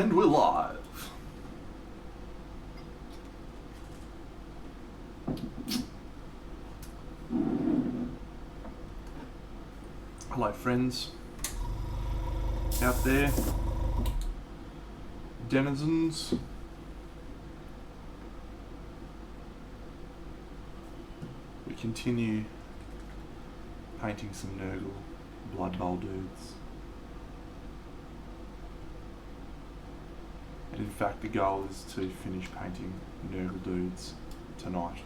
And we're live. Hello friends out there, denizens. We continue painting some Nurgle Blood Bowl dudes. And in fact the goal is to finish painting Nurgle dudes tonight.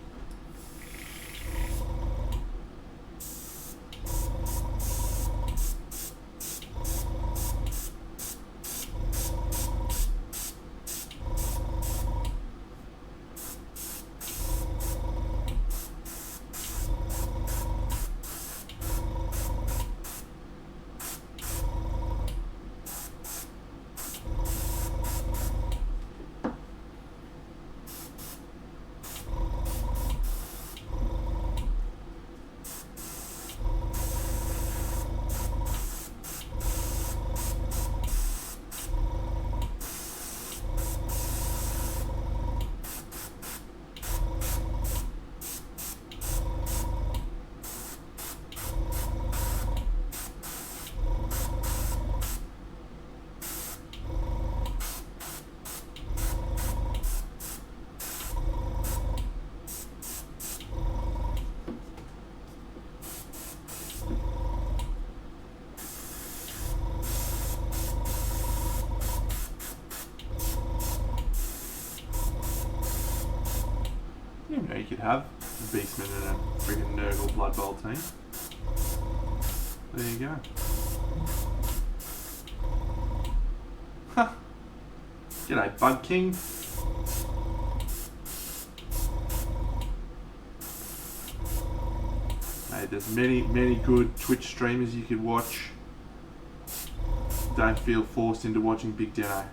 You know, you could have a Beastman and a friggin' Nurgle Blood Bowl team. There you go. Huh. G'day, Bug King. Hey, there's many good Twitch streamers you could watch. Don't feel forced into watching Big Deno.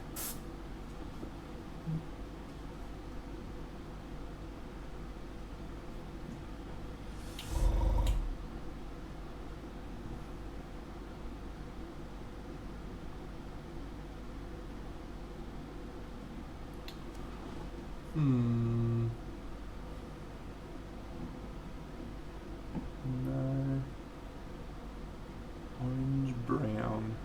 No. Orange, brown.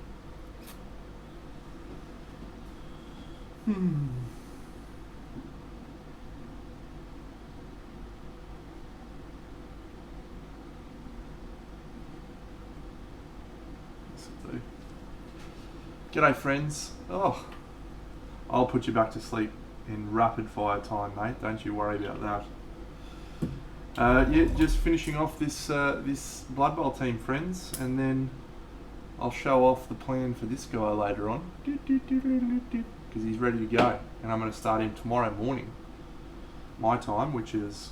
G'day friends. Oh, I'll put you back to sleep in rapid fire time, mate. Don't you worry about that. Yeah, just finishing off this this Blood Bowl team, friends, and then I'll show off the plan for this guy later on, because he's ready to go, and I'm going to start him tomorrow morning, my time, which is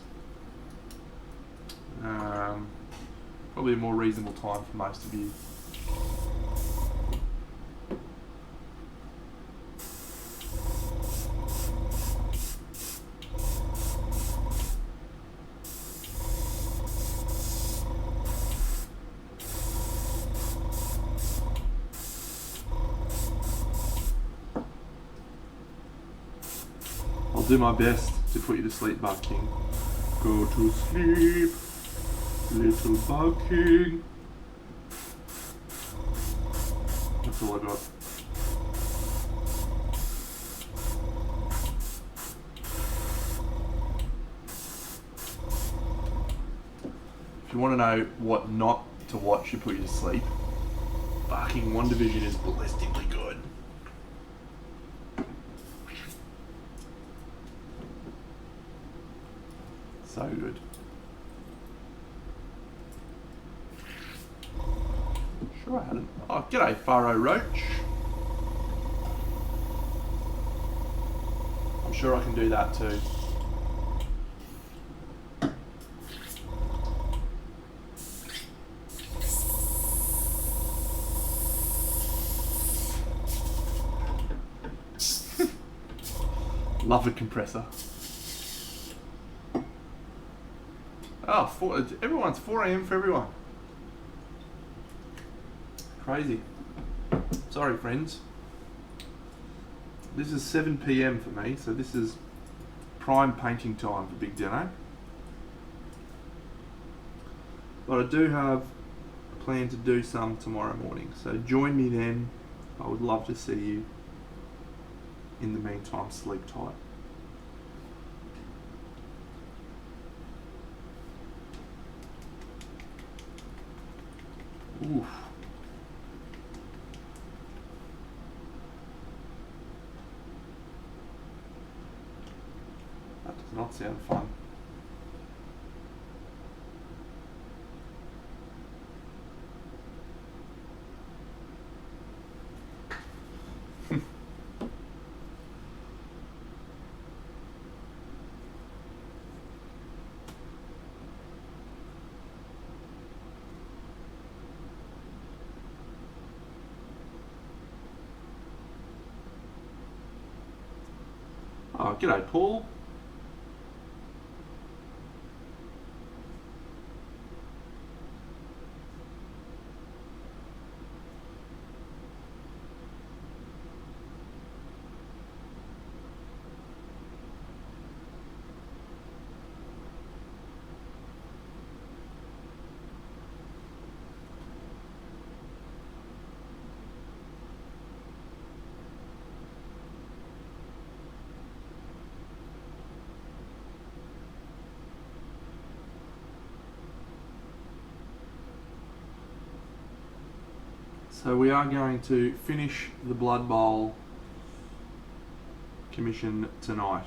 probably a more reasonable time for most of you. I'll do my best to put you to sleep, Bug King. Go to sleep, little Bug King. That's all I got. If you want to know what not to watch to put you to sleep, fucking WandaVision is ballistically good. So good. Sure I hadn't. Oh, g'day, Faro Roach. I'm sure I can do that too. Love a compressor. Oh, everyone's 4 AM for everyone. Crazy. Sorry, friends. This is 7 p.m. for me, so this is prime painting time for Big Deno. But I do have a plan to do some tomorrow morning, so join me then. I would love to see you. In the meantime, sleep tight. Oof. That does not sound fun. Oh, g'day, Paul. So we are going to finish the Blood Bowl commission tonight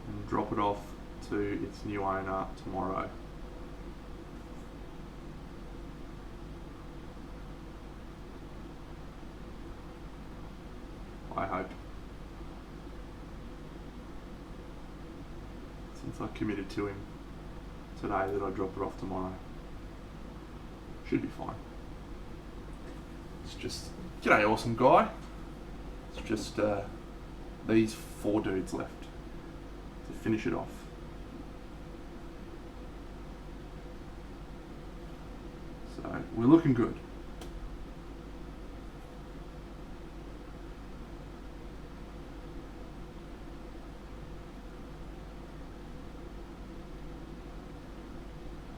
and drop it off to its new owner tomorrow. I hope. Since I committed to him today that I drop it off tomorrow. Should be fine. It's just, g'day awesome guy. It's just these 4 dudes left to finish it off. So we're looking good.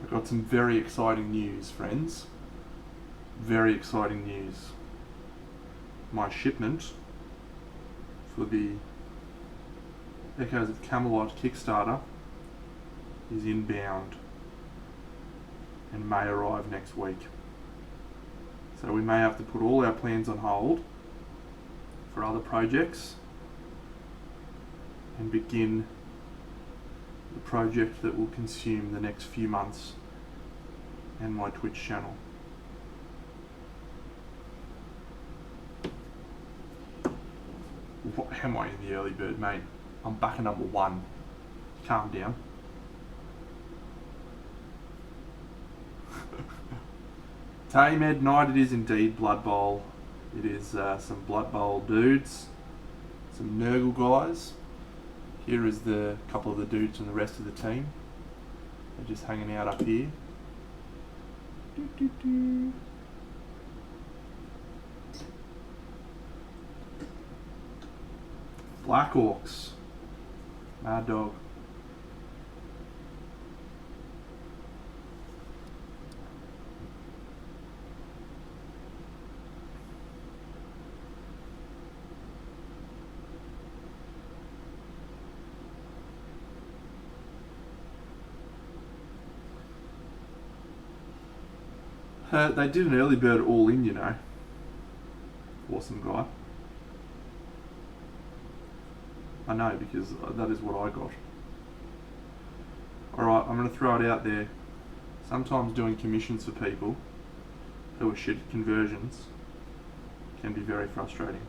I've got some very exciting news, friends. Very exciting news. My shipment for the Echoes of Camelot Kickstarter is inbound and may arrive next week. So we may have to put all our plans on hold for other projects and begin the project that will consume the next few months and my Twitch channel. What am I in the early bird, mate? I'm back at number 1. Calm down. Tamed night it is indeed, Blood Bowl. It is some Blood Bowl dudes, some Nurgle guys. Here is the couple of the dudes from the rest of the team. They're just hanging out up here. Black Orcs. Mad Dog. They did an early bird all in, you know. Awesome guy. I know, because that is what I got. Alright, I'm going to throw it out there. Sometimes doing commissions for people who are shit at conversions can be very frustrating.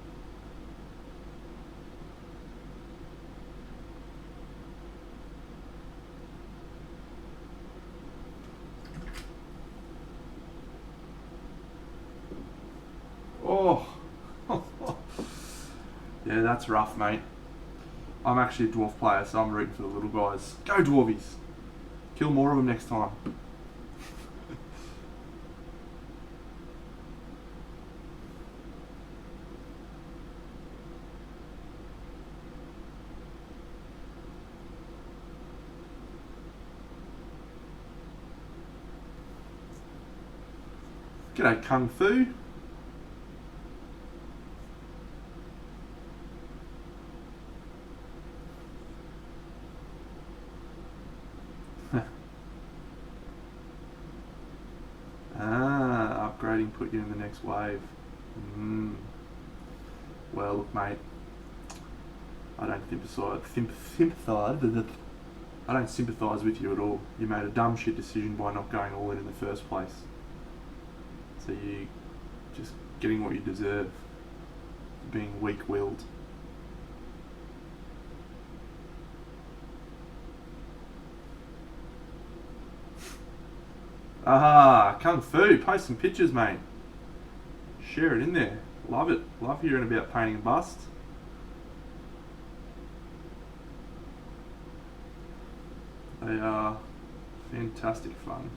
Oh! Yeah, that's rough, mate. I'm actually a dwarf player, so I'm rooting for the little guys. Go Dwarvies! Kill more of them next time. G'day Kung Fu. Upgrading put you in the next wave. Well, look, mate, I don't sympathise with you at all. You made a dumb shit decision by not going all in the first place. So you just getting what you deserve, being weak-willed. Aha, Kung Fu, post some pictures, mate. Share it in there. Love it. Love hearing about painting a bust. They are fantastic fun.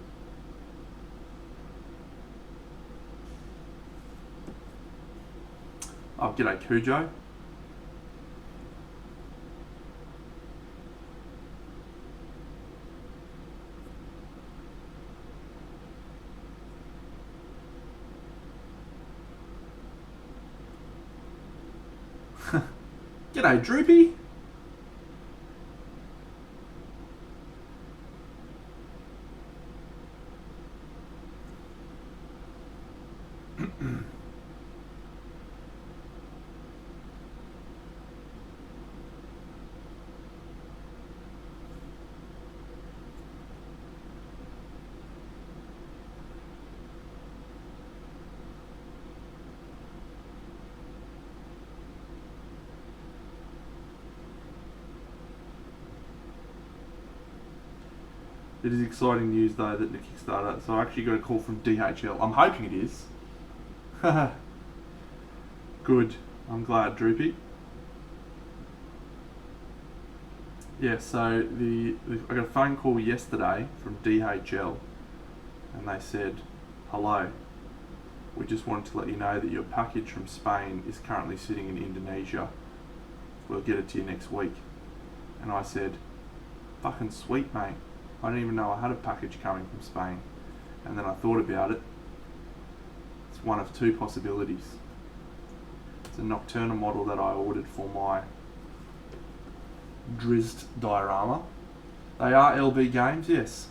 Oh, g'day Cujo. G'day Droopy. It is exciting news though that the Kickstarter, so I actually got a call from DHL. I'm hoping it is. Good. I'm glad, Droopy. Yeah, so I got a phone call yesterday from DHL and they said, hello, we just wanted to let you know that your package from Spain is currently sitting in Indonesia. We'll get it to you next week. And I said, fucking sweet, mate. I didn't even know I had a package coming from Spain. And then I thought about it. It's one of two possibilities. It's a Nocturna model that I ordered for my Drizzt diorama. They are LB games, yes.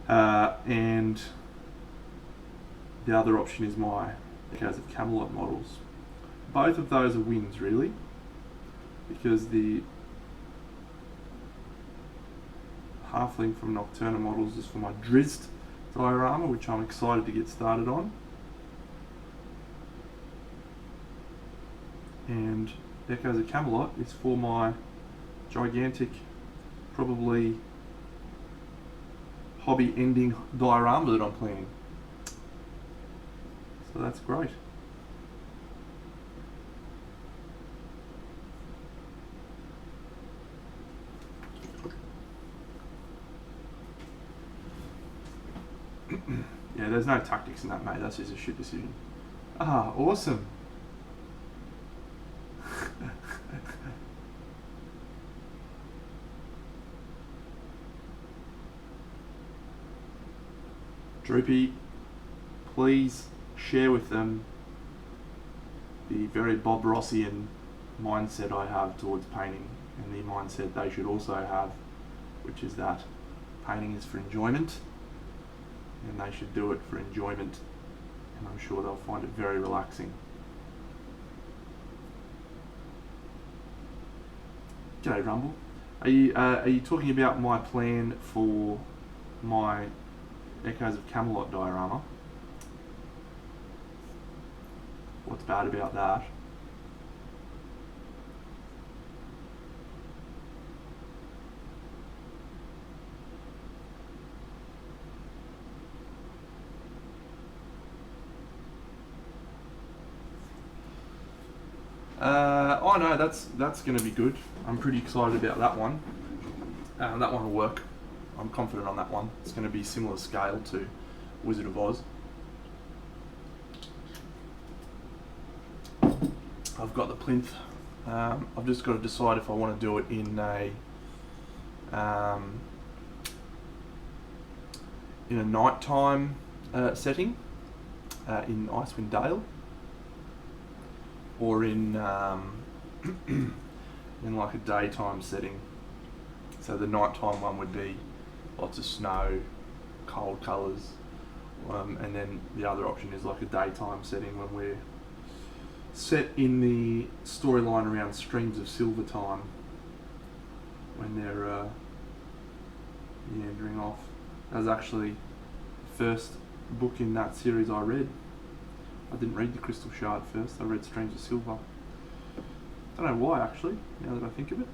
And the other option is my Echoes of Camelot models. Both of those are wins, really, because the Halfling from Nocturna models is for my Drizzt diorama, which I'm excited to get started on. And Echoes of Camelot is for my gigantic, probably hobby-ending diorama that I'm planning. So that's great. Yeah, there's no tactics in that, mate. That's just a shit decision. Ah, awesome. Droopy, please share with them the very Bob Rossian mindset I have towards painting, and the mindset they should also have, which is that painting is for enjoyment, and they should do it for enjoyment, and I'm sure they'll find it very relaxing. G'day Rumble. Are you talking about my plan for my Echoes of Camelot diorama? What's bad about that? Oh no, that's going to be good. I'm pretty excited about that one. That one will work. I'm confident on that one. It's going to be similar scale to Wizard of Oz. I've got the plinth. I've just got to decide if I want to do it in a nighttime setting in Icewind Dale, or in in like a daytime setting. So the nighttime one would be lots of snow, cold colours, and then the other option is like a daytime setting when we're set in the storyline around Streams of Silver time, when they're meandering off. That was actually the first book in that series I read. I didn't read The Crystal Shard first, I read Streams of Silver. Don't know why actually, now that I think of it.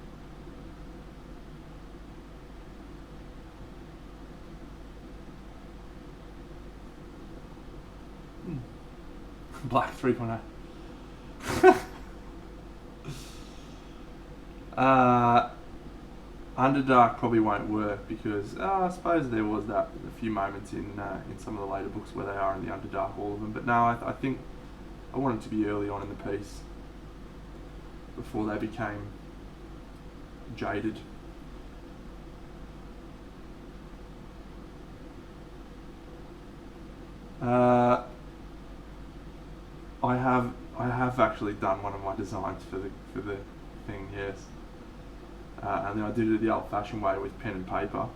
Black 3.0. Underdark probably won't work because I suppose there was a few moments in some of the later books where they are in the Underdark, all of them. But no, I think I want it to be early on in the piece before they became jaded. I have actually done one of my designs for the thing, yes. And then I did it the old-fashioned way with pen and paper.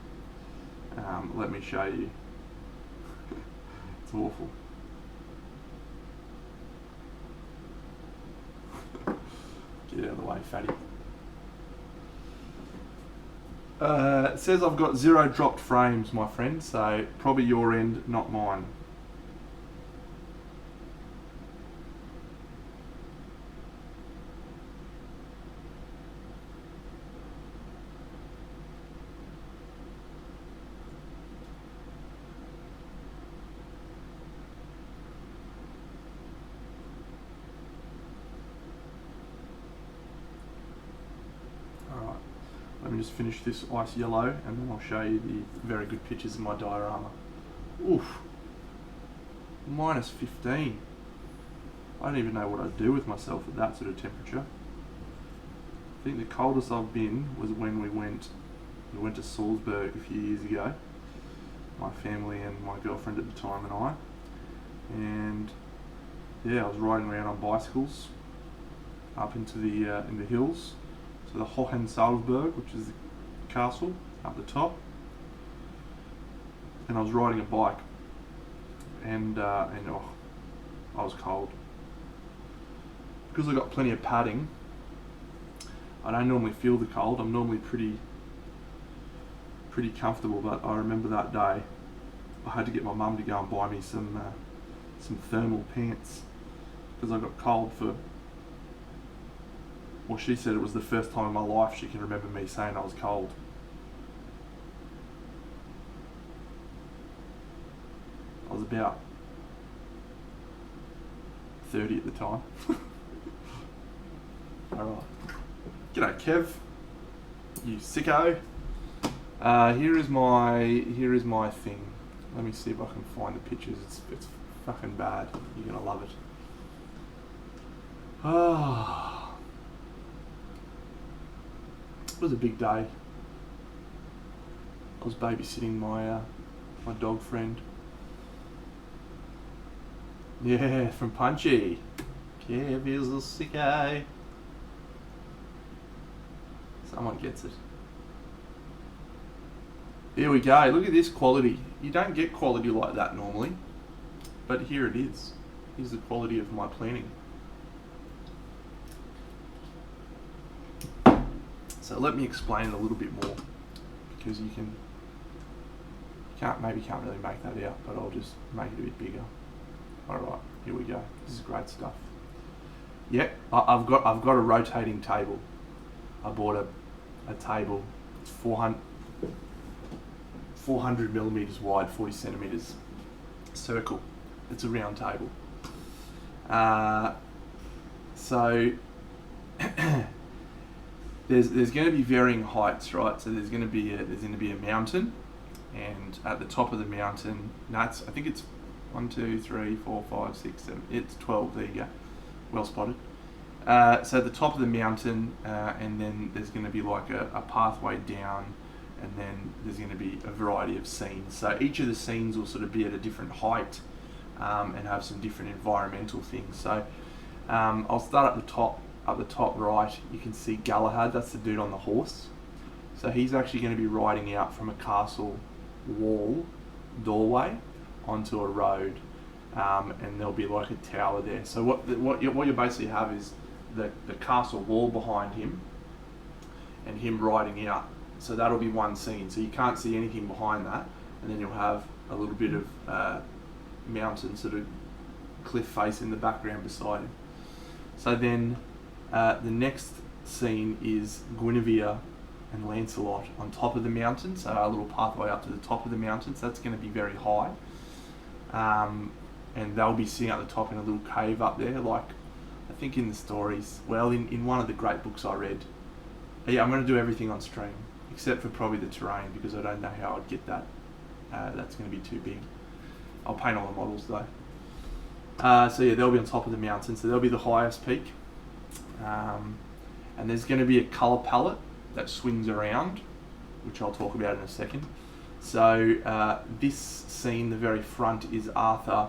Let me show you. It's awful. Get out of the way, fatty. It says I've got 0 dropped frames, my friend, so probably your end, not mine. Let me just finish this ice yellow and then I'll show you the very good pictures of my diorama. Oof. Minus 15. I don't even know what I'd do with myself at that sort of temperature. I think the coldest I've been was when we went to Salzburg a few years ago. My family and my girlfriend at the time and I. And yeah, I was riding around on bicycles up into the hills. The Hohensalzburg, which is the castle up the top, and I was riding a bike, and I was cold because I got plenty of padding. I don't normally feel the cold. I'm normally pretty comfortable, but I remember that day I had to get my mum to go and buy me some thermal pants because I got cold for. Well, she said it was the first time in my life she can remember me saying I was cold. I was about 30 at the time. Alright. G'day, Kev. You sicko. Here is my thing. Let me see if I can find the pictures. It's fucking bad. You're gonna love it. It was a big day. I was babysitting my dog friend. Yeah, from Punchy. Kev is a sicko. Someone gets it. Here we go. Look at this quality. You don't get quality like that normally, but here it is. Here's the quality of my planning. So let me explain it a little bit more, because you can't really make that out, but I'll just make it a bit bigger. All right, here we go. This is great stuff. Yep, I've got a rotating table. I bought a table. It's 400 millimeters wide, 40 centimeters circle. It's a round table. So there's going to be varying heights, right? So there's going to be a mountain, and at the top of the mountain, I think it's 1, 2, 3, 4, 5, 6, 7. It's 12. There you go. Well spotted. So at the top of the mountain, and then there's going to be like a pathway down and then there's going to be a variety of scenes. So each of the scenes will sort of be at a different height and have some different environmental things. So I'll start at the top. Up the top right, you can see Galahad. That's the dude on the horse. So he's actually going to be riding out from a castle wall doorway onto a road, and there'll be like a tower there. So what you basically have is the castle wall behind him, and him riding out. So that'll be one scene. So you can't see anything behind that, and then you'll have a little bit of mountain sort of cliff face in the background beside him. So then the next scene is Guinevere and Lancelot on top of the mountain, so a little pathway up to the top of the mountain, so that's going to be very high. And they'll be sitting at the top in a little cave up there, like I think in the stories, well, in one of the great books I read. Yeah, I'm going to do everything on stream, except for probably the terrain, because I don't know how I'd get that. That's going to be too big. I'll paint all the models though. So yeah, they'll be on top of the mountain, so they'll be the highest peak. And there's going to be a colour palette that swings around, which I'll talk about in a second. So this scene, the very front, is Arthur,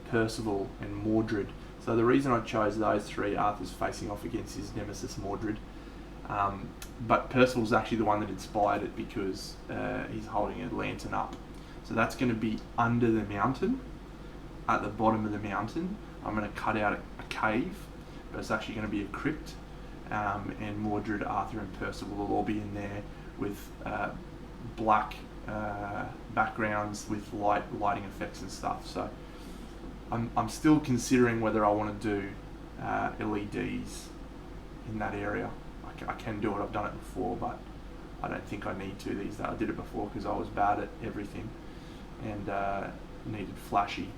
Percival and Mordred. So the reason I chose those three, Arthur's facing off against his nemesis Mordred, but Percival's actually the one that inspired it, because he's holding a lantern up. So that's going to be under the mountain, at the bottom of the mountain. I'm going to cut out a cave, but it's actually going to be a crypt, and Mordred, Arthur and Percival will all be in there with black backgrounds with lighting effects and stuff. So I'm still considering whether I want to do LEDs in that area. I can do it, I've done it before, but I don't think I need to these days. I did it before because I was bad at everything and needed flashy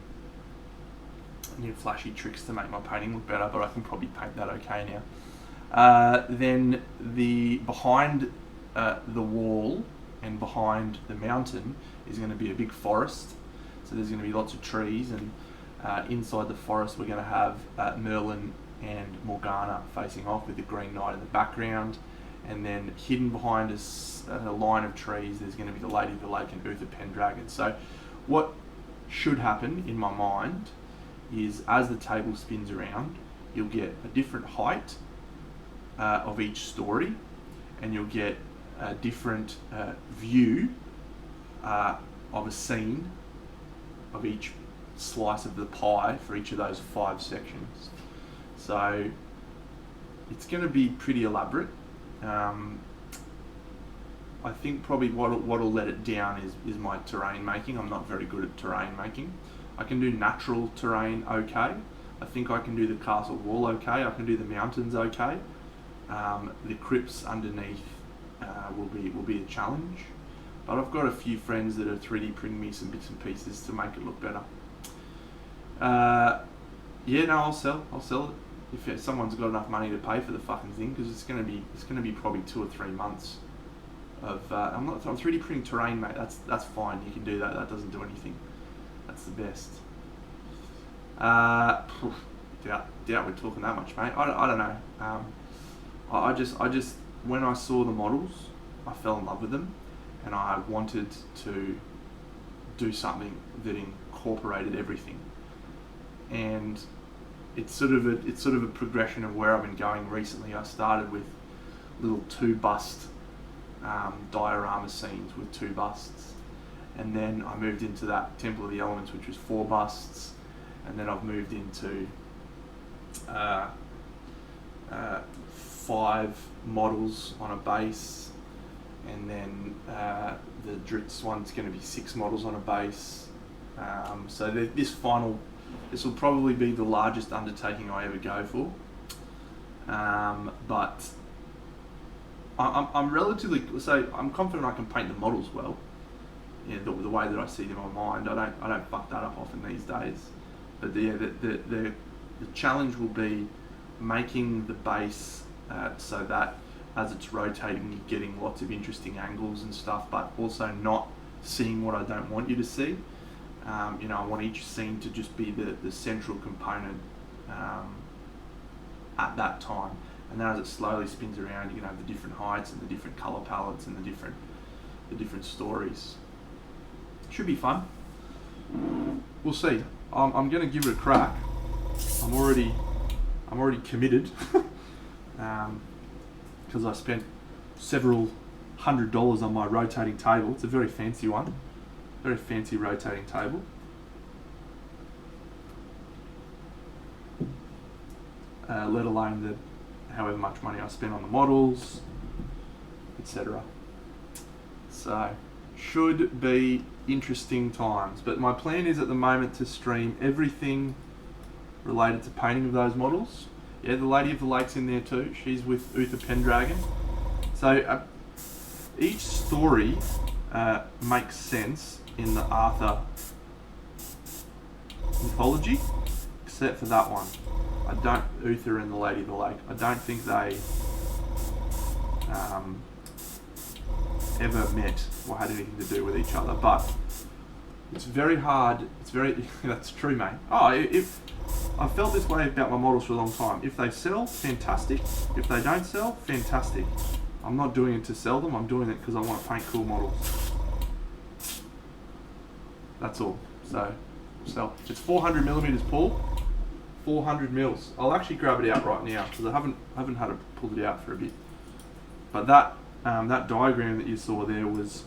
tricks to make my painting look better, but I can probably paint that okay now. Then behind the wall and behind the mountain is going to be a big forest. So there's going to be lots of trees, and inside the forest we're going to have Merlin and Morgana facing off with the Green Knight in the background, and then hidden behind a line of trees there's going to be the Lady of the Lake and Uther Pendragon. So what should happen in my mind is, as the table spins around, you'll get a different height of each story, and you'll get a different view of a scene of each slice of the pie for each of those 5 sections. So it's going to be pretty elaborate. I think probably what'll let it down is my terrain making. I'm not very good at terrain making. I can do natural terrain okay. I think I can do the castle wall okay. I can do the mountains okay. The crypts underneath will be a challenge. But I've got a few friends that are 3D printing me some bits and pieces to make it look better. Yeah, no, I'll sell it if someone's got enough money to pay for the fucking thing, because it's gonna be probably 2 or 3 months of. I'm 3D printing terrain, mate. That's fine. You can do that. That doesn't do anything. That's the best. Doubt we're talking that much, mate. I don't know. I just when I saw the models, I fell in love with them, and I wanted to do something that incorporated everything. And it's sort of a progression of where I've been going recently. I started with little 2 bust diorama scenes with 2 busts, and then I moved into that Temple of the Elements, which was 4 busts, and then I've moved into 5 models on a base, and then the Dritz one's going to be 6 models on a base. So this will probably be the largest undertaking I ever go for, but I'm relatively, so I'm confident I can paint the models well. Yeah, the way that I see them in my mind, I don't fuck that up often these days. But the challenge will be making the base so that as it's rotating, you're getting lots of interesting angles and stuff, but also not seeing what I don't want you to see. I want each scene to just be the central component at that time, and then as it slowly spins around, you can have the different heights and the different colour palettes and the different the different stories. Should be fun. We'll see. I'm going to give it a crack. I'm already committed because I spent several $100 on my rotating table. It's a very fancy one, very fancy rotating table. Let alone the however much money I spent on the models, etc. So should be interesting times. But my plan is at the moment to stream everything related to painting of those models. Yeah, the Lady of the Lake's in there too. She's with Uther Pendragon. So each story makes sense in the Arthur mythology, except for that one. Uther and the Lady of the Lake, I don't think they ever met or had anything to do with each other, but it's very hard, that's true, mate. If I've felt this way about my models for a long time. If they sell, fantastic. If they don't sell, fantastic. I'm not doing it to sell them, I'm doing it because I want to paint cool models. That's all. So it's 400 millimeters, Paul. 400 mils. I'll actually grab it out right now because I haven't had to pull it out for a bit. But that diagram that you saw there was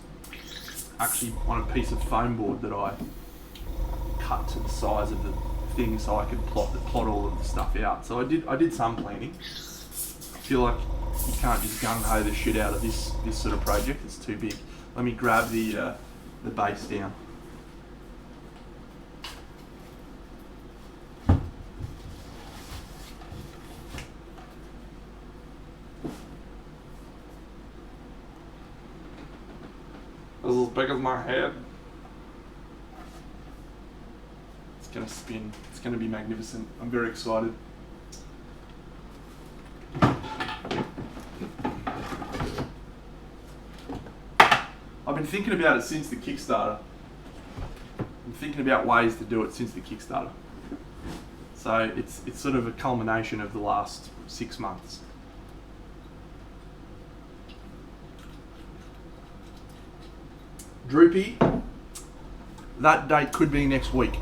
actually on a piece of foam board that I cut to the size of the thing so I could plot all of the stuff out. So I did some planning. I feel like you can't just gung-ho the shit out of this sort of project. It's too big. Let me grab the base down. This is as big as my head. It's gonna spin. It's gonna be magnificent. I'm very excited. I've been thinking about it since the Kickstarter. I'm thinking about ways to do it since the Kickstarter. So it's sort of a culmination of the last 6 months. Droopy, that date could be next week.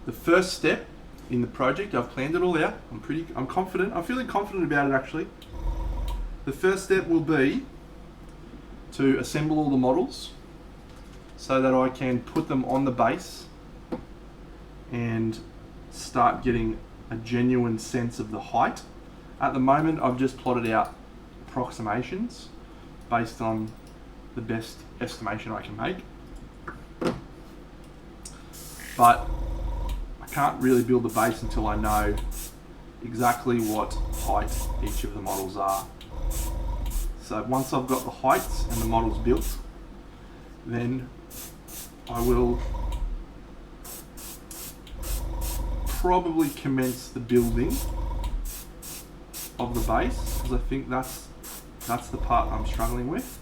The first step in the project, I've planned it all out. I'm confident. I'm feeling confident about it actually. The first step will be to assemble all the models so that I can put them on the base and start getting a genuine sense of the height. At the moment, I've just plotted out approximations based on the best estimation I can make. But I can't really build the base until I know exactly what height each of the models are. So once I've got the heights and the models built, then I will probably commence the building of the base, because I think that's the part I'm struggling with.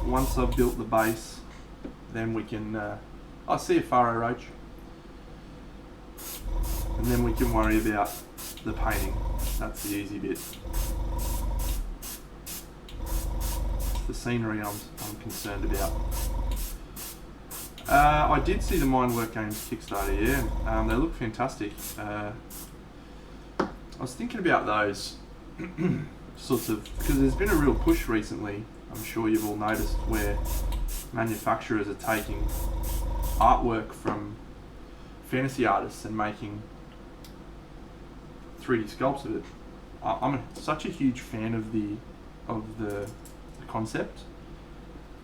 Once I've built the base, then we can I see a Faro Roach, and then we can worry about the painting. That's the easy bit. The scenery I'm concerned about. I did see the Mindwork Games Kickstarter, yeah. They look fantastic. I was thinking about those sorts of, because there's been a real push recently, I'm sure you've all noticed, where manufacturers are taking artwork from fantasy artists and making 3D sculpts of it. I'm such a huge fan of the concept.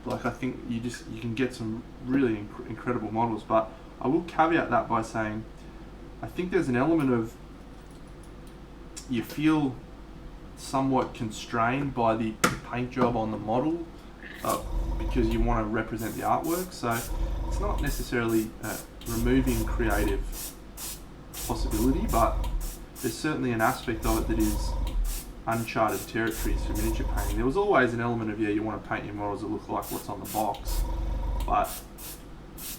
Like, I think you can get some really incredible models, but I will caveat that by saying I think there's an element of you feel somewhat constrained by the paint job on the model because you want to represent the artwork. So it's not necessarily removing creative possibility, but there's certainly an aspect of it that is uncharted territories for miniature painting. There was always an element of, you want to paint your models that look like what's on the box, but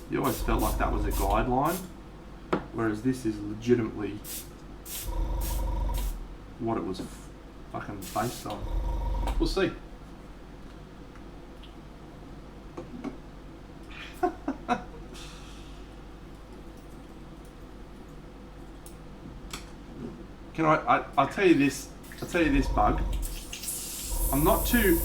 you always felt like that was a guideline, whereas this is legitimately what it was fucking based on. We'll see. I'll tell you this. I'll tell you this, Bug. I'm not too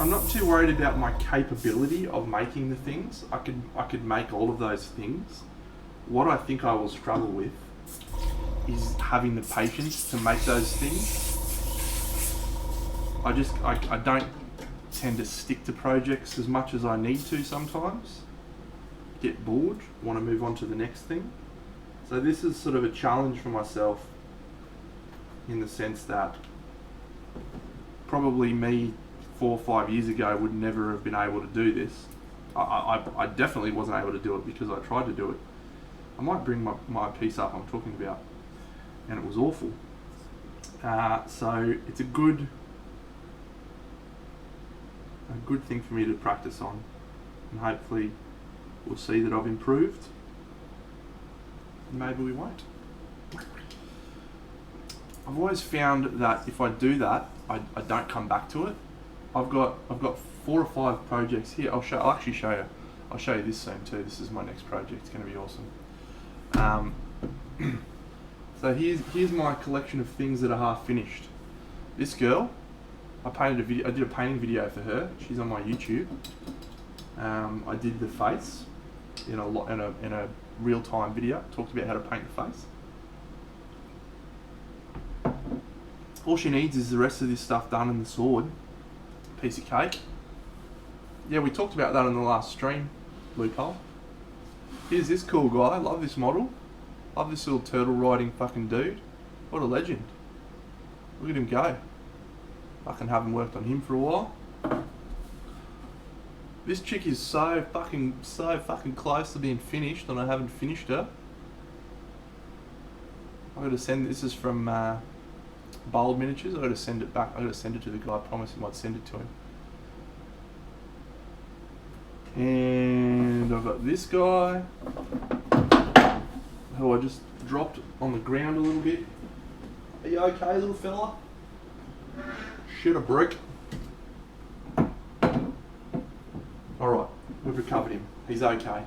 worried about my capability of making the things. I could make all of those things. What I think I will struggle with is having the patience to make those things. I don't tend to stick to projects as much as I need to sometimes. Get bored, want to move on to the next thing. So this is sort of a challenge for myself in the sense that probably me 4 or 5 years ago would never have been able to do this. I definitely wasn't able to do it because I tried to do it. I might bring my piece up I'm talking about, and it was awful. So it's a good thing for me to practice on, and hopefully we'll see that I've improved. Maybe we won't. I've always found that if I do that, I don't come back to it. I've got 4 or 5 projects here. I'll actually show you. I'll show you this soon too. This is my next project. It's going to be awesome. So here's my collection of things that are half finished. This girl, I did a painting video for her. She's on my YouTube. I did the face in a real-time video. Talked about how to paint the face. All she needs is the rest of this stuff done and the sword. Piece of cake. Yeah, we talked about that in the last stream, Loophole. Here's this cool guy. Love this model. Love this little turtle riding fucking dude. What a legend. Look at him go. Fucking haven't worked on him for a while. This chick is so fucking close to being finished, and I haven't finished her. I gotta send this is from Bold Miniatures. I gotta send it back. I gotta send it to the guy. I promised him I'd send it to him. And I've got this guy who I just dropped on the ground a little bit. Are you okay, little fella? Shit, a brick. Alright, we've recovered him. He's okay.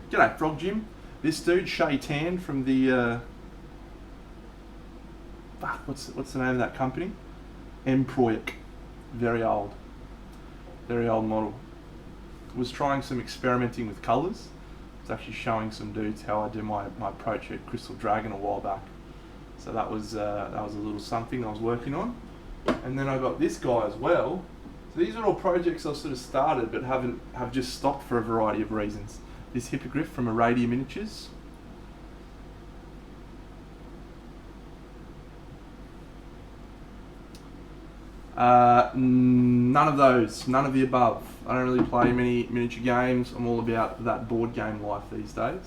G'day, Frog Jim. This dude, Shay Tan from the what's the name of that company? Emproic. Very old model. Was trying some experimenting with colours. It's actually showing some dudes how I do my approach at Crystal Dragon a while back. So that was a little something I was working on. And then I got this guy as well. So these are all projects I've sort of started but have just stopped for a variety of reasons. This Hippogriff from Aradia Miniatures. None of those, none of the above. I don't really play many miniature games. I'm all about that board game life these days.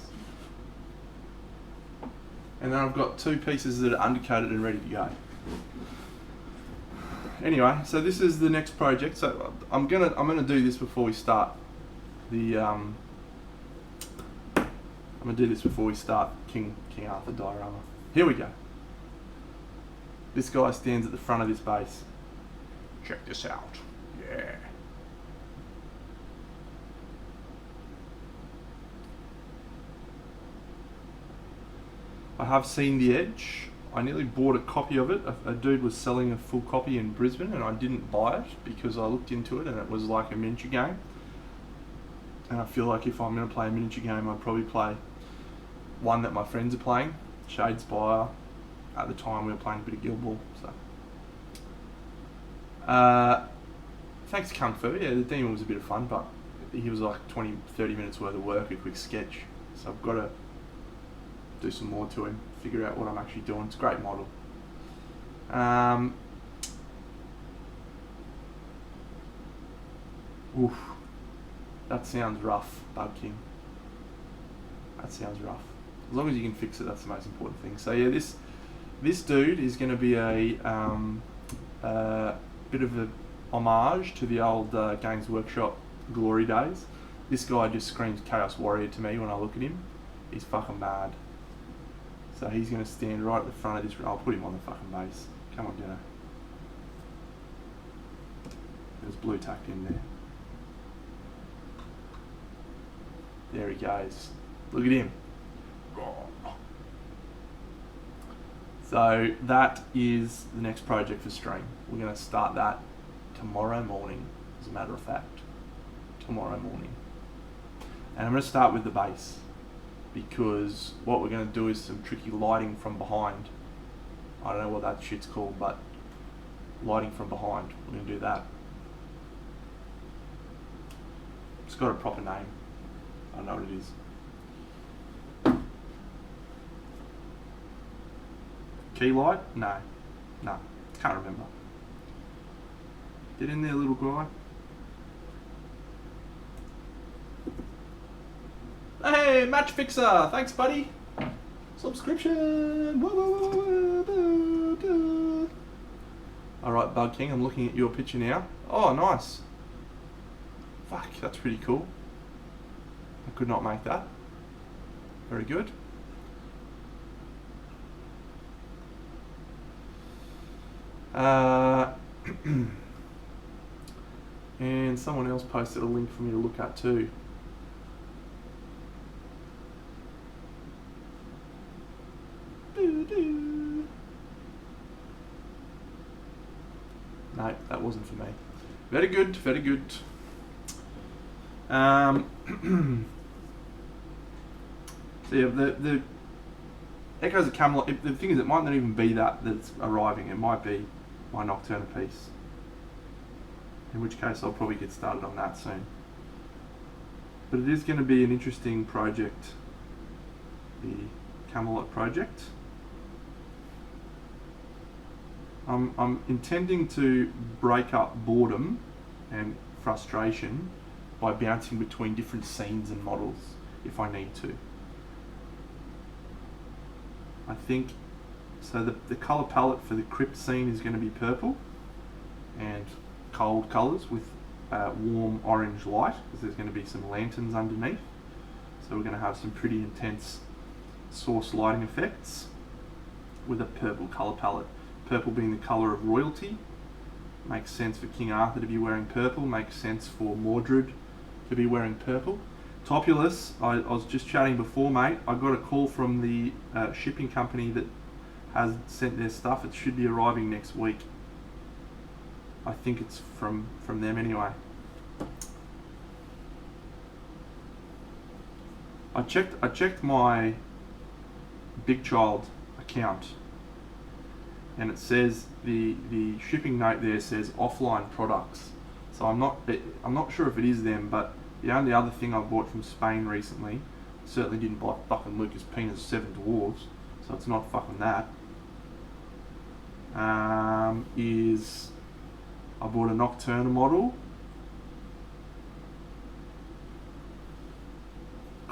And then I've got 2 pieces that are undercoated and ready to go. Anyway, so this is the next project. So I'm gonna do this before we start the I'm gonna do this before we start King Arthur diorama. Here we go. This guy stands at the front of this base. Check this out. Yeah. I have seen The Edge. I nearly bought a copy of it. A dude was selling a full copy in Brisbane and I didn't buy it because I looked into it and it was like a miniature game. And I feel like if I'm going to play a miniature game, I'd probably play one that my friends are playing, Shadespire. At the time we were playing a bit of Guild Ball. So. Thanks Kung Fu. Yeah, the demon was a bit of fun, but he was like 20-30 minutes worth of work, a quick sketch. So I've got to do some more to him, figure out what I'm actually doing. It's a great model. Oof. That sounds rough, Bug King. That sounds rough. As long as you can fix it, that's the most important thing. So yeah, this dude is going to be a bit of a homage to the old Games Workshop glory days. This guy just screams Chaos Warrior to me when I look at him. He's fucking mad. So he's going to stand right at the front of this. I'll put him on the fucking base. Come on, Jenna. There's blue tacked in there. There he goes. Look at him. So that is the next project for stream. We're going to start that tomorrow morning, as a matter of fact. Tomorrow morning. And I'm going to start with the base, because what we're going to do is some tricky lighting from behind. I don't know what that shit's called, but lighting from behind. We're going to do that. It's got a proper name. I don't know what it is. Key light? No. Can't remember. Get in there, little guy. Hey, Match Fixer! Thanks, buddy. Subscription. All right, Bug King. I'm looking at your picture now. Oh, nice. Fuck, that's pretty cool. I could not make that. Very good. And someone else posted a link for me to look at too. No, that wasn't for me. Very good, very good. So yeah, the Echoes of Camelot, the thing is, it might not even be that's arriving. It might be my Nocturna piece. In which case I'll probably get started on that soon. But it is going to be an interesting project, the Camelot project. I'm intending to break up boredom and frustration by bouncing between different scenes and models if I need to. I think, so the colour palette for the crypt scene is going to be purple and cold colours with warm orange light, because there's going to be some lanterns underneath. So we're going to have some pretty intense source lighting effects with a purple colour palette. Purple being the colour of royalty. Makes sense for King Arthur to be wearing purple, makes sense for Mordred to be wearing purple. Topulus, I was just chatting before, mate. I got a call from the shipping company that has sent their stuff. It should be arriving next week. I think it's from them anyway. I checked my Big Child account, and it says the shipping note there says offline products. So I'm not sure if it is them, but the only other thing I bought from Spain recently, certainly didn't buy fucking Lucas Pina's Seven Dwarves, so it's not fucking that. Is I bought a Nocturna model.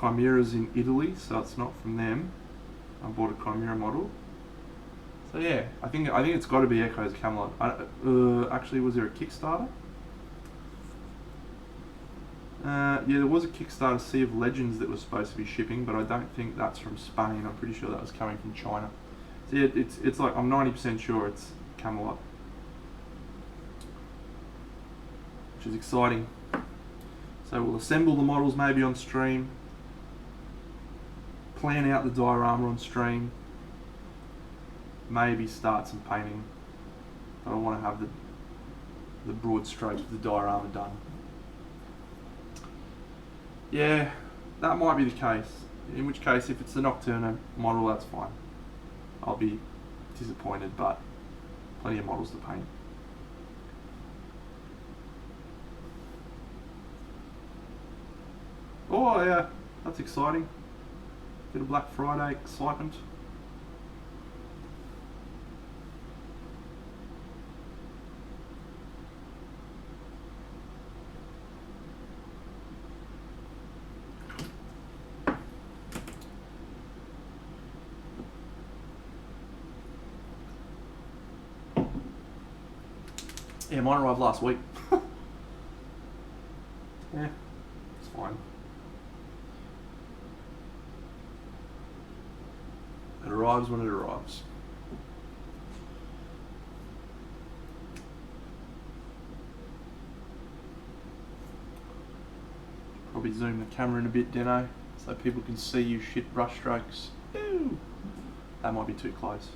Chimera's in Italy, so it's not from them. I bought a Chimera model. So yeah, I think it's got to be Echoes of Camelot. Actually, was there a Kickstarter? Yeah, there was a Kickstarter, Sea of Legends, that was supposed to be shipping, but I don't think that's from Spain. I'm pretty sure that was coming from China. So yeah, it's like, I'm 90% sure it's Camelot, which is exciting. So we'll assemble the models maybe on stream, plan out the diorama on stream, maybe start some painting. But I want to have the broad strokes of the diorama done. Yeah, that might be the case. In which case, if it's the Nocturna model, that's fine. I'll be disappointed, but plenty of models to paint. Oh yeah, that's exciting. Bit of Black Friday excitement. Yeah, mine arrived last week. Yeah, it's fine. It arrives when it arrives. Probably zoom the camera in a bit, Deno, so people can see you shit brush strokes. Ew. That might be too close.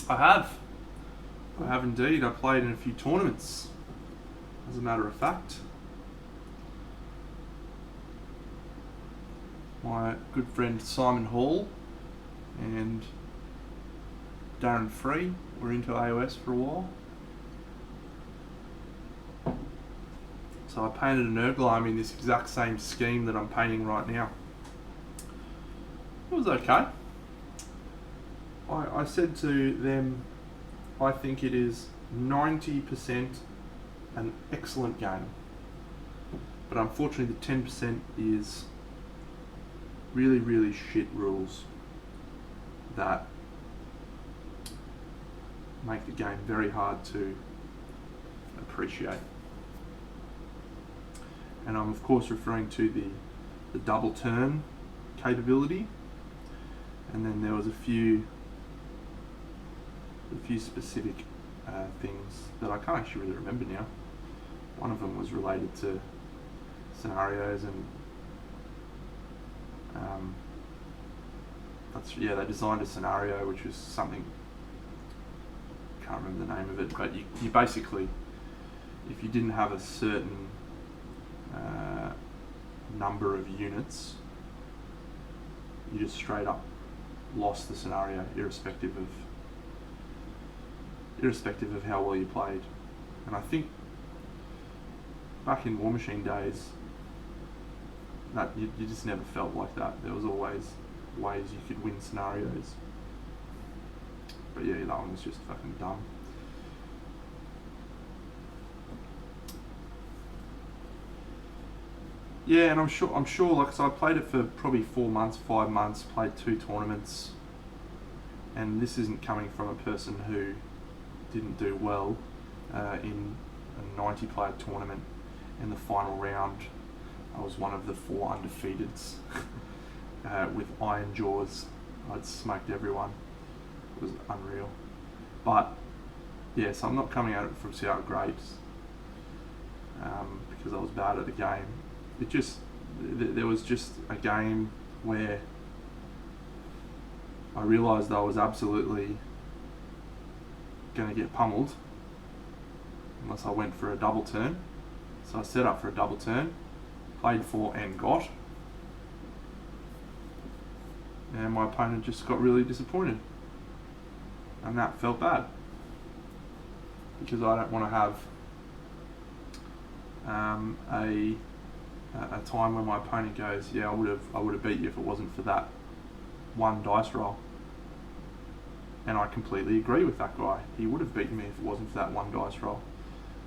I have. I have indeed. I played in a few tournaments, as a matter of fact. My good friend Simon Hall and Darren Free were into AOS for a while. So I painted an Urgleim in this exact same scheme that I'm painting right now. It was okay. I said to them, I think it is 90% an excellent game. But unfortunately the 10% is really, really shit rules that make the game very hard to appreciate. And I'm of course referring to the double turn capability, and then there was a few specific things that I can't actually really remember now. One of them was related to scenarios, and they designed a scenario which was something, can't remember the name of it, but you basically, if you didn't have a certain number of units, you just straight up lost the scenario, irrespective of how well you played. And I think back in War Machine days, that you just never felt like that. There was always ways you could win scenarios. But yeah, that one was just fucking dumb. Yeah, and I'm sure, like, so I played it for probably 4 months, 5 months, played 2 tournaments, and this isn't coming from a person who didn't do well in a 90-player tournament. In the final round, I was one of the 4 undefeateds with Iron Jaws. I'd smoked everyone. It was unreal. But yeah, so I'm not coming at it from sour grapes because I was bad at the game. It just, there was just a game where I realised I was absolutely going to get pummeled unless I went for a double turn. So I set up for a double turn, played for and got, and my opponent just got really disappointed, and that felt bad because I don't want to have a time when my opponent goes, yeah, I would have beat you if it wasn't for that one dice roll. And I completely agree with that guy. He would have beaten me if it wasn't for that one dice roll.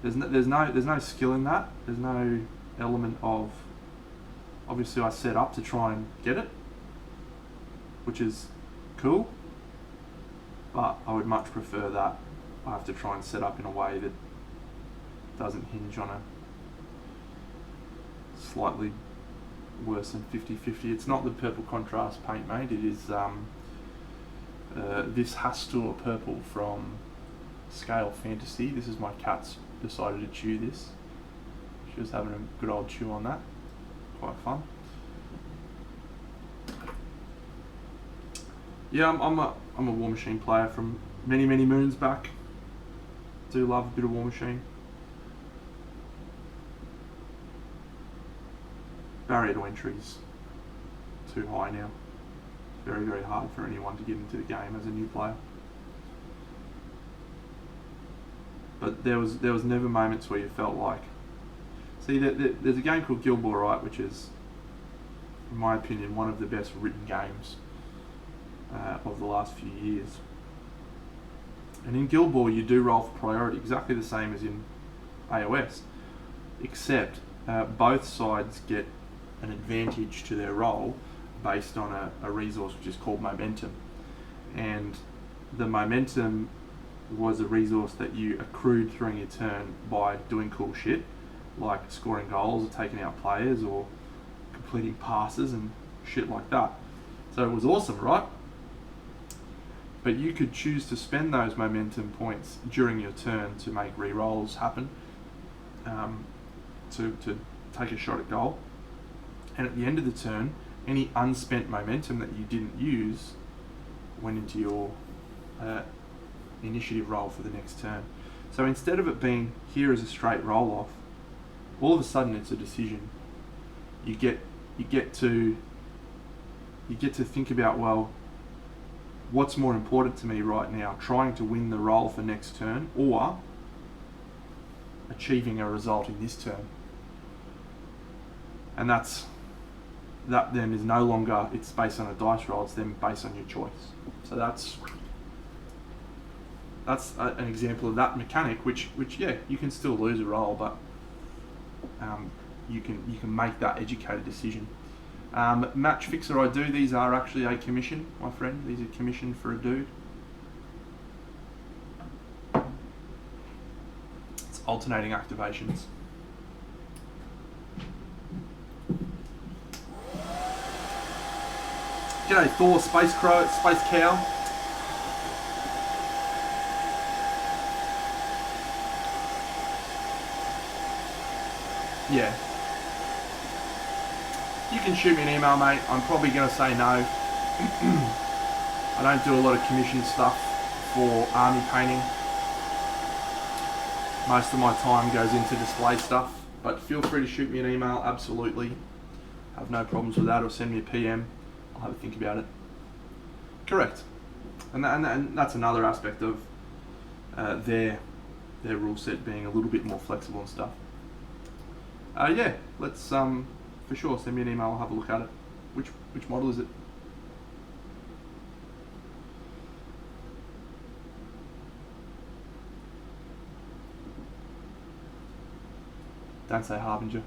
There's no skill in that. There's no element of, obviously I set up to try and get it, which is cool, but I would much prefer that I have to try and set up in a way that doesn't hinge on a slightly worse than 50-50. It's not the purple contrast paint, mate. It is this Hastur purple from Scale Fantasy. This is my cat's decided to chew this. She was having a good old chew on that. Quite fun. Yeah, I'm a War Machine player from many moons back. Do love a bit of War Machine. Barrier to entry's too high now. Very hard for anyone to get into the game as a new player. But there was never moments where you felt like, see, there's a game called Guild Ball, right, which is, in my opinion, one of the best written games of the last few years. And in Guild Ball, you do roll for priority, exactly the same as in AOS, except both sides get an advantage to their roll based on a resource which is called momentum. And the momentum was a resource that you accrued during your turn by doing cool shit, like scoring goals or taking out players or completing passes and shit like that. So it was awesome, right? But you could choose to spend those momentum points during your turn to make re-rolls happen, to take a shot at goal. And at the end of the turn, any unspent momentum that you didn't use went into your initiative roll for the next turn. So instead of it being here as a straight roll off, all of a sudden it's a decision. You get to think about, well, what's more important to me right now, trying to win the roll for next turn or achieving a result in this turn. And that then is no longer, it's based on a dice roll, it's then based on your choice. So that's an example of that mechanic, which yeah, you can still lose a roll, but you can make that educated decision. Match Fixer I do, these are actually a commission, my friend. These are commissioned for a dude. It's alternating activations. G'day Thor, Space Crow, Space Cow. Yeah. You can shoot me an email, mate. I'm probably going to say no. I don't do a lot of commission stuff for army painting. Most of my time goes into display stuff, but feel free to shoot me an email, absolutely. Have no problems with that, or send me a PM. I'll have a think about it. Correct. And that's another aspect of their rule set being a little bit more flexible and stuff. Yeah, let's for sure send me an email. I'll have a look at it. Which model is it? Don't say Harbinger.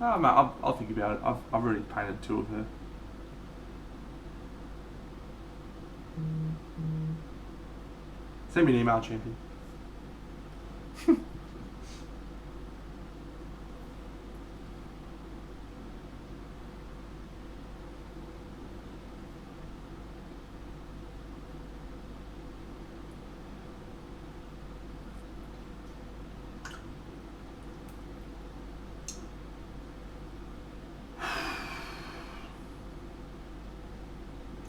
Oh, mate, I'll think about it. I've already painted 2 of her. Send me an email, champion.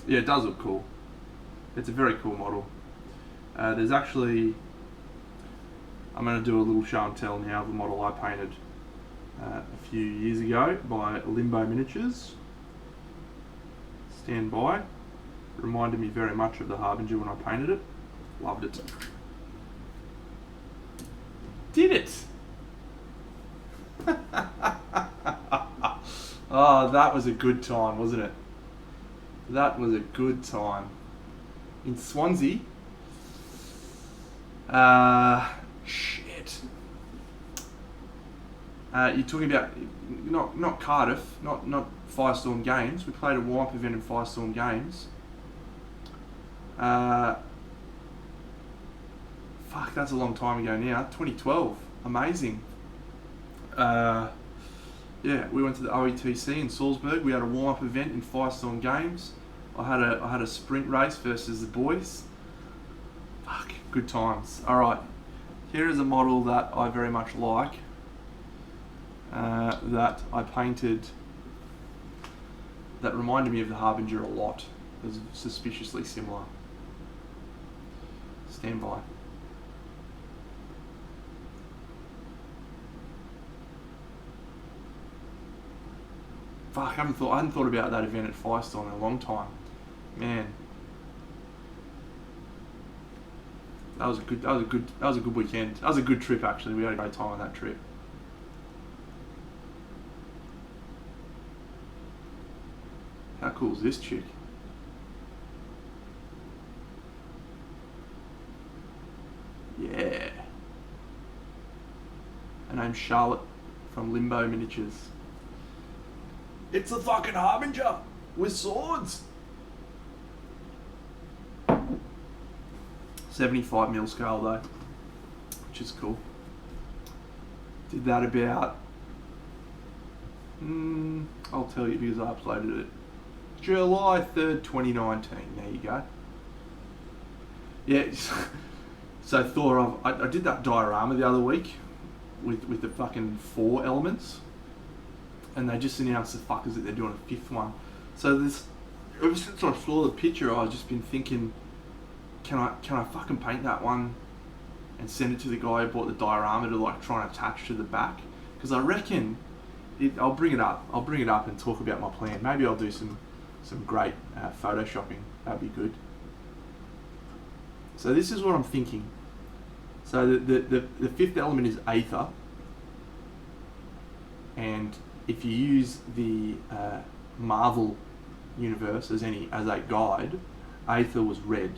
Yeah, it does look cool. It's a very cool model. There's actually, I'm going to do a little show and tell now of a model I painted a few years ago by Limbo Miniatures. Stand by. Reminded me very much of the Harbinger when I painted it. Loved it. Did it? Oh, that was a good time, wasn't it? That was a good time. In Swansea. Shit. You're talking about not Cardiff, not Firestorm Games. We played a warm-up event in Firestorm Games. Fuck, that's a long time ago now. 2012. Amazing. Yeah, we went to the OETC in Salzburg. We had a warm-up event in Firestorm Games. I had a sprint race versus the boys. Fuck, good times. All right, here is a model that I very much like. That I painted. That reminded me of the Harbinger a lot. It was suspiciously similar. Stand by. Fuck, I hadn't thought about that event at Firestorm in a long time. Man. That was a good weekend. That was a good trip actually. We had a great time on that trip. How cool is this chick? Yeah. Her name's Charlotte from Limbo Miniatures. It's a fucking Harbinger with swords. 75mm scale though, which is cool. Did that about, I'll tell you because I uploaded it. July 3rd, 2019. There you go. Yeah, So thought I did that diorama the other week with the fucking 4 elements, and they just announced the fuckers that they're doing a 5th one. So this, ever since I saw the picture, I've just been thinking, can I fucking paint that one and send it to the guy who bought the diorama to like try and attach to the back? Because I reckon I'll bring it up and talk about my plan. Maybe I'll do some great photoshopping. That'd be good. So this is what I'm thinking. So the 5th element is Aether, and if you use the Marvel universe as a guide, Aether was red,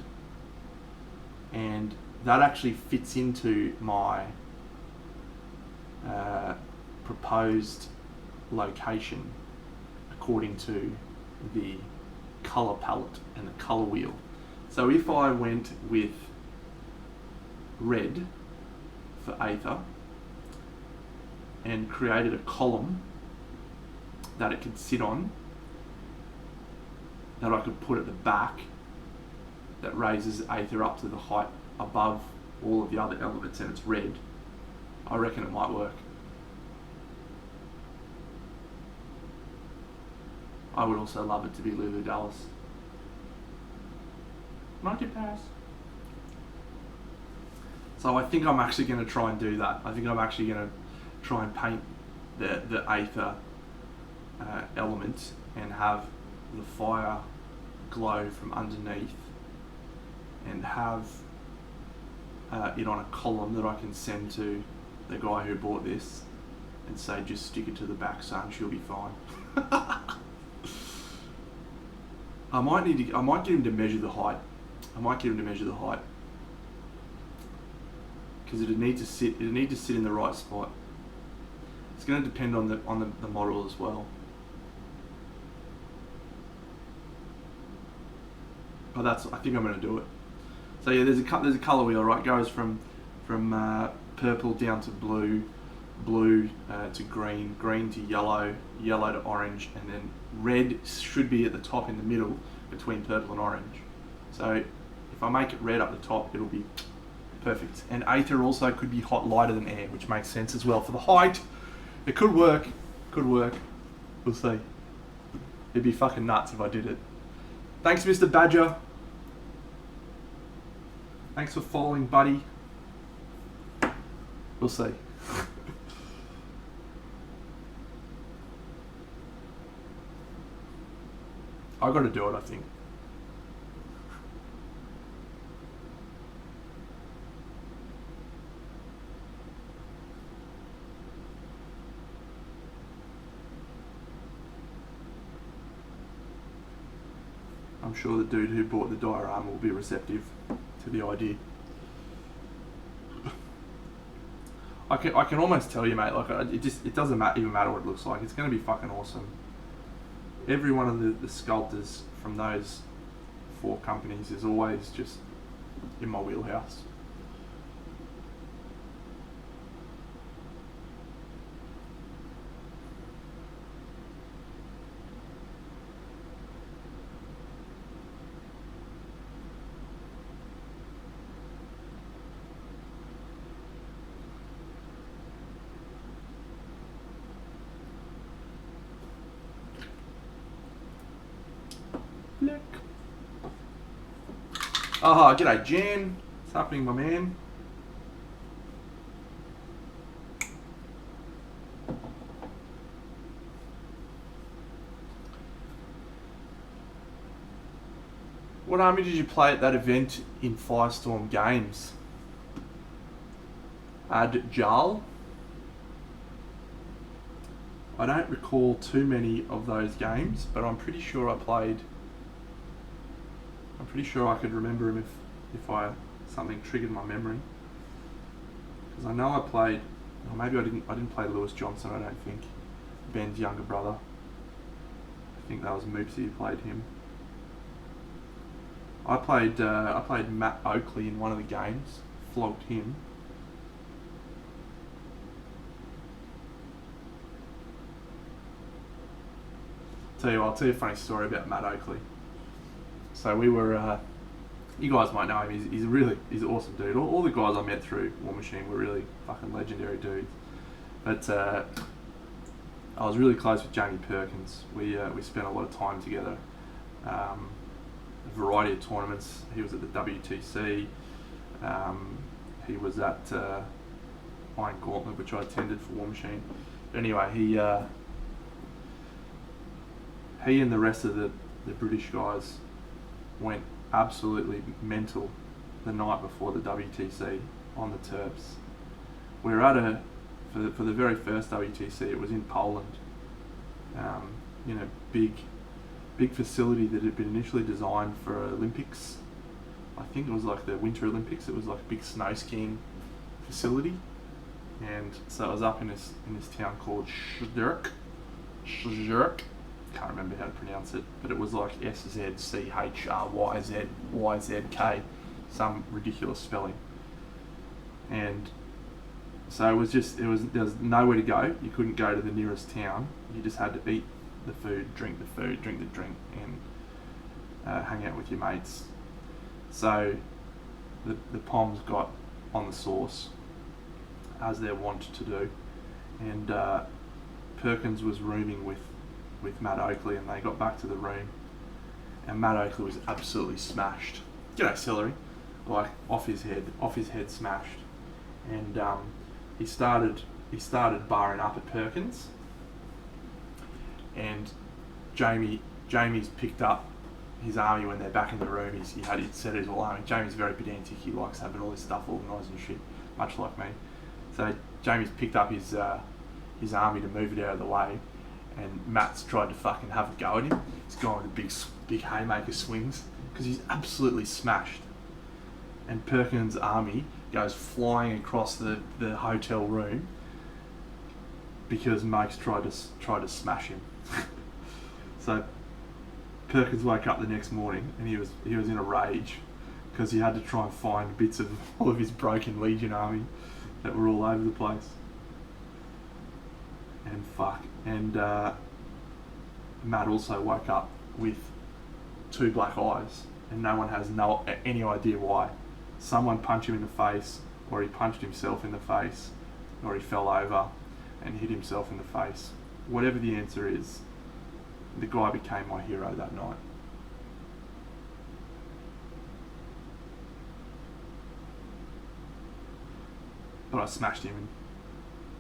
and that actually fits into my proposed location according to the color palette and the color wheel. So if I went with red for Aether and created a column that it could sit on, that I could put at the back, that raises Aether up to the height above all of the other elements, and it's red, I reckon it might work. I would also love it to be Lulu Dallas. Multipass. So I think I'm actually going to try and do that. I think I'm actually going to try and paint the Aether element and have the fire glow from underneath, and have it on a column that I can send to the guy who bought this and say, just stick it to the back, son, she'll be fine. I might get him to measure the height. Because it'd need to sit in the right spot. It's going to depend on the model as well. But I think I'm going to do it. So yeah, there's a color wheel, right? Goes from purple down to blue, to green, green to yellow, yellow to orange, and then red should be at the top in the middle between purple and orange. So if I make it red up the top, it'll be perfect. And Aether also could be hot lighter than air, which makes sense as well for the height. It could work. We'll see. It'd be fucking nuts if I did it. Thanks, Mr. Badger. Thanks for following, buddy. We'll see. I got to do it, I think. I'm sure the dude who bought the diorama will be receptive to the idea. I can almost tell you, mate. Like it doesn't even matter what it looks like. It's going to be fucking awesome. Every one of the sculptors from those 4 companies is always just in my wheelhouse. Look. Oh, g'day, Jan. What's happening, my man? What army did you play at that event in Firestorm Games? Ad-Jal? I don't recall too many of those games, but I'm pretty sure I could remember him if something triggered my memory. Because I know I played, or maybe I didn't play Lewis Johnson, I don't think. Ben's younger brother. I think that was Moopsy who played him. I played Matt Oakley in one of the games, flogged him. I'll tell you a funny story about Matt Oakley. So we were You guys might know him. He's an awesome dude. All the guys I met through War Machine were really fucking legendary dudes. But I was really close with Jamie Perkins. We spent a lot of time together. A variety of tournaments. He was at the WTC. He was at Iron Gauntlet, which I attended for War Machine. But anyway, he and the rest of the British guys went absolutely mental the night before the WTC on the Terps. We were at for the very first WTC. It was in Poland. Big facility that had been initially designed for Olympics. I think it was like the Winter Olympics. It was like a big snow skiing facility, and so it was up in this town called Szczyt. Can't remember how to pronounce it, but it was like SZCHRYZYZK, some ridiculous spelling. And so there was nowhere to go. You couldn't go to the nearest town. You just had to eat the food, drink the drink, and hang out with your mates. So the Poms got on the sauce, as they're wont to do, and Perkins was rooming with Matt Oakley, and they got back to the room, and Matt Oakley was absolutely smashed. G'day, Celery, like off his head smashed, and he started barring up at Perkins, and Jamie's picked up his army when they're back in the room. He'd set his all army. Jamie's very pedantic. He likes having all this stuff organised and shit, much like me. So Jamie's picked up his army to move it out of the way, and Matt's tried to fucking have a go at him. He's gone with big haymaker swings because he's absolutely smashed. And Perkins' army goes flying across the hotel room because Mike's tried to smash him. So Perkins woke up the next morning and he was in a rage because he had to try and find bits of all of his broken Legion army that were all over the place. And Matt also woke up with 2 black eyes, and no one has any idea why. Someone punched him in the face, or he punched himself in the face, or he fell over and hit himself in the face. Whatever the answer is, the guy became my hero that night. But I smashed him in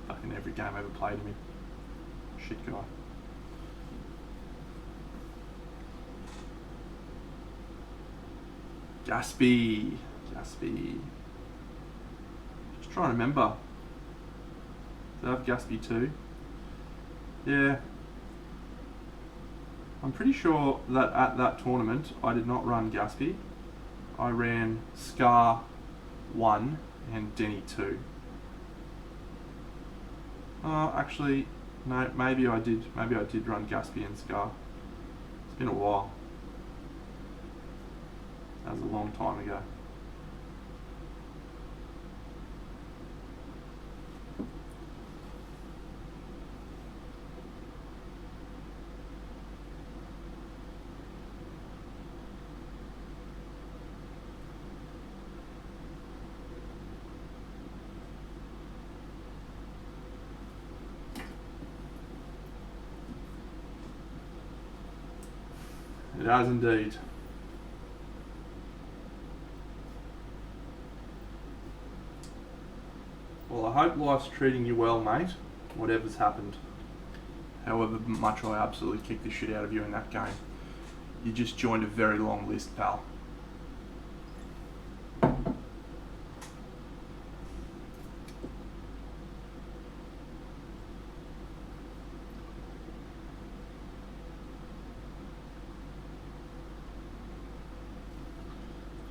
fucking every game I ever played him in. Shit guy. Gaspy. Just trying to remember. Did I have Gaspy too? Yeah. I'm pretty sure that at that tournament I did not run Gaspy. I ran Scar 1 and Denny 2. Actually, no, maybe I did run Gaspy and Scar. It's been a while. That was a long time ago. It has indeed. Well, I hope life's treating you well, mate, whatever's happened. However much I absolutely kicked the shit out of you in that game. You just joined a very long list, pal.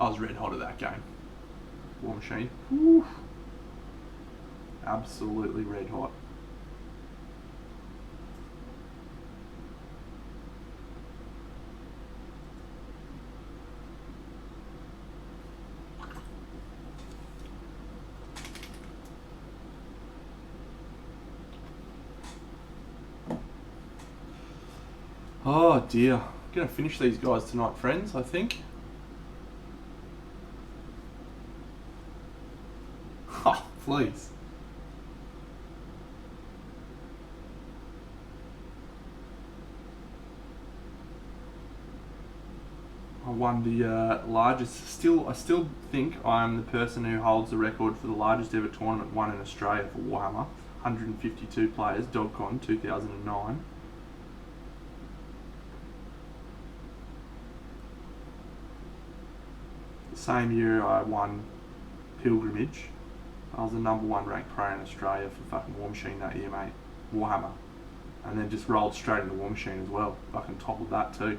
I was red hot at that game. War Machine. Woo. Absolutely red hot. Oh dear. I'm going to finish these guys tonight, friends, I think. Please. I won the largest. I still think I'm the person who holds the record for the largest ever tournament won in Australia for Warhammer. 152 players, DogCon 2009. The same year I won Pilgrimage. I was the #1 ranked player in Australia for fucking War Machine that year, mate. Warhammer. And then just rolled straight into War Machine as well. Fucking toppled that too.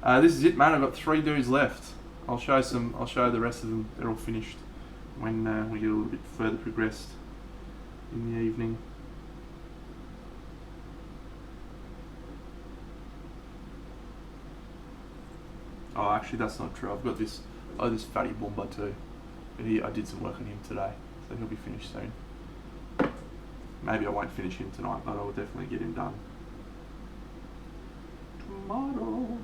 This is it, man. I've got 3 dudes left. I'll show the rest of them. They're all finished when we get a little bit further progressed in the evening. Oh, actually, that's not true. I've got this fatty Boomba too. But I did some work on him today, so he'll be finished soon. Maybe I won't finish him tonight, but I will definitely get him done. Tomorrow.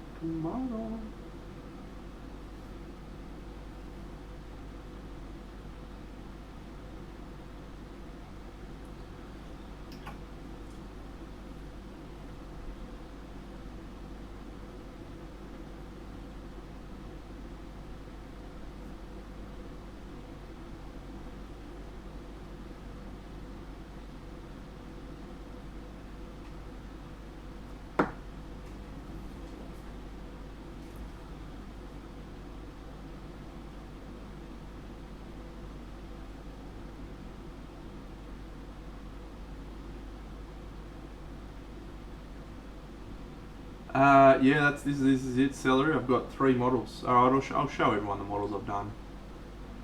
Yeah, this is it, Celery. I've got 3 models. Alright, I'll show everyone the models I've done.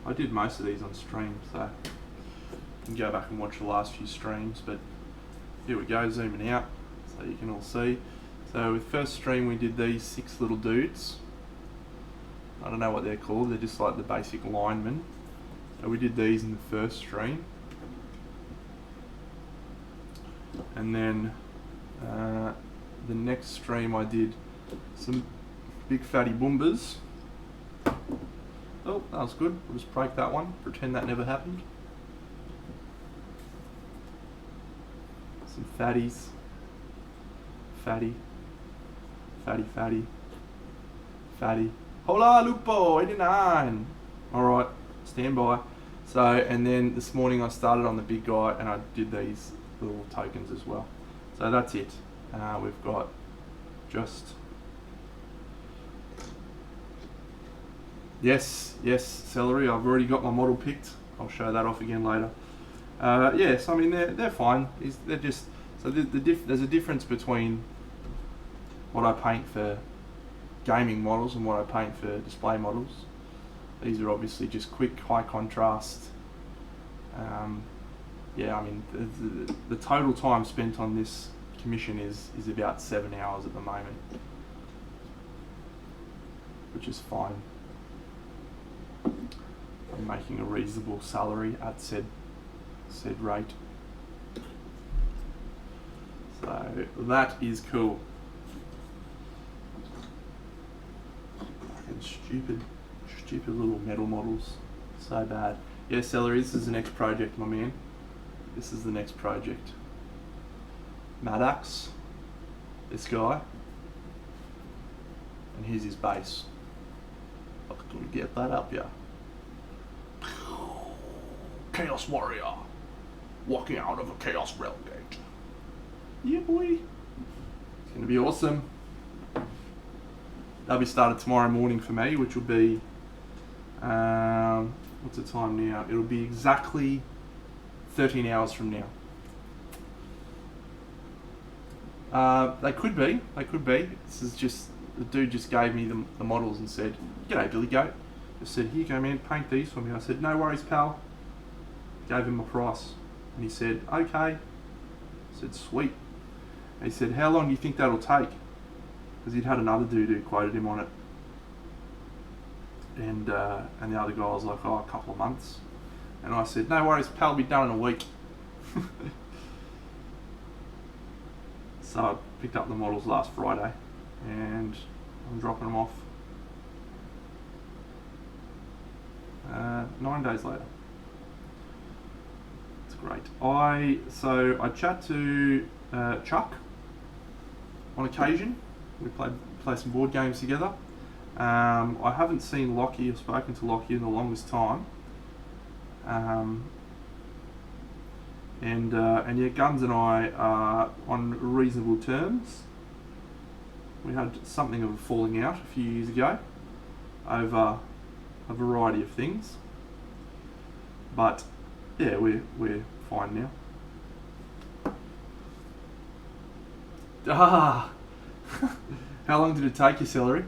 I did most of these on stream, so you can go back and watch the last few streams, but here we go, zooming out so you can all see. So with first stream we did these 6 little dudes. I don't know what they're called, they're just like the basic linemen. So we did these in the first stream. And then the next stream I did some big fatty Boombas. Oh, that was good. We'll just break that one. Pretend that never happened. Some fatties. Fatty. Hola Lupo, 89. Alright, stand by. So, and then this morning I started on the big guy and I did these little tokens as well. So that's it. We've got just... Yes, Celery, I've already got my model picked. I'll show that off again later. Yes, I mean, they're fine. They're just... So there's a difference between what I paint for gaming models and what I paint for display models. These are obviously just quick, high contrast. Yeah, I mean, the total time spent on this commission is about 7 hours at the moment, which is fine. I'm making a reasonable salary at said rate. So that is cool. Fucking stupid little metal models. So bad. Yeah, Celery, this is the next project, my man. This is the next project. Maddox, this guy, and here's his base. I can get that up, yeah. Chaos Warrior, walking out of a Chaos Realm gate. Yeah, boy. It's gonna be awesome. That'll be started tomorrow morning for me, which will be, what's the time now? It'll be exactly 13 hours from now. They could be. This is just, the dude just gave me the models and said, "G'day, Billy Goat." Just said, "Here you go, man, paint these for me." I said, "No worries, pal." Gave him a price. And he said, "Okay." I said, "Sweet." And he said, "How long do you think that'll take?" Because he'd had another dude who quoted him on it. And the other guy was like, "Oh, a couple of months." And I said, "No worries, pal, it'll be done in a week." So I picked up the models last Friday and I'm dropping them off 9 days later. It's great. I chat to Chuck on occasion. We play some board games together. I haven't seen Lockie or spoken to Lockie in the longest time. And yeah, Guns and I are on reasonable terms. We had something of a falling out a few years ago over a variety of things, but yeah, we're fine now. Ah, how long did it take you, Celery?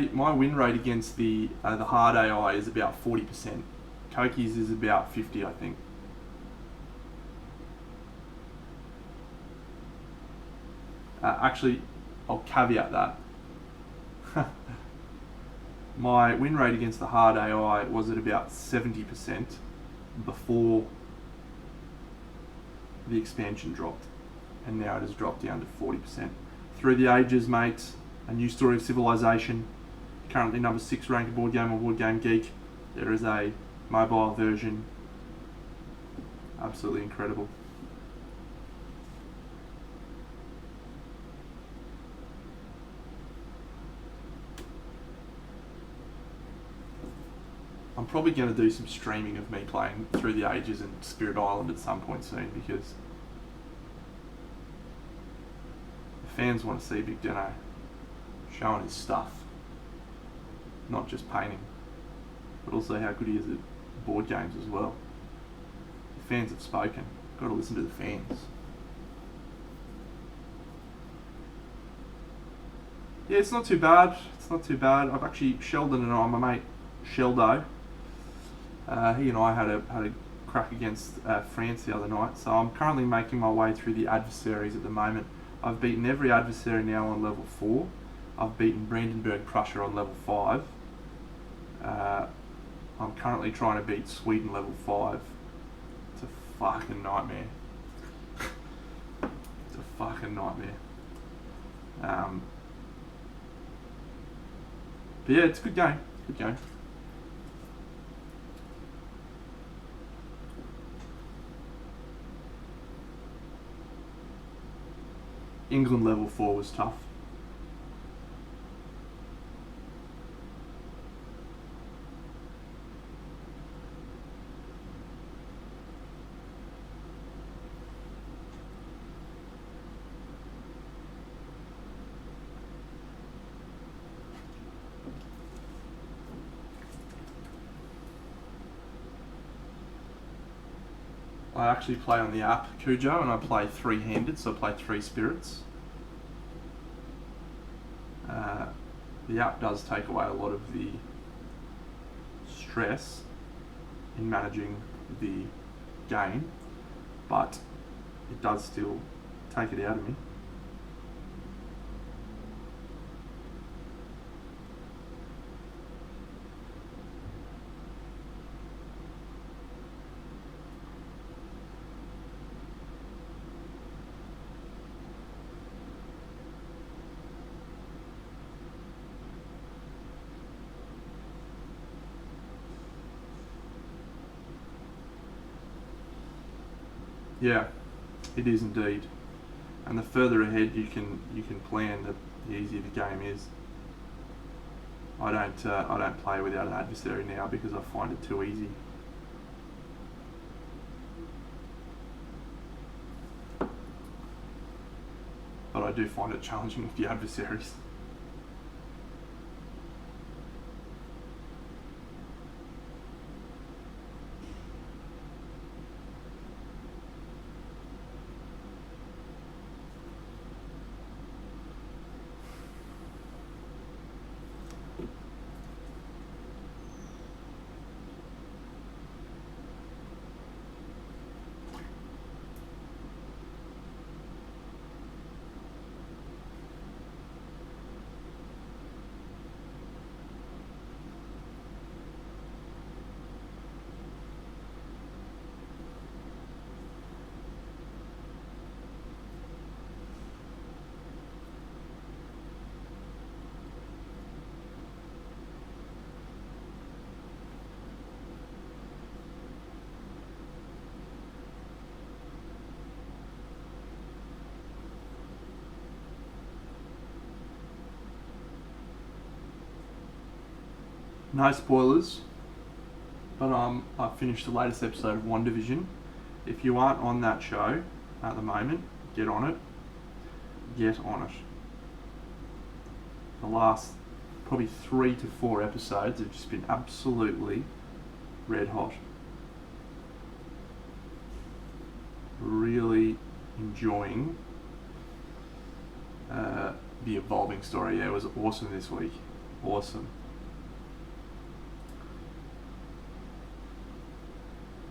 My win rate against the hard AI is about 40%. Koki's is about 50, I think. Actually, I'll caveat that. My win rate against the hard AI was at about 70% before the expansion dropped, and now it has dropped down to 40%. Through the Ages, mate, A New Story of Civilization, currently number 6 ranked board game on Board Game Geek. There is a mobile version, absolutely incredible. I'm probably going to do some streaming of me playing Through the Ages and Spirit Island at some point soon, because the fans want to see Big Dino showing his stuff, not just painting, but also how good he is at board games as well. The fans have spoken. Got to listen to the fans. Yeah, it's not too bad. It's not too bad. I've actually Sheldon and I, my mate Sheldo, he and I had a crack against France the other night. So I'm currently making my way through the adversaries at the moment. I've beaten every adversary now on level 4. I've beaten Brandenburg Prussia on level 5. I'm currently trying to beat Sweden level 5. It's a fucking nightmare. It's a fucking nightmare. But yeah, it's a good game. Good game. England level 4 was tough. I actually play on the app Cujo, and I play 3-handed, so I play 3 spirits. The app does take away a lot of the stress in managing the game, but it does still take it out of me. Yeah, it is indeed. And the further ahead you can plan, the easier the game is. I don't play without an adversary now because I find it too easy. But I do find it challenging with the adversaries. No spoilers, but I finished the latest episode of WandaVision. If you aren't on that show at the moment, get on it. Get on it. The last probably 3 to 4 episodes have just been absolutely red hot. Really enjoying the evolving story. Yeah, it was awesome this week. Awesome.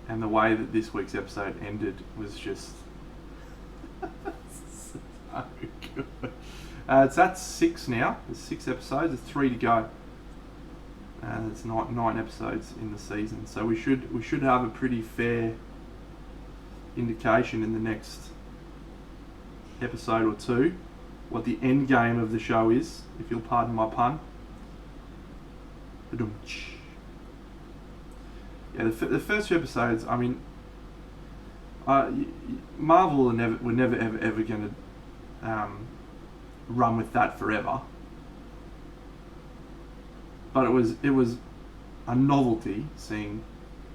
And the way that this week's episode ended was just so good. It's at 6 now. There's 6 episodes. There's 3 to go. There's 9 episodes in the season, so we should have a pretty fair indication in the next episode or two what the end game of the show is, if you'll pardon my pun. Yeah, the first 2 episodes, I mean, Marvel were never ever going to run with that forever. But it was a novelty seeing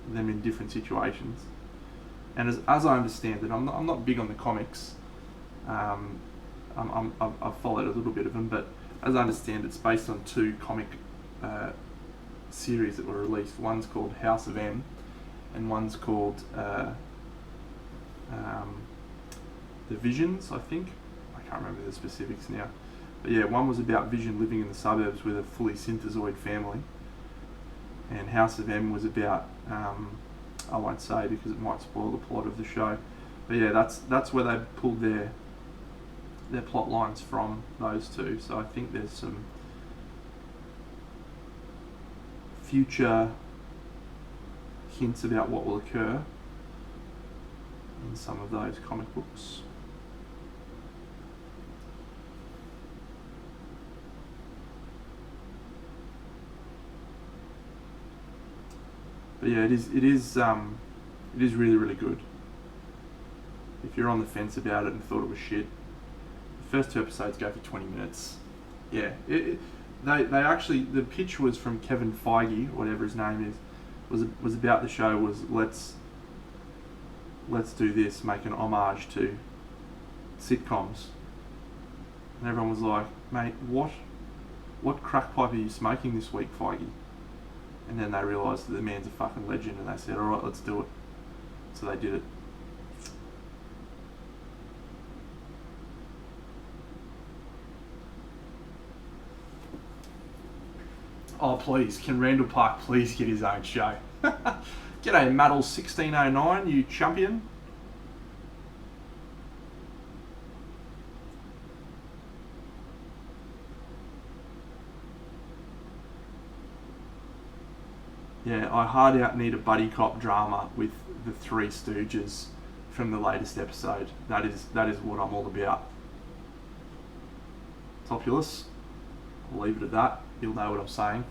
them in different situations. And as I understand it, I'm not big on the comics. I've followed a little bit of them, but as I understand, it's based on 2 comic series that were released. One's called House of M, and one's called The Visions, I think. I can't remember the specifics now. But yeah, one was about Vision living in the suburbs with a fully synthezoid family, and House of M was about I won't say because it might spoil the plot of the show. But yeah, that's where they pulled their plot lines from, those 2. So I think there's some future hints about what will occur in some of those comic books. But yeah, it is really, really good. If you're on the fence about it and thought it was shit, the first 2 episodes go for 20 minutes. Yeah, they actually, the pitch was from Kevin Feige, whatever his name is, was about the show was let's do this, make an homage to sitcoms. And everyone was like, mate, what crack pipe are you smoking this week, Feige? And then they realised that the man's a fucking legend, and they said, alright, let's do it. So they did it. Oh please, can Randall Park please get his own show? G'day Maddle1609, you champion. Yeah, I hard out need a buddy cop drama with the 3 Stooges from the latest episode. That is what I'm all about. Topulus, I'll leave it at that. You'll know what I'm saying.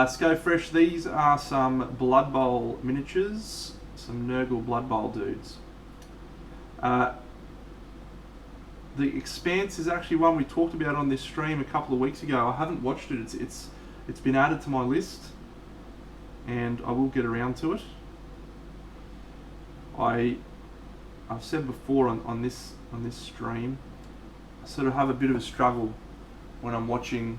Sco Fresh, these are some Blood Bowl miniatures, some Nurgle Blood Bowl dudes. The Expanse is actually one we talked about on this stream a couple of weeks ago. I haven't watched it. It's been added to my list, and I will get around to it. I've said before on this stream, I sort of have a bit of a struggle when I'm watching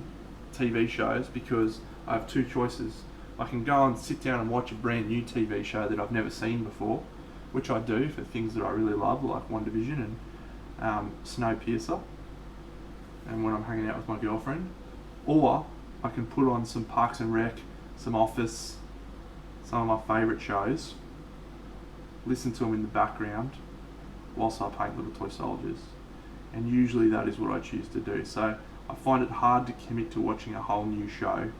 TV shows because I have 2 choices. I can go and sit down and watch a brand new TV show that I've never seen before, which I do for things that I really love, like WandaVision and Snowpiercer, and when I'm hanging out with my girlfriend. Or I can put on some Parks and Rec, some Office, some of my favourite shows, listen to them in the background whilst I paint little toy soldiers. And usually that is what I choose to do. So I find it hard to commit to watching a whole new show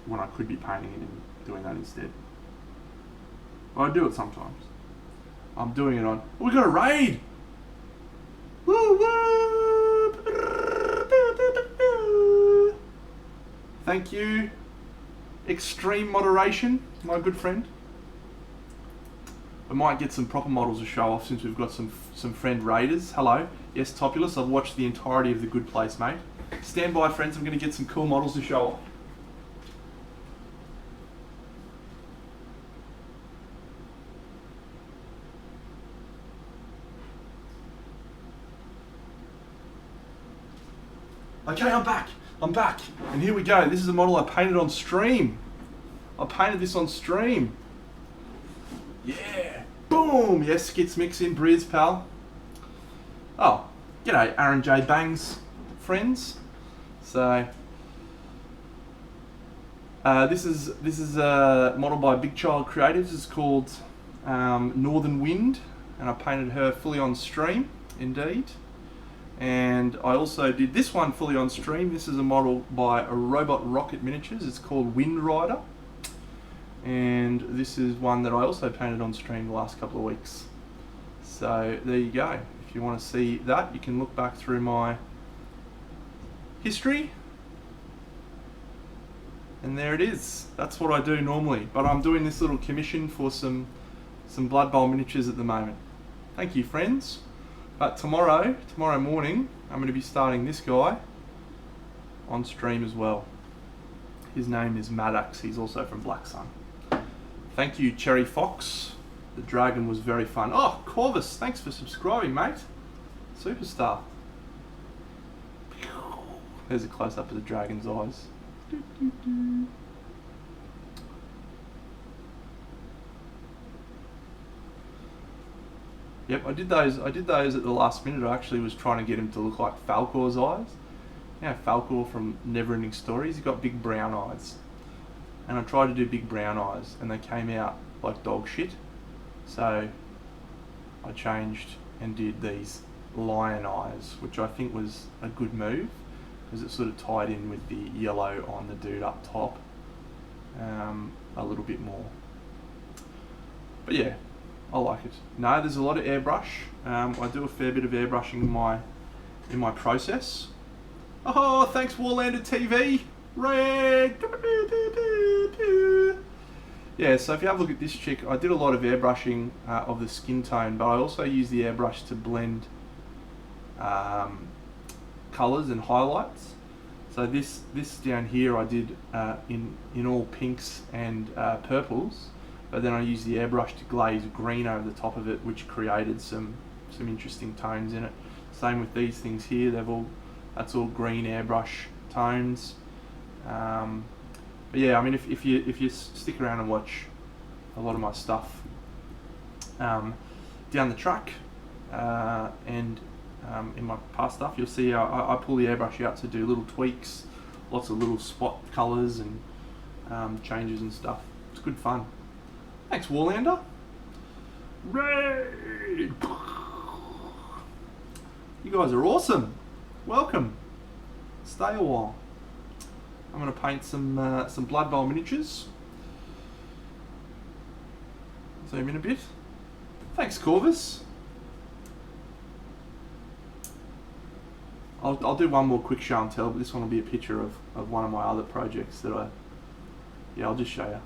when I could be painting it and doing that instead. But I do it sometimes. I'm doing it on... Oh, we got a raid! Woo woo! Thank you. Extreme Moderation, my good friend. We might get some proper models to show off since we've got some friend raiders. Hello. Yes, Topulus, I've watched the entirety of The Good Place, mate. Stand by, friends. I'm going to get some cool models to show off. Okay, I'm back. And here we go. This is a model I painted on stream. I painted this on stream. Yeah. Boom. Yes, Skits Mix in Briz, pal. Oh, g'day, Aaron J. Bangs friends. So, this is a model by Big Child Creatives. It's called Northern Wind, and I painted her fully on stream, indeed. And I also did this one fully on stream. This is a model by Robot Rocket Miniatures. It's called Wind Rider. And this is one that I also painted on stream the last couple of weeks. So there you go. If you want to see that, you can look back through my history. And there it is. That's what I do normally. But I'm doing this little commission for some Blood Bowl miniatures at the moment. Thank you, friends. But tomorrow morning, I'm going to be starting this guy on stream as well. His name is Maddox. He's also from Black Sun. Thank you, Cherry Fox. The dragon was very fun. Oh, Corvus, thanks for subscribing, mate. Superstar. There's a close-up of the dragon's eyes. Yep, I did those at the last minute. I actually was trying to get him to look like Falcor's eyes. You know, Falcor from Neverending Stories, he's got big brown eyes. And I tried to do big brown eyes, and they came out like dog shit. So I changed and did these lion eyes, which I think was a good move, because it sort of tied in with the yellow on the dude up top a little bit more. But yeah, I like it. No, there's a lot of airbrush. I do a fair bit of airbrushing in my process. Oh, thanks Warlander TV. Red. Yeah, so if you have a look at this chick, I did a lot of airbrushing of the skin tone, but I also use the airbrush to blend colours and highlights. So this down here I did in all pinks and purples, but then I used the airbrush to glaze green over the top of it, which created some interesting tones in it. Same with these things here; that's all green airbrush tones. But yeah, I mean, if you stick around and watch a lot of my stuff down the track and in my past stuff, you'll see I pull the airbrush out to do little tweaks, lots of little spot colours and changes and stuff. It's good fun. Thanks, Warlander. Raid! You guys are awesome. Welcome. Stay a while. I'm going to paint some Blood Bowl miniatures. Zoom in a bit. Thanks, Corvus. I'll do one more quick show and tell, but this one will be a picture of one of my other projects that I'll just show you.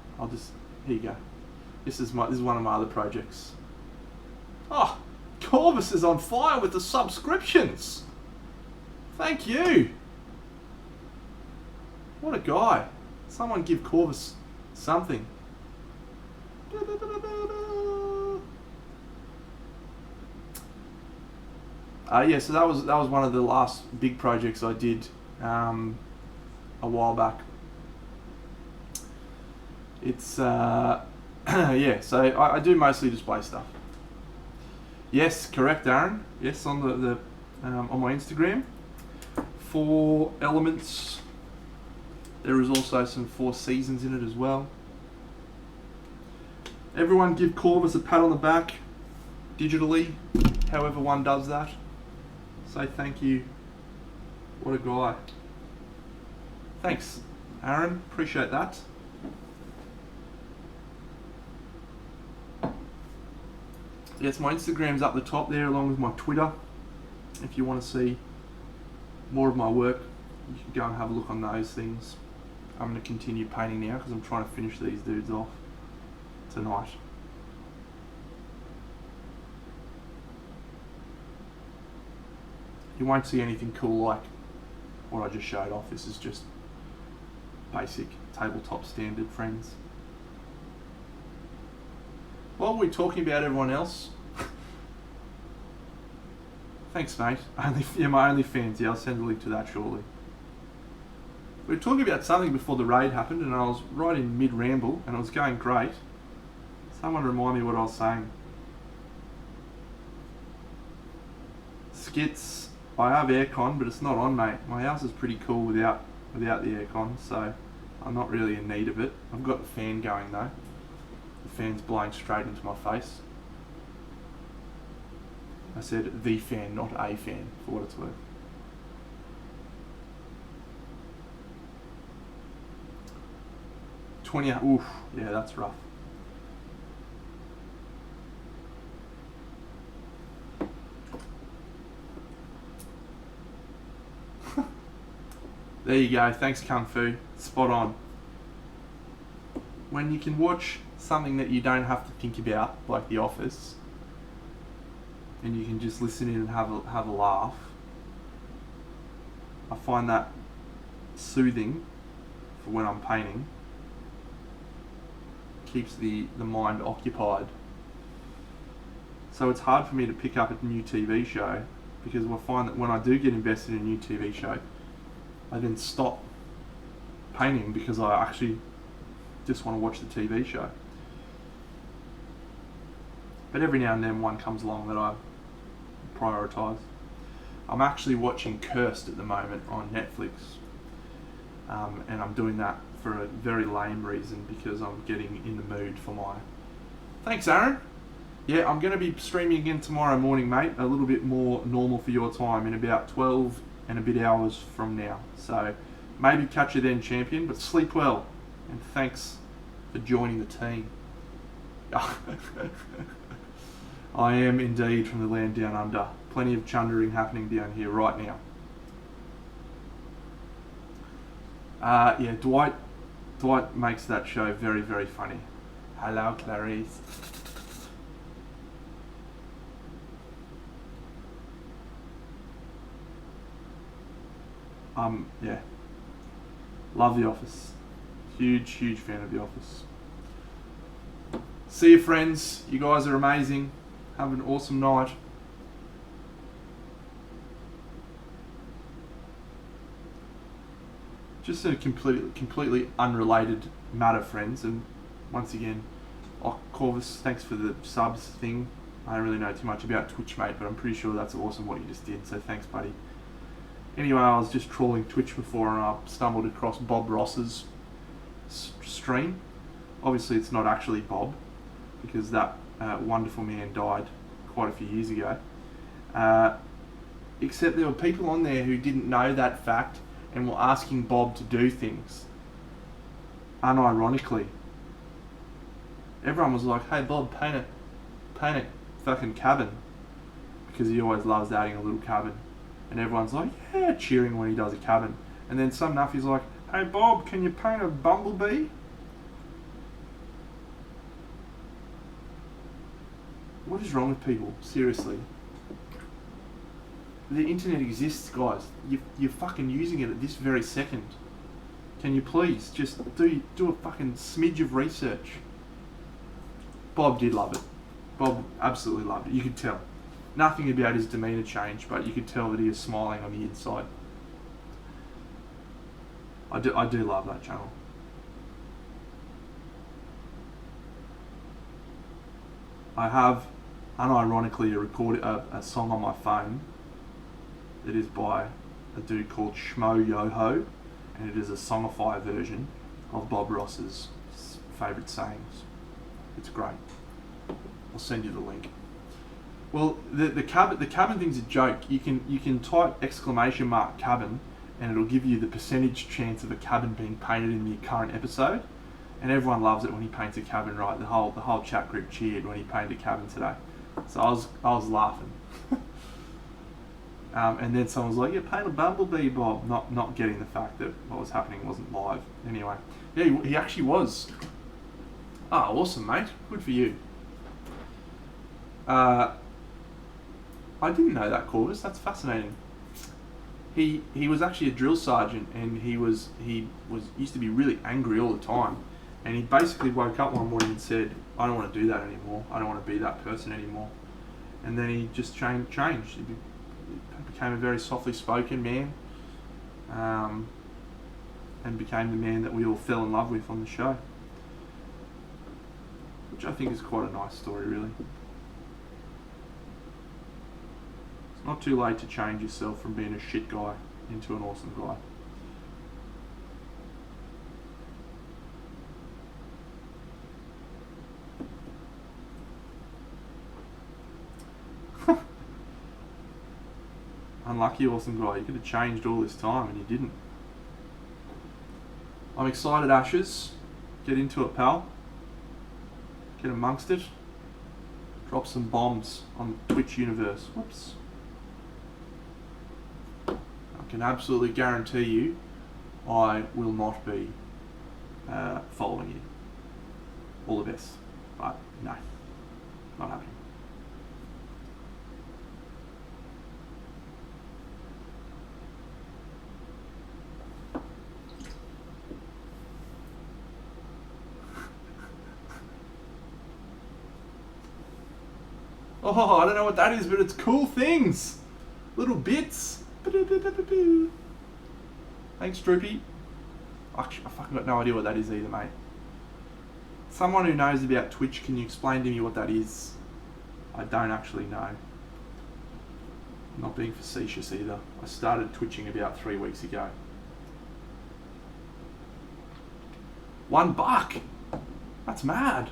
Here you go. This is one of my other projects. Oh, Corvus is on fire with the subscriptions. Thank you. What a guy. Someone give Corvus something. Yeah, so that was one of the last big projects I did a while back. It's yeah, so I do mostly display stuff. Yes, correct, Aaron. Yes, on the on my Instagram. 4 elements. There is also some 4 seasons in it as well. Everyone give Corvus a pat on the back, digitally, however one does that. Say thank you. What a guy. Thanks, Aaron. Appreciate that. Yes, my Instagram's up the top there along with my Twitter. If you want to see more of my work, you can go and have a look on those things. I'm going to continue painting now because I'm trying to finish these dudes off tonight. You won't see anything cool like what I just showed off. This is just basic tabletop standard, friends. While we're talking about everyone else, thanks, mate. My OnlyFans. Yeah, I'll send a link to that shortly. We were talking about something before the raid happened, and I was right in mid-ramble, and it was going great. Someone remind me what I was saying. Skits. I have aircon, but it's not on, mate. My house is pretty cool without the aircon, so I'm not really in need of it. I've got the fan going though. The fan's blowing straight into my face. I said the fan, not a fan, for what it's worth. Oof, yeah, that's rough. There you go, thanks Kung Fu, spot on. When you can watch something that you don't have to think about, like The Office, and you can just listen in and have a laugh, I find that soothing for when I'm painting. Keeps the mind occupied. So it's hard for me to pick up a new TV show, because I find that when I do get invested in a new TV show, I then stop painting because I actually just want to watch the TV show. But every now and then one comes along that I prioritise. I'm actually watching Cursed at the moment on Netflix, and I'm doing that for a very lame reason, because I'm getting in the mood for my... Thanks, Aaron! Yeah, I'm going to be streaming again tomorrow morning, mate, a little bit more normal for your time, in about 12 and a bit hours from now. So maybe catch you then, champion, but sleep well, and thanks for joining the team. I am indeed from the land down under. Plenty of chundering happening down here right now. Yeah, Dwight makes that show very, very funny. Hello, Clarice. Yeah. Love The Office. Huge, huge fan of The Office. See you, friends. You guys are amazing. Have an awesome night. Just a completely unrelated matter, friends, and once again, Corvus, thanks for the subs thing. I don't really know too much about Twitch, mate, but I'm pretty sure that's awesome what you just did, so thanks, buddy. Anyway, I was just trawling Twitch before and I stumbled across Bob Ross's stream. Obviously it's not actually Bob, because that wonderful man died quite a few years ago. Except there were people on there who didn't know that fact and were asking Bob to do things. Unironically. Everyone was like, hey Bob, paint a fucking cabin. Because he always loves adding a little cabin. And everyone's like, yeah, cheering when he does a cabin. And then some nuffy's like, hey Bob, can you paint a bumblebee? What is wrong with people? Seriously. The internet exists, guys. You're fucking using it at this very second. Can you please just do a fucking smidge of research? Bob did love it. Bob absolutely loved it. You could tell. Nothing about his demeanour changed, but you could tell that he was smiling on the inside. I do love that channel. I have, unironically, a song on my phone that is by a dude called Schmo Yoho, and it is a songify version of Bob Ross's favourite sayings. It's great. I'll send you the link. Well, the cabin thing's a joke. You can type !cabin, and it'll give you the percentage chance of a cabin being painted in the current episode, and everyone loves it when he paints a cabin. Right, the whole chat group cheered when he painted a cabin today. So I was laughing. And then someone was like, "Yeah, paint a bumblebee, Bob," not getting the fact that what was happening wasn't live. Anyway, yeah, he actually was. Ah, awesome, mate. Good for you. I didn't know that, Corvus. That's fascinating. he was actually a drill sergeant, and he was used to be really angry all the time, and he basically woke up one morning and said, I don't want to do that anymore. I don't want to be that person anymore. And then he just changed. He became a very softly spoken man, and became the man that we all fell in love with on the show, which I think is quite a nice story, really. It's not too late to change yourself from being a shit guy into an awesome guy. Unlucky awesome guy, you could have changed all this time and you didn't. I'm excited, Ashes. Get into it, pal. Get amongst it. Drop some bombs on the Twitch universe. Whoops. I can absolutely guarantee you I will not be following you. All the best. But no, not happening. Oh, I don't know what that is, but it's cool things. Little bits. Thanks, Droopy. Actually, I fucking got no idea what that is either, mate. Someone who knows about Twitch, can you explain to me what that is? I don't actually know. I'm not being facetious either. I started twitching about 3 weeks ago. $1? That's mad.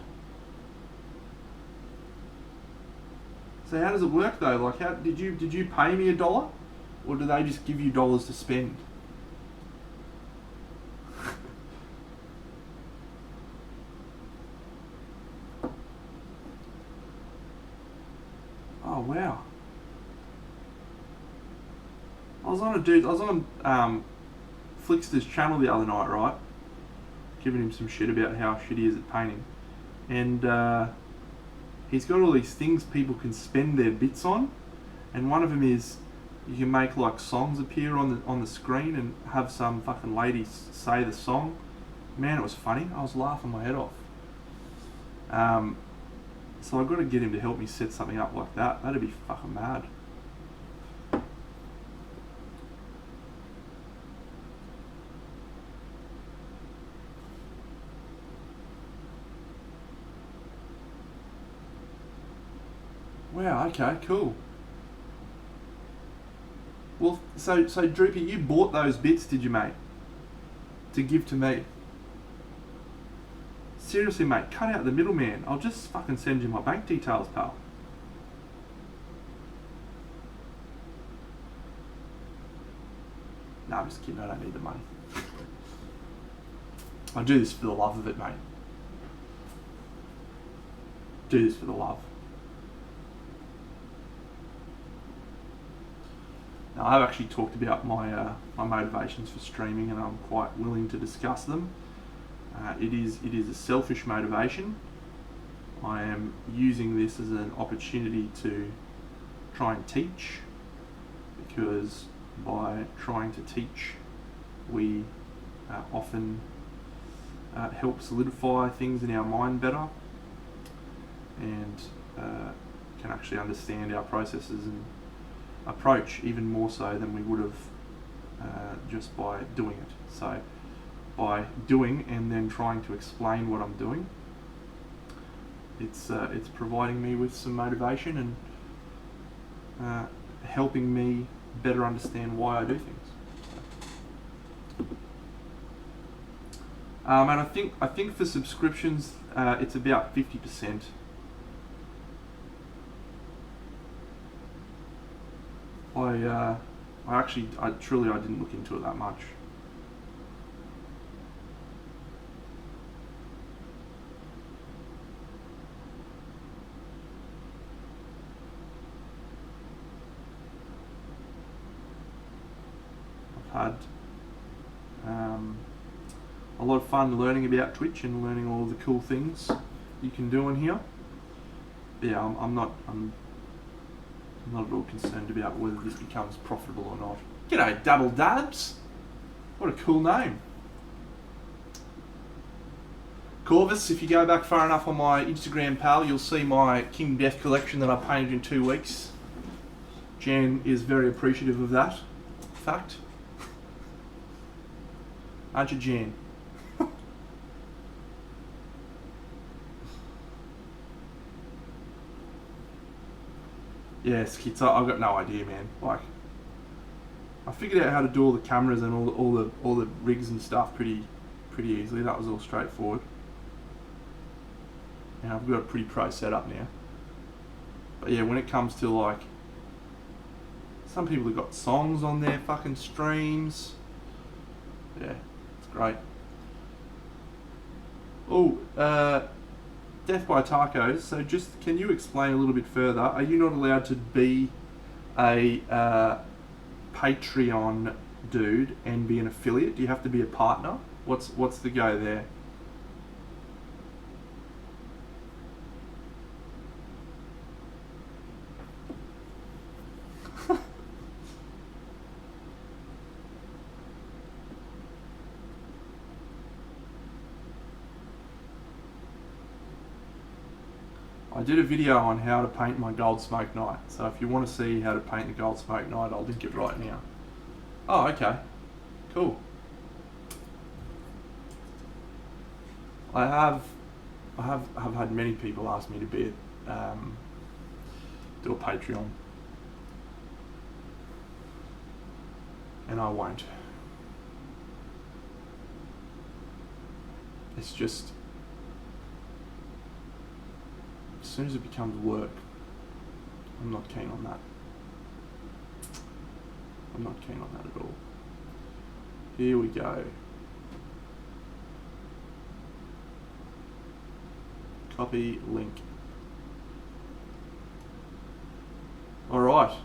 So how does it work though? Like, how did you pay me $1, or do they just give you dollars to spend? Oh wow! I was on Flickster's channel the other night, right? Giving him some shit about how shit he is at painting, and he's got all these things people can spend their bits on, and one of them is you can make like songs appear on the screen and have some fucking lady say the song. Man, it was funny. I was laughing my head off. So I've got to get him to help me set something up like that. That'd be fucking mad. Wow, okay, cool. Well, so Droopy, you bought those bits, did you, mate? To give to me? Seriously, mate, cut out the middleman. I'll just fucking send you my bank details, pal. Nah, I'm just kidding, I don't need the money. I do this for the love of it, mate. Do this for the love. Now, I've actually talked about my motivations for streaming, and I'm quite willing to discuss them. It is a selfish motivation. I am using this as an opportunity to try and teach, because by trying to teach, we often help solidify things in our mind better, and can actually understand our processes and approach even more so than we would have just by doing it. So by doing and then trying to explain what I'm doing, it's providing me with some motivation and helping me better understand why I do things. And I think for subscriptions it's about 50%. I didn't look into it that much. I've had a lot of fun learning about Twitch and learning all the cool things you can do in here. Yeah, I'm not at all concerned about whether this becomes profitable or not. G'day, Double Dabs. What a cool name. Corvus, if you go back far enough on my Instagram, pal, you'll see my King Death collection that I painted in 2 weeks. Jan is very appreciative of that fact. Aren't you, Jan? Yeah, skits. I've got no idea, man. Like, I figured out how to do all the cameras and all the rigs and stuff pretty easily. That was all straightforward. And I've got a pretty pro setup now. But yeah, when it comes to like, some people have got songs on their fucking streams. Yeah, it's great. Oh, Death by Tacos. So just, can you explain a little bit further? Are you not allowed to be a Patreon dude and be an affiliate? Do you have to be a partner? What's the go there? I did a video on how to paint my Gold Smoke Night, so if you want to see how to paint the Gold Smoke Night, I'll link it right now. Oh, okay. Cool. I have had many people ask me to be do a Patreon, and I won't. It's just, as soon as it becomes work, I'm not keen on that. I'm not keen on that at all. Here we go. Copy link. All right.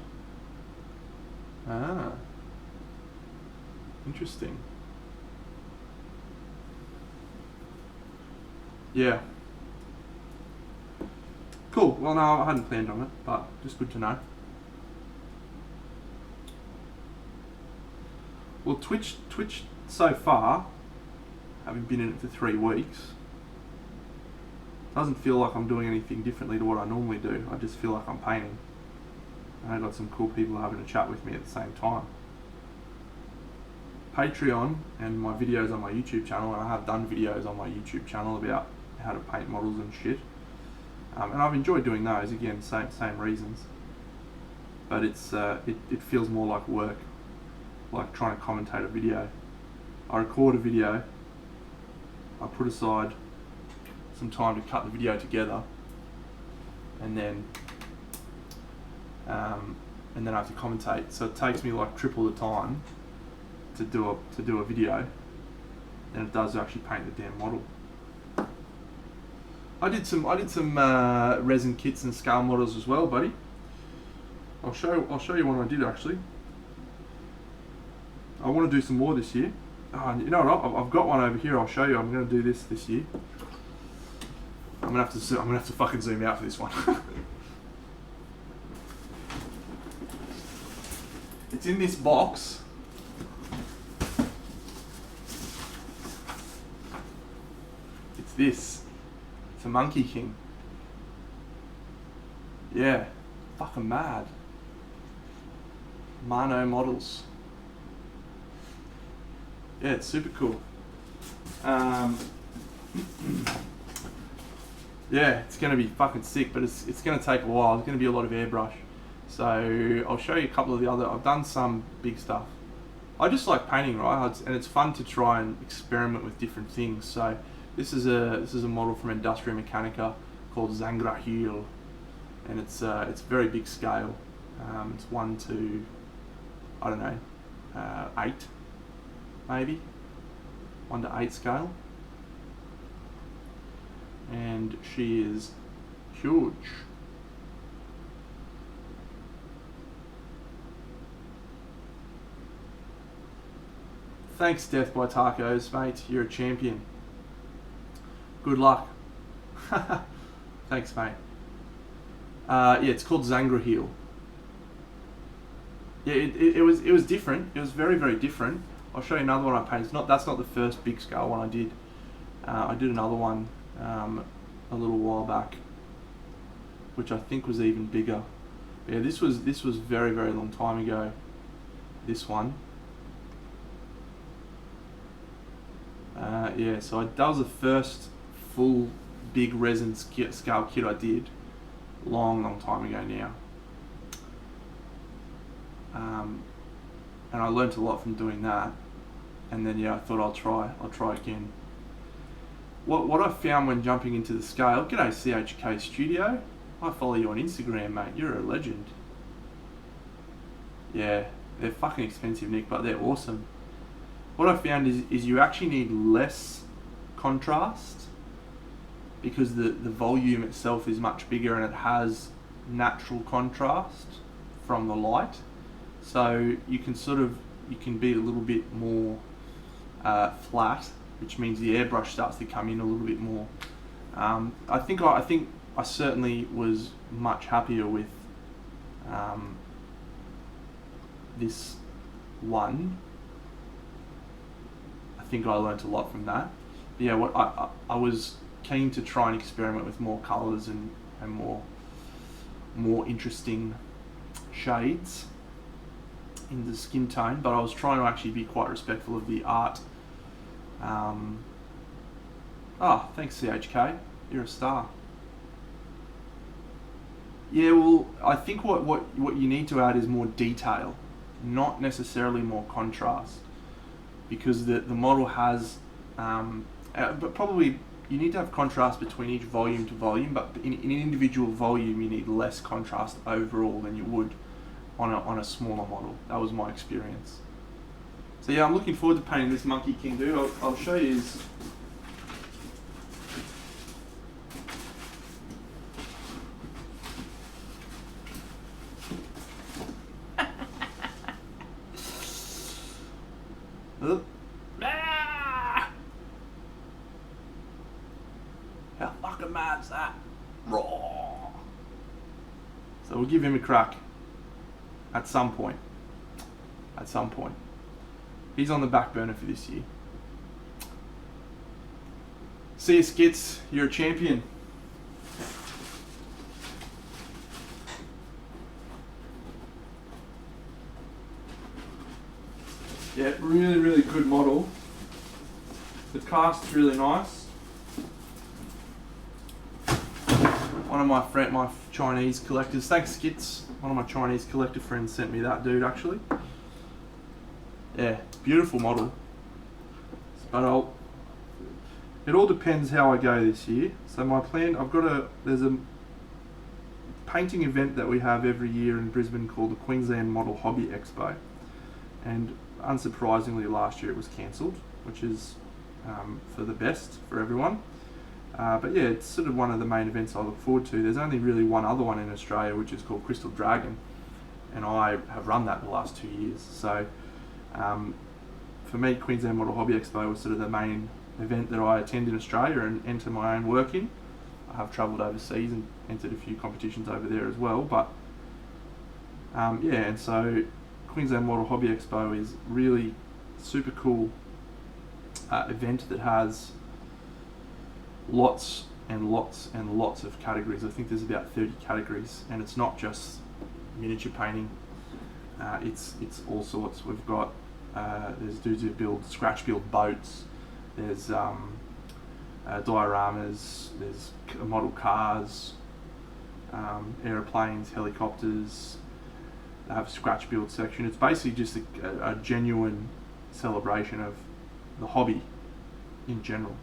Ah. Interesting. Yeah. Cool. Well, no, I hadn't planned on it, but just good to know. Well, Twitch so far, having been in it for 3 weeks, doesn't feel like I'm doing anything differently to what I normally do. I just feel like I'm painting. And I've got some cool people having a chat with me at the same time. Patreon and my videos on my YouTube channel, and I have done videos on my YouTube channel about how to paint models and shit. And I've enjoyed doing those, again, same reasons. But it's it feels more like work, like trying to commentate a video. I record a video, I put aside some time to cut the video together, and then I have to commentate. So it takes me like triple the time to do a video than it does to actually paint the damn model. I did some resin kits and scale models as well, buddy. I'll show you what I did actually. I want to do some more this year. Oh, you know what? I've got one over here. I'll show you. I'm going to do this year. I'm gonna have to fucking zoom out for this one. It's in this box. It's this. It's a Monkey King. Yeah, fucking mad. Mano models. Yeah, it's super cool. Yeah, it's going to be fucking sick, but it's going to take a while. It's going to be a lot of airbrush. So I'll show you a couple of the other. I've done some big stuff. I just like painting, right? And it's fun to try and experiment with different things. So this is a model from Industria Mechanica called Zangrahil, and it's very big scale. It's 1 to, I don't know, 8 maybe, 1 to 8 scale. And she is huge. Thanks, Death by Tacos, mate. You're a champion. Good luck. Thanks, mate. Yeah, it's called Zangrahil. Yeah, it was different. It was very, very different. I'll show you another one I painted. That's not the first big scale one I did. I did another one a little while back, which I think was even bigger. Yeah, this was very, very long time ago. This one. Yeah, so that was the first full big resin scale kit I did. Long time ago now. And I learnt a lot from doing that. And then I thought I'll try again. What I found when jumping into the scale, g'day CHK Studio. I follow you on Instagram, mate. You're a legend. Yeah, they're fucking expensive, Nick, but they're awesome. What I found is you actually need less contrast because the volume itself is much bigger and it has natural contrast from the light. So you can be a little bit more flat, which means the airbrush starts to come in a little bit more. I think I certainly was much happier with this one. I think I learnt a lot from that. But yeah, what I was keen to try and experiment with more colours and more interesting shades in the skin tone, but I was trying to actually be quite respectful of the art. Thanks CHK, you're a star. Yeah, well, I think what you need to add is more detail, not necessarily more contrast, because the model has, but probably you need to have contrast between each volume to volume, but in an individual volume you need less contrast overall than you would on a smaller model. That was my experience. So yeah, I'm looking forward to painting this Monkey King dude. I'll show you his. How fucking mad's that? Raw. So we'll give him a crack at some point. He's on the back burner for this year. See you, Skits. You're a champion. Yeah, really, really good model. The cast's really nice. One of my Chinese collectors, thanks Skits, one of my Chinese collector friends sent me that dude actually. Yeah, beautiful model. But it all depends how I go this year. So my plan, there's a painting event that we have every year in Brisbane called the Queensland Model Hobby Expo. And unsurprisingly last year it was cancelled, which is for the best for everyone. But yeah, it's sort of one of the main events I look forward to. There's only really one other one in Australia, which is called Crystal Dragon, and I have run that the last 2 years. So for me, Queensland Model Hobby Expo was sort of the main event that I attend in Australia and enter my own work in. I have travelled overseas and entered a few competitions over there as well. But yeah, and so Queensland Model Hobby Expo is really super cool event that has lots and lots and lots of categories. I think there's about 30 categories, and it's not just miniature painting. It's all sorts. We've got there's dudes who build scratch build boats. There's dioramas. There's model cars, aeroplanes, helicopters. They have a scratch build section. It's basically just a genuine celebration of the hobby in general.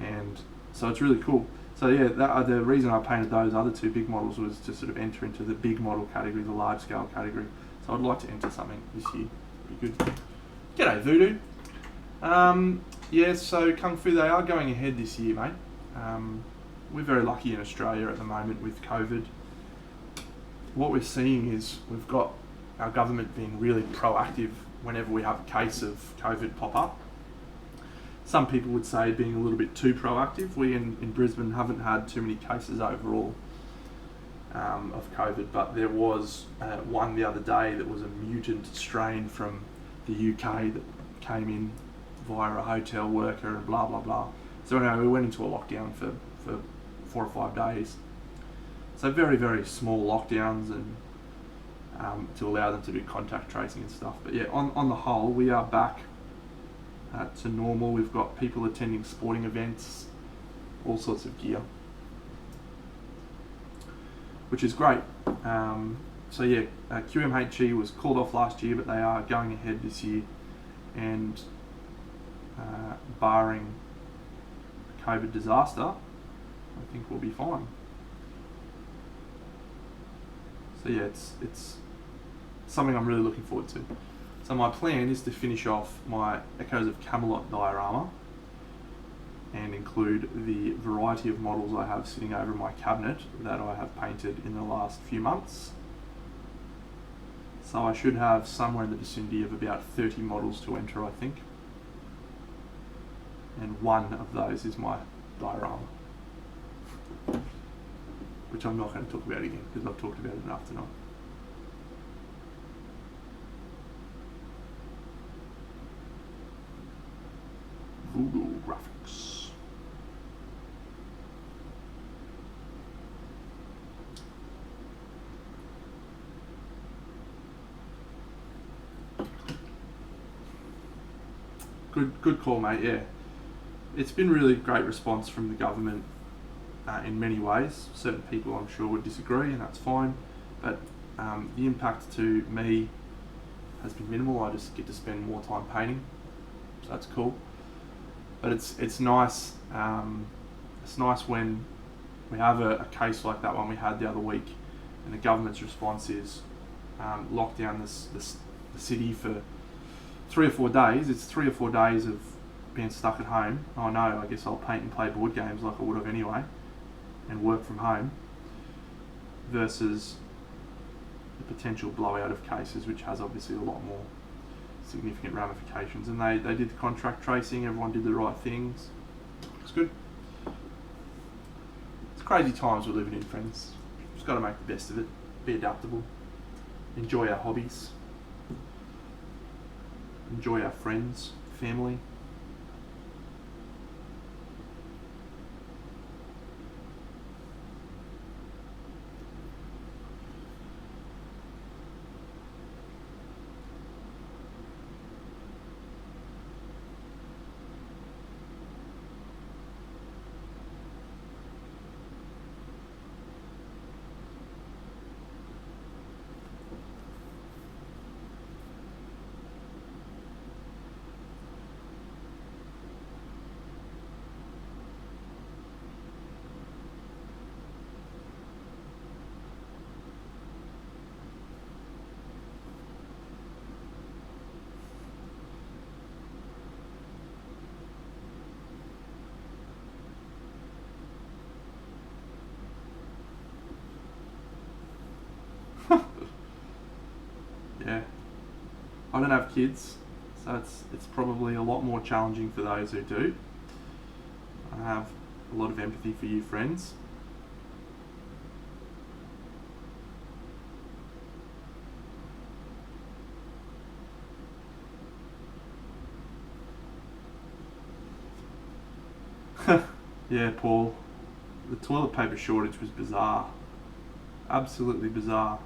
And so it's really cool. So yeah, the reason I painted those other two big models was to sort of enter into the big model category, the large scale category. So I'd like to enter something this year. Be good. G'day Voodoo. Yeah, so Kung Fu, they are going ahead this year, mate. We're very lucky in Australia at the moment with COVID. What we're seeing is we've got our government being really proactive whenever we have a case of COVID pop up. Some people would say being a little bit too proactive. We in Brisbane haven't had too many cases overall. of COVID, but there was one the other day that was a mutant strain from the UK that came in via a hotel worker and blah blah blah. So anyway, we went into a lockdown for 4 or 5 days. So very, very small lockdowns, and to allow them to do contact tracing and stuff. But yeah, on the whole, we are back to normal. We've got people attending sporting events, all sorts of gear, which is great. So yeah, QMHG was called off last year, but they are going ahead this year, and barring a COVID disaster, I think we'll be fine. So yeah, it's something I'm really looking forward to. So my plan is to finish off my Echoes of Camelot diorama and include the variety of models I have sitting over my cabinet that I have painted in the last few months. So I should have somewhere in the vicinity of about 30 models to enter, I think. And one of those is my diorama, which I'm not going to talk about again because I've talked about it enough tonight. Voodoo Graphics. Good call, mate. Yeah, it's been really great response from the government in many ways. Certain people, I'm sure, would disagree, and that's fine. But the impact to me has been minimal. I just get to spend more time painting, so that's cool. But it's nice. It's nice when we have a case like that one we had the other week, and the government's response is lock down the city for 3 or 4 days. It's 3 or 4 days of being stuck at home. Oh no, I guess I'll paint and play board games like I would have anyway, and work from home, versus the potential blowout of cases, which has obviously a lot more significant ramifications. And they did the contract tracing, everyone did the right things. It's good. It's crazy times we're living in, friends. Just got to make the best of it, be adaptable, enjoy our hobbies, enjoy our friends, family. Yeah, I don't have kids, so it's probably a lot more challenging for those who do. I have a lot of empathy for you, friends. Yeah, Paul, the toilet paper shortage was bizarre. Absolutely bizarre.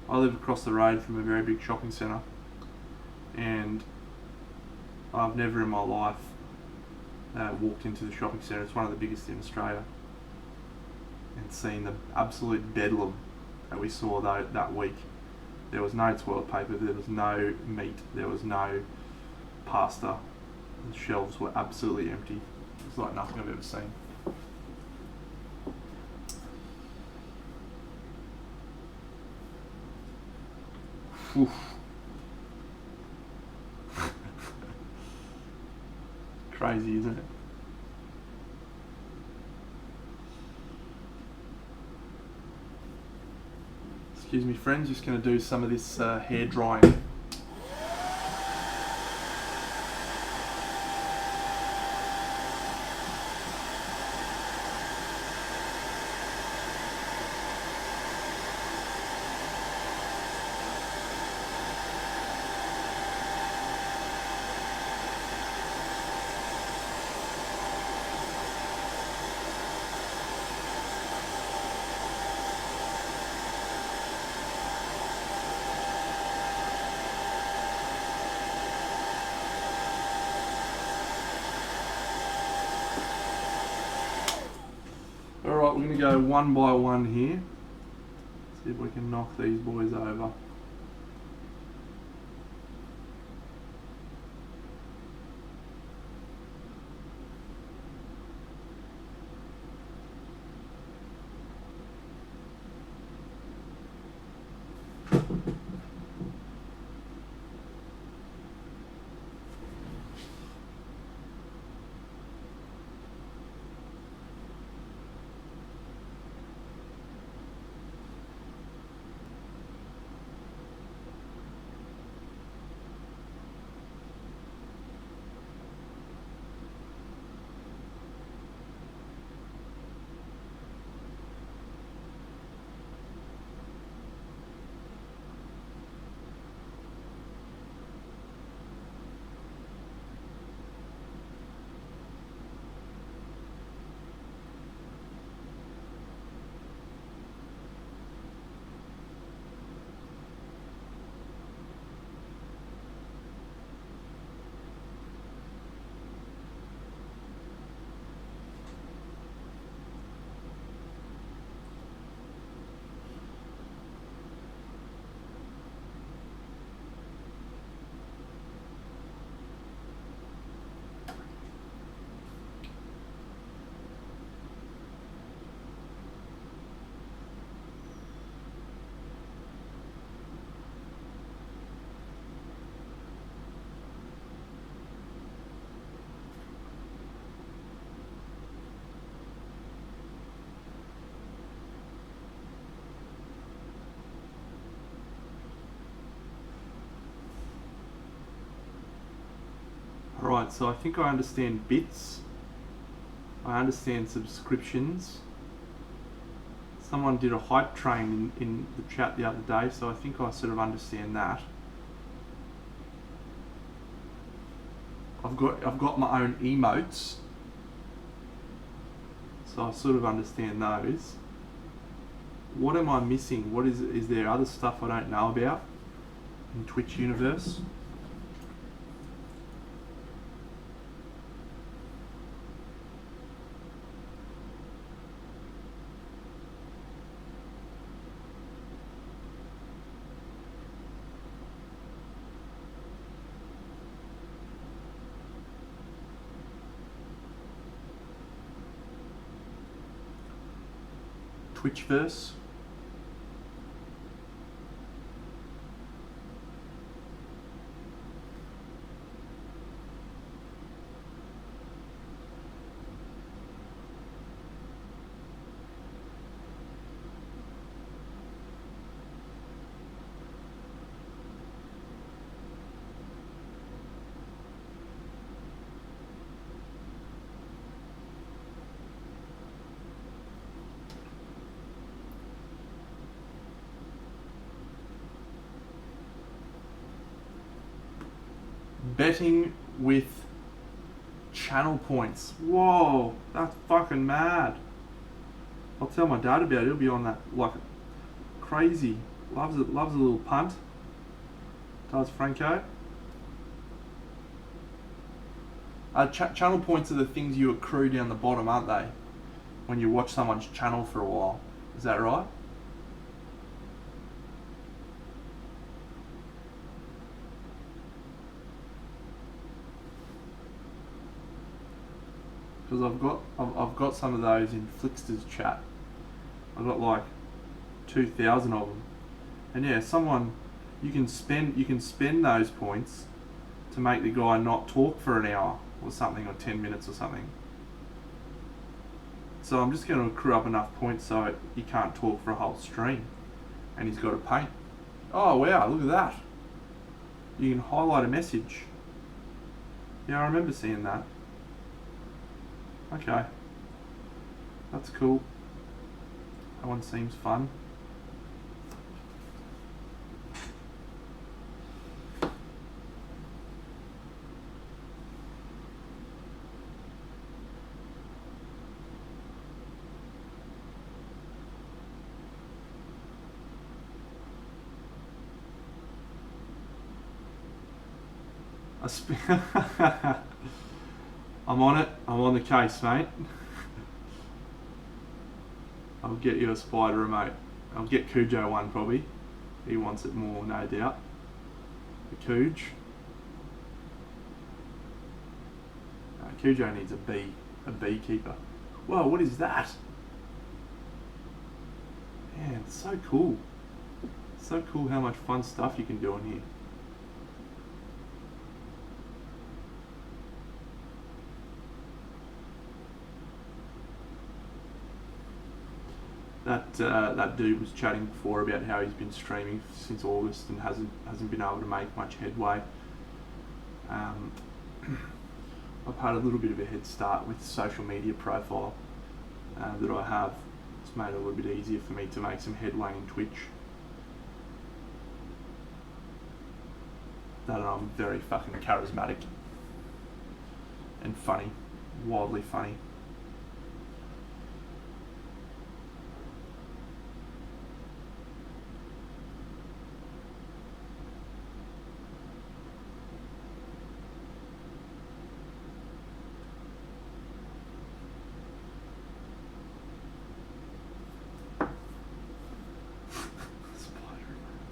I live across the road from a very big shopping centre, and I've never in my life walked into the shopping centre. It's one of the biggest in Australia, and seen the absolute bedlam that we saw that week. There was no toilet paper, there was no meat, there was no pasta. The shelves were absolutely empty. It's like nothing I've ever seen. Oof. Crazy, isn't it? Excuse me, friends, just going to do some of this hair drying. go one by one here. See if we can knock these boys over. Alright, so I think I understand bits. I understand subscriptions. Someone did a hype train in the chat the other day, so I think I sort of understand that. I've got my own emotes, so I sort of understand those. What am I missing? What is there other stuff I don't know about in Twitch universe? Twitchverse. Betting with channel points. Whoa, that's fucking mad. I'll tell my dad about it. He'll be on that like crazy. Loves it. Loves a little punt. Does Franco? Channel points are the things you accrue down the bottom, aren't they? When you watch someone's channel for a while. Is that right? Because I've got some of those in Flickster's chat. I've got like 2,000 of them, and yeah, you can spend those points to make the guy not talk for an hour or something, or 10 minutes or something. So I'm just going to accrue up enough points so he can't talk for a whole stream, and he's got to paint. Oh wow, look at that! You can highlight a message. Yeah, I remember seeing that. Okay, that's cool. That one seems fun. I'm on it. I'm on the case, mate. I'll get you a spider, mate. I'll get Cujo one probably. He wants it more, no doubt. The Cooge. Cujo needs a beekeeper. Whoa, what is that? Man, it's so cool. So cool how much fun stuff you can do on here. That dude was chatting before about how he's been streaming since August and hasn't been able to make much headway. I've had a little bit of a head start with the social media profile that I have. It's made it a little bit easier for me to make some headway in Twitch. That I'm very fucking charismatic and funny, wildly funny.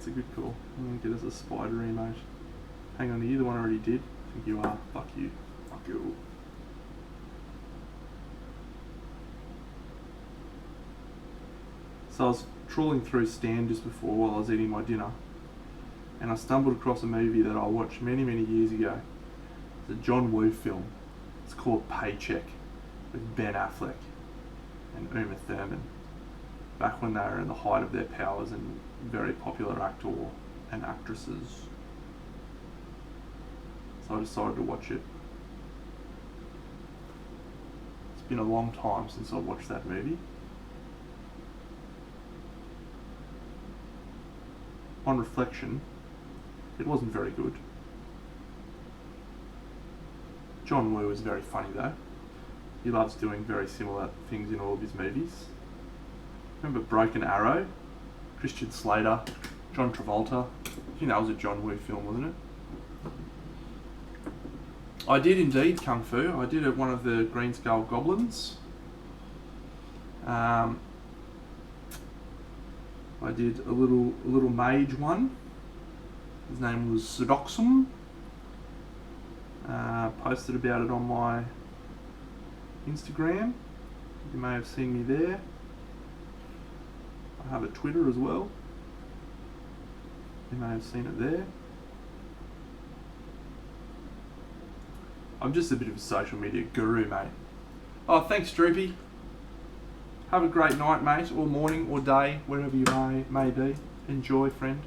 A good call. I'm gonna get us a spider emote. Hang on, are you the one I already did? I think you are. Fuck you. Fuck you. So I was trawling through Stan just before while I was eating my dinner, and I stumbled across a movie that I watched many years ago. It's a John Woo film. It's called Paycheck, with Ben Affleck and Uma Thurman, back when they were in the height of their powers and very popular actor and actresses. So I decided to watch it. It's been a long time since I watched that movie. On reflection, it wasn't very good. John Woo is very funny though. He loves doing very similar things in all of his movies. Remember Broken Arrow? Christian Slater, John Travolta. I think that was a John Woo film, wasn't it? I did indeed Kung Fu. I did it one of the Green Skull Goblins. I did a little mage one. His name was Sudoxum. Posted about it on my Instagram. You may have seen me there. I have a Twitter as well. You may have seen it there. I'm just a bit of a social media guru, mate. Oh, thanks, Droopy. Have a great night, mate, or morning, or day, wherever you may be. Enjoy, friend.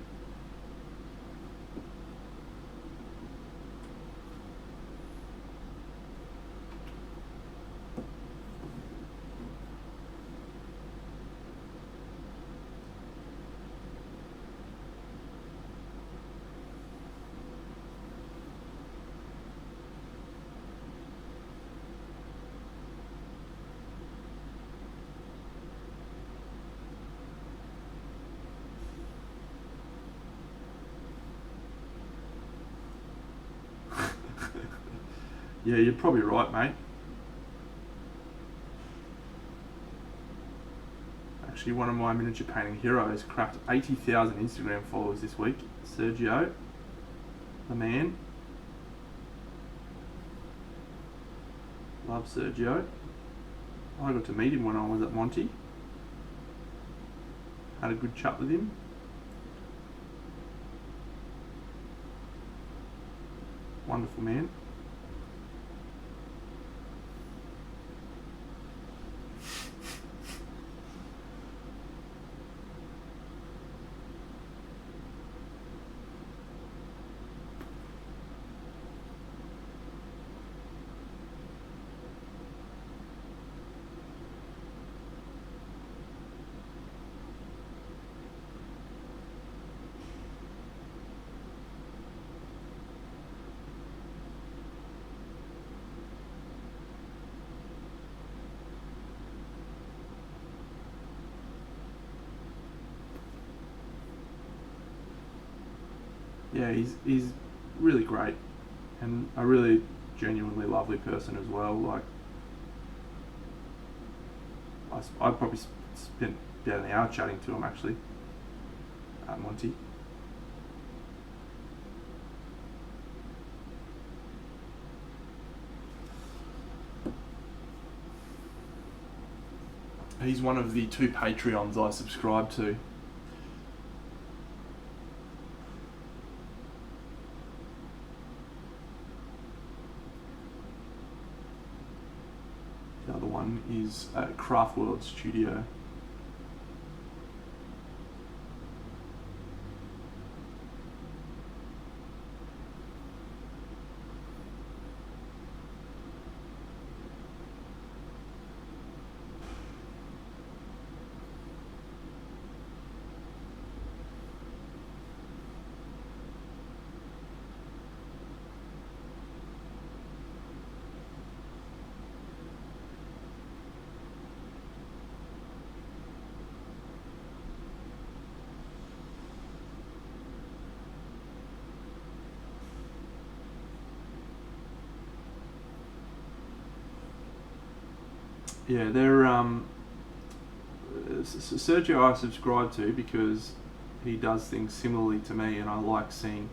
Yeah, you're probably right, mate. Actually, one of my miniature painting heroes cracked 80,000 Instagram followers this week. Sergio, the man. Love Sergio. I got to meet him when I was at Monty. Had a good chat with him. Wonderful man. Yeah, he's really great and a really genuinely lovely person as well. Like, I'd probably spent about an hour chatting to him actually, Monty. He's one of the 2 Patreons I subscribe to. The other one is Craft World Studio. Yeah, they're Sergio I subscribe to because he does things similarly to me, and I like seeing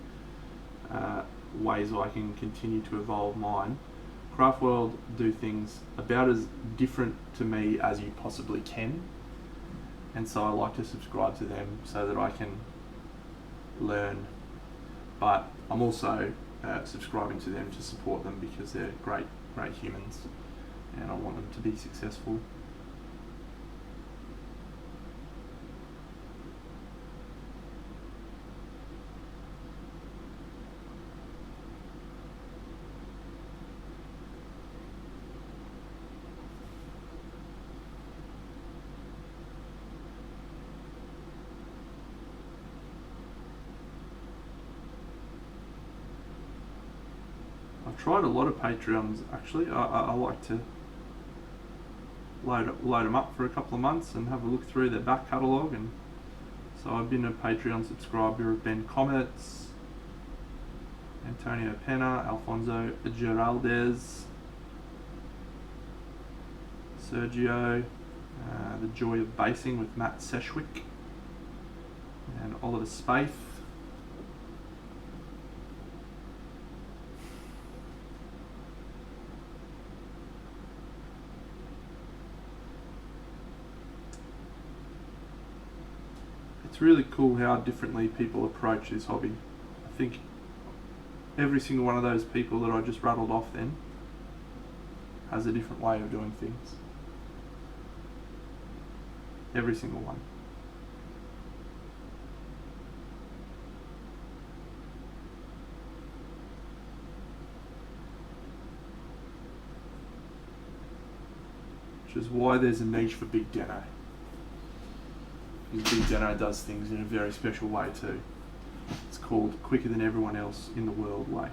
ways I can continue to evolve mine. Craftworld do things about as different to me as you possibly can, and so I like to subscribe to them so that I can learn. But I'm also subscribing to them to support them because they're great humans, and I want them to be successful. I've tried a lot of Patreons actually. I like to load them up for a couple of months and have a look through their back catalogue, and so I've been a Patreon subscriber of Ben Comets, Antonio Pena, Alfonso Geraldez, Sergio, The Joy of Basing with Matt Seshwick, and Oliver Spaeth. It's really cool how differently people approach this hobby. I think every single one of those people that I just rattled off then has a different way of doing things. Every single one. Which is why there's a niche for Big Deno. Because Big Deno does things in a very special way too. It's called Quicker Than Everyone Else in the World way.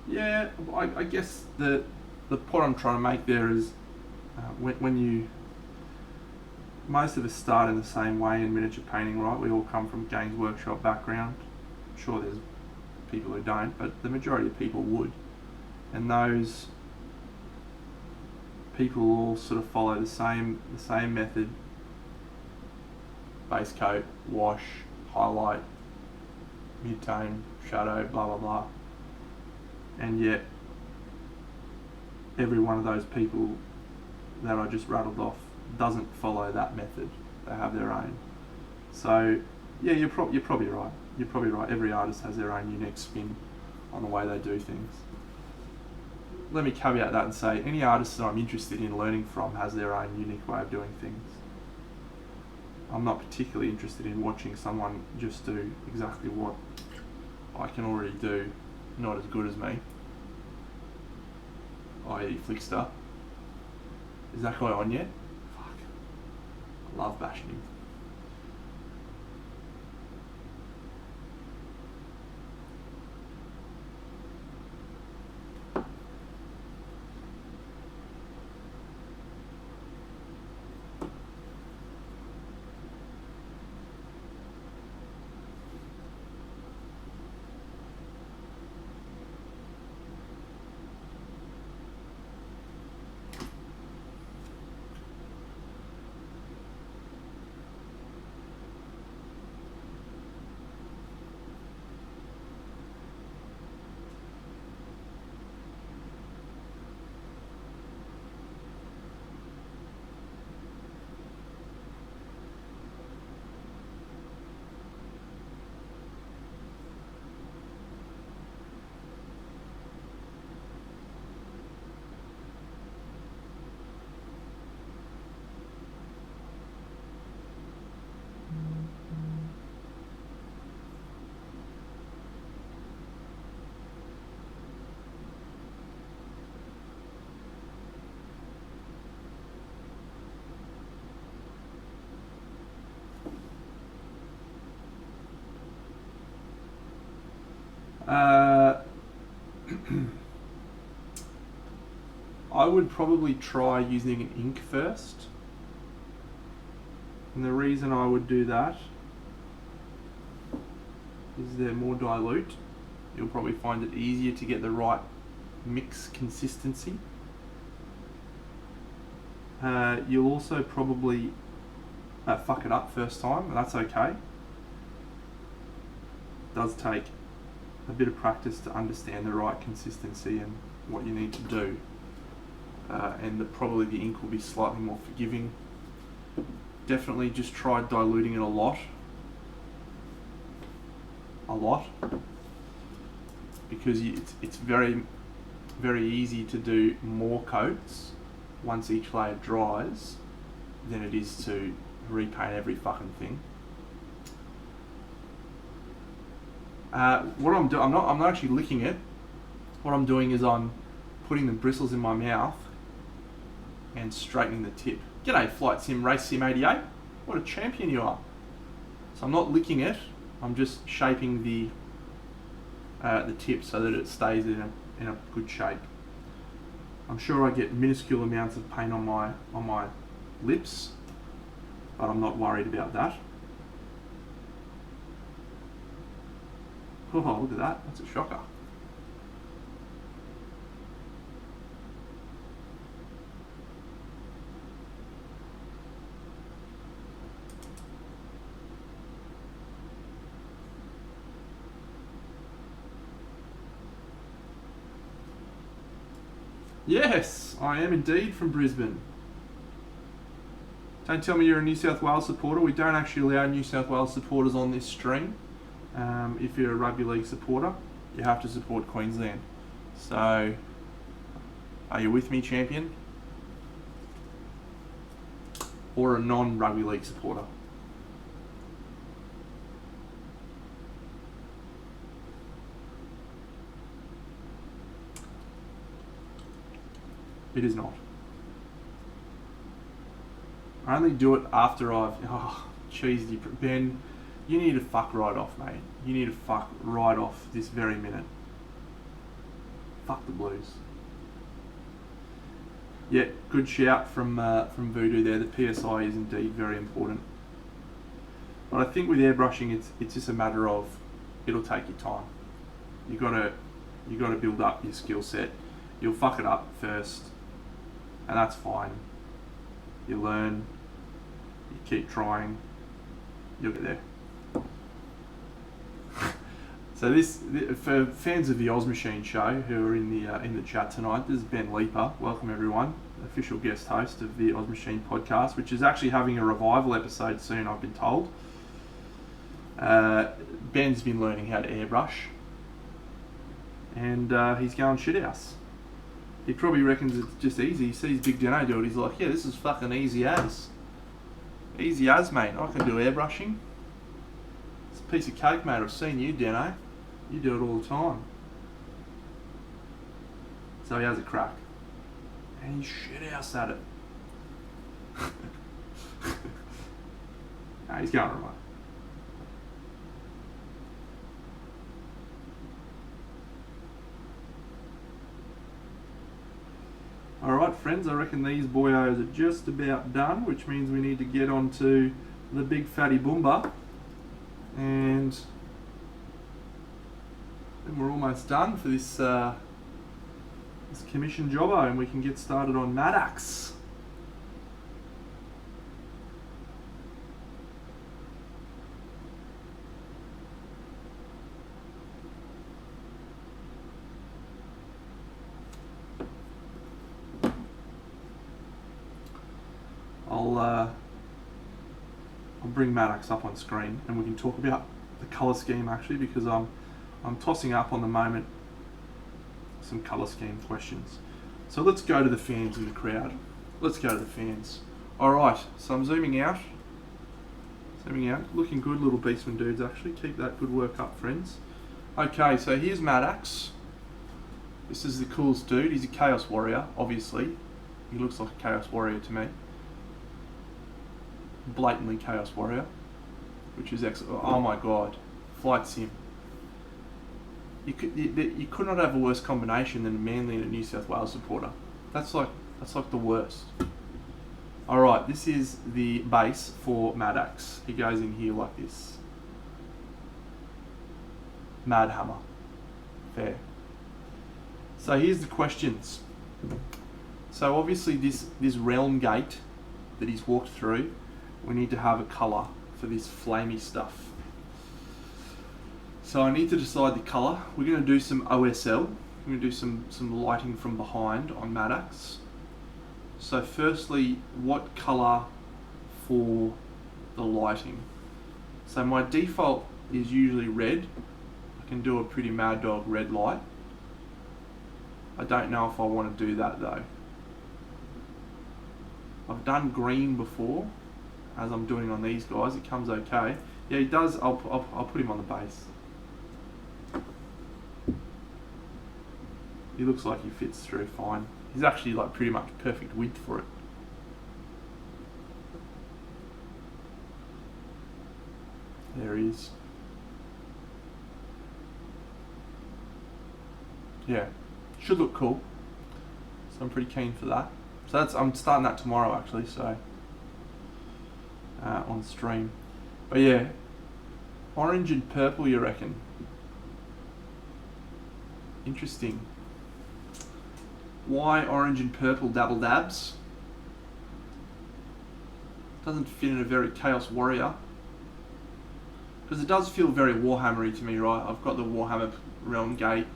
Yeah, I guess the point I'm trying to make there is when you, most of us start in the same way in miniature painting, right? We all come from Games Workshop background. I'm sure there's people who don't, but the majority of people would. And those people all sort of follow the same method: base coat, wash, highlight, mid-tone, shadow, blah blah blah. And yet every one of those people that I just rattled off doesn't follow that method. They have their own. So yeah, you're probably right. You're probably right. Every artist has their own unique spin on the way they do things. let me caveat that and say any artist that I'm interested in learning from has their own unique way of doing things. I'm not particularly interested in watching someone just do exactly what I can already do, not as good as me, i.e. Flickster. Is that guy on yet? Fuck. I love bashing him. I would probably try using an ink first. And the reason I would do that is they're more dilute. You'll probably find it easier to get the right mix consistency. You'll also probably fuck it up first time, and that's okay. It does take a bit of practice to understand the right consistency and what you need to do. And probably the ink will be slightly more forgiving. Definitely just try diluting it a lot, because it's very, very easy to do more coats once each layer dries than it is to repaint every fucking thing. What I'm doing, I'm not actually licking it. What I'm doing is I'm putting the bristles in my mouth and straightening the tip. G'day Flight Sim Race Sim 88. What a champion you are. So I'm not licking it. I'm just shaping the tip so that it stays in a good shape. I'm sure I get minuscule amounts of paint on my lips, but I'm not worried about that. Oh, look at that. That's a shocker. Yes, I am indeed from Brisbane. Don't tell me you're a New South Wales supporter. We don't actually allow New South Wales supporters on this stream. If you're a rugby league supporter, you have to support Queensland. So, are you with me, champion? Or a non-rugby league supporter? It is not. I only do it after I've... Oh, cheesy. Ben, you need to fuck right off, mate. You need to fuck right off this very minute. Fuck the Blues. Yeah, good shout from Voodoo there. The PSI is indeed very important. But I think with airbrushing, it's just a matter of it'll take you time. You gotta build up your skill set. You'll fuck it up first, and that's fine. You learn. You keep trying. You'll get there. So for fans of the Oz Machine show who are in the chat tonight, this is Ben Leaper. Welcome everyone, official guest host of the Oz Machine podcast, which is actually having a revival episode soon, I've been told. Ben's been learning how to airbrush, and he's going shithouse. He probably reckons it's just easy. He sees Big Deno do it. He's like, yeah, this is fucking easy as. Easy as, mate. I can do airbrushing. It's a piece of cake, mate. I've seen you, Deno. You do it all the time. So he has a crack. And he's shit-house at it. Nah, he's going right. Alright friends, I reckon these boyos are just about done, which means we need to get on to the big fatty boomba. And then we're almost done for this this commission jobbo, and we can get started on Maddox. I'll bring Maddox up on screen and we can talk about the colour scheme actually, because I'm tossing up on the moment some colour scheme questions. So let's go to the fans in the crowd. Let's go to the fans. Alright, so I'm zooming out. Looking good, little beastman dudes actually. Keep that good work up, friends. Okay, so here's Maddox. This is the coolest dude. He's a Chaos Warrior, obviously. He looks like a Chaos Warrior to me. Blatantly Chaos Warrior, which is excellent. Oh my god, Flight Sim. You could not have a worse combination than a Manly and a New South Wales supporter. That's like the worst. All right, this is the base for Maddox. He goes in here like this. Mad Hammer. Fair. So here's the questions. So obviously this realm gate that he's walked through, we need to have a colour for this flamey stuff. So I need to decide the colour. We're going to do some OSL. We're going to do some lighting from behind on Maddox. So firstly, what colour for the lighting? So my default is usually red. I can do a pretty Mad Dog red light. I don't know if I want to do that though. I've done green before, as I'm doing on these guys. It comes okay. Yeah, he does. I'll put him on the base. He looks like he fits through fine. He's actually like pretty much perfect width for it. There he is. Yeah, should look cool. So I'm pretty keen for that. So I'm starting that tomorrow actually. So on stream. But yeah, orange and purple, you reckon? Interesting. Why orange and purple dabble dabs? Doesn't fit in a very Chaos Warrior. Because it does feel very Warhammery to me, right? I've got the Warhammer Realm Gate,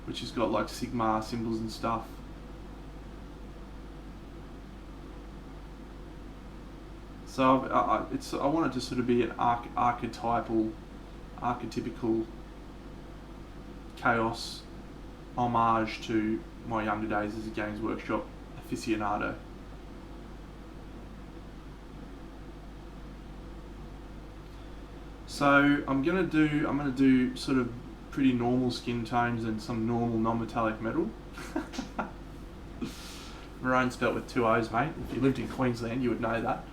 which has got like Sigmar symbols and stuff. So I want it to sort of be an archetypical Chaos homage to my younger days as a Games Workshop aficionado. So I'm gonna do sort of pretty normal skin tones and some normal non-metallic metal. Maroon spelt with 2 O's, mate. If you lived in Queensland, you would know that.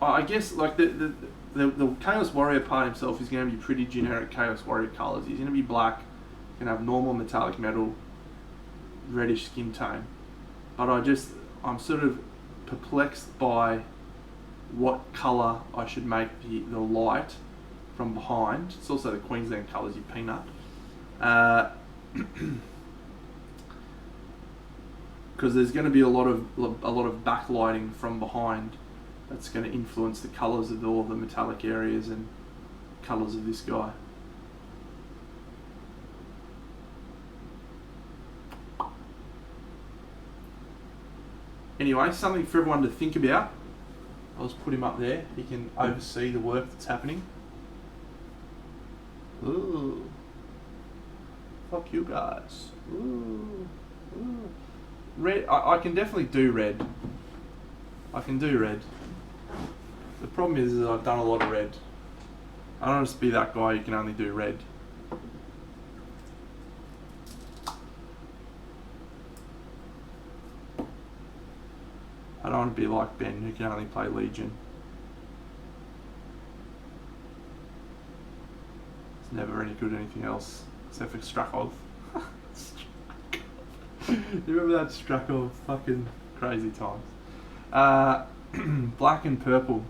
I guess like the Chaos Warrior part himself is going to be pretty generic Chaos Warrior colours. He's going to be black, going to have normal metallic metal, reddish skin tone. But I'm sort of perplexed by what colour I should make the light from behind. It's also the Queensland colours, you peanut. Because there's going to be a lot of backlighting from behind. That's going to influence the colours of all the metallic areas and colours of this guy. Anyway, something for everyone to think about. I'll just put him up there. He can oversee the work that's happening. Ooh. Fuck you guys. Ooh. Ooh. Red, I can definitely do red. I can do red. The problem is I've done a lot of red. I don't want to be that guy who can only do red. I don't want to be like Ben who can only play Legion. It's never any good at anything else except for Strakov. You remember that Strakov? Fucking crazy times. Black and purple.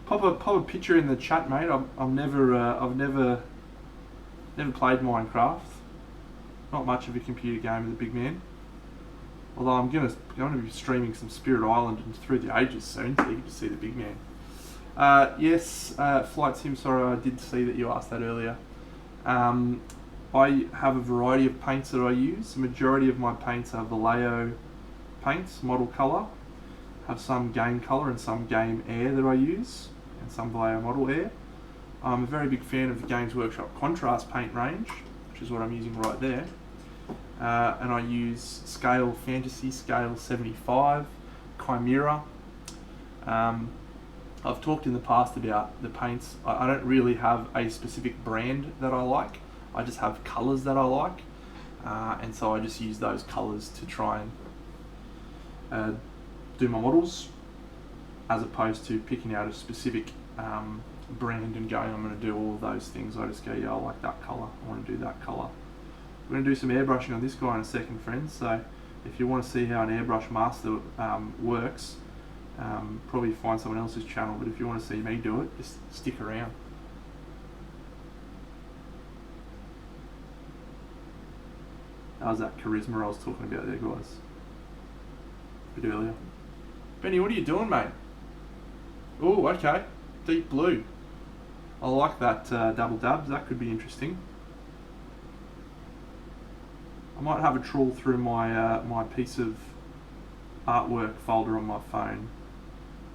Pop a picture in the chat, mate. I've never played Minecraft. Not much of a computer game with a big man. Although I'm gonna be streaming some Spirit Island and Through the Ages soon, so you can just see the big man. Yes, Flight Sim. Sorry, I did see that you asked that earlier. I have a variety of paints that I use. The majority of my paints are Vallejo paints, model colour. I have some game colour and some game air that I use, and some Vallejo model air. I'm a very big fan of the Games Workshop contrast paint range, which is what I'm using right there. And I use Scale Fantasy, Scale 75, Chimera. I've talked in the past about the paints. I don't really have a specific brand that I like. I just have colours that I like. And so I just use those colours to try and do my models, as opposed to picking out a specific brand and going, I'm going to do all of those things. I just go, yeah, I like that colour, I want to do that colour. We're going to do some airbrushing on this guy in a second, friends, so if you want to see how an airbrush master works, probably find someone else's channel, but if you want to see me do it, just stick around. How's that charisma I was talking about there, guys? A bit earlier. Benny, what are you doing, mate? Oh, okay. Deep blue. I like that double dabs. That could be interesting. I might have a trawl through my my piece of artwork folder on my phone.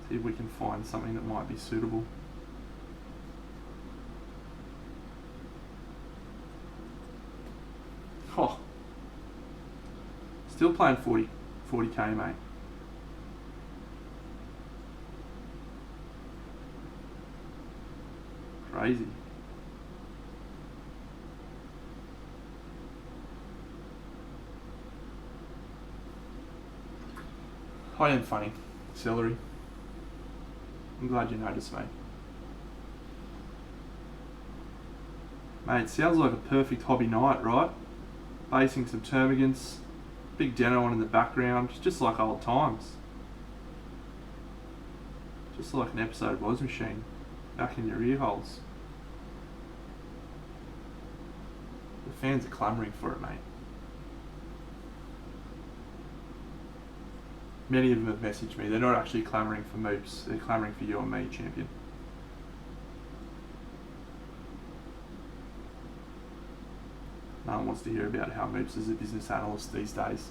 See if we can find something that might be suitable. Oh. Still playing 40k, mate. Crazy. I am funny. Celery. I'm glad you noticed, mate. Mate, sounds like a perfect hobby night, right? Basing some termagants, big Deno on in the background, just like old times. Just like an episode of Woz Machine, back in your ear holes. The fans are clamouring for it, mate. Many of them have messaged me. They're not actually clamouring for Moops. They're clamouring for you and me, champion. No one wants to hear about how Moops is a business analyst these days.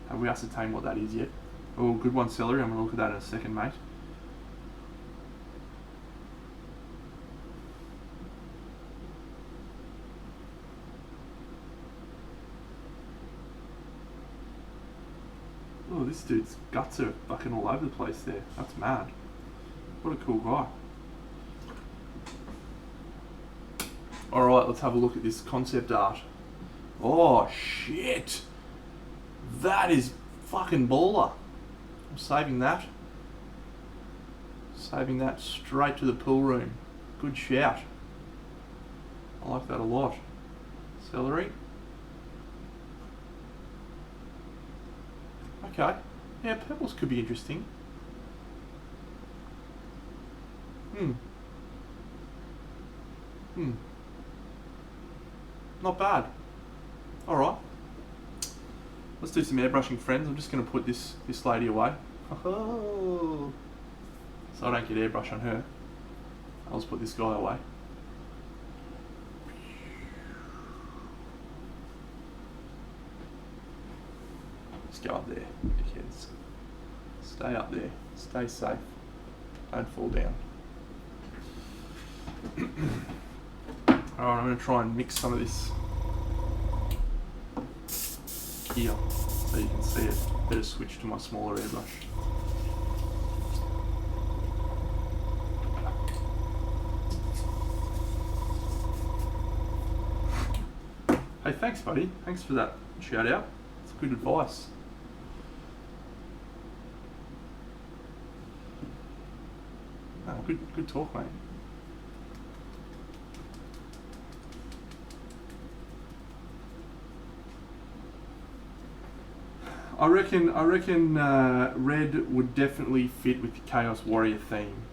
Have we ascertained what that is yet? Oh, good one, Celery. I'm going to look at that in a second, mate. Oh, this dude's guts are fucking all over the place there. That's mad. What a cool guy. Alright, let's have a look at this concept art. Oh, shit. That is fucking baller. I'm saving that. Saving that straight to the pool room. Good shout. I like that a lot. Celery. Okay. Yeah, purples could be interesting. Not bad. Alright. Let's do some airbrushing, friends. I'm just going to put this lady away. Oh. So I don't get airbrush on her. I'll just put this guy away. Just go up there, dickheads. Stay up there. Stay safe. Don't fall down. Alright, I'm going to try and mix some of this here so you can see it. Better switch to my smaller airbrush. Hey, thanks buddy. Thanks for that shout out. It's good advice. Oh, good talk, mate. I reckon red would definitely fit with the Chaos Warrior theme.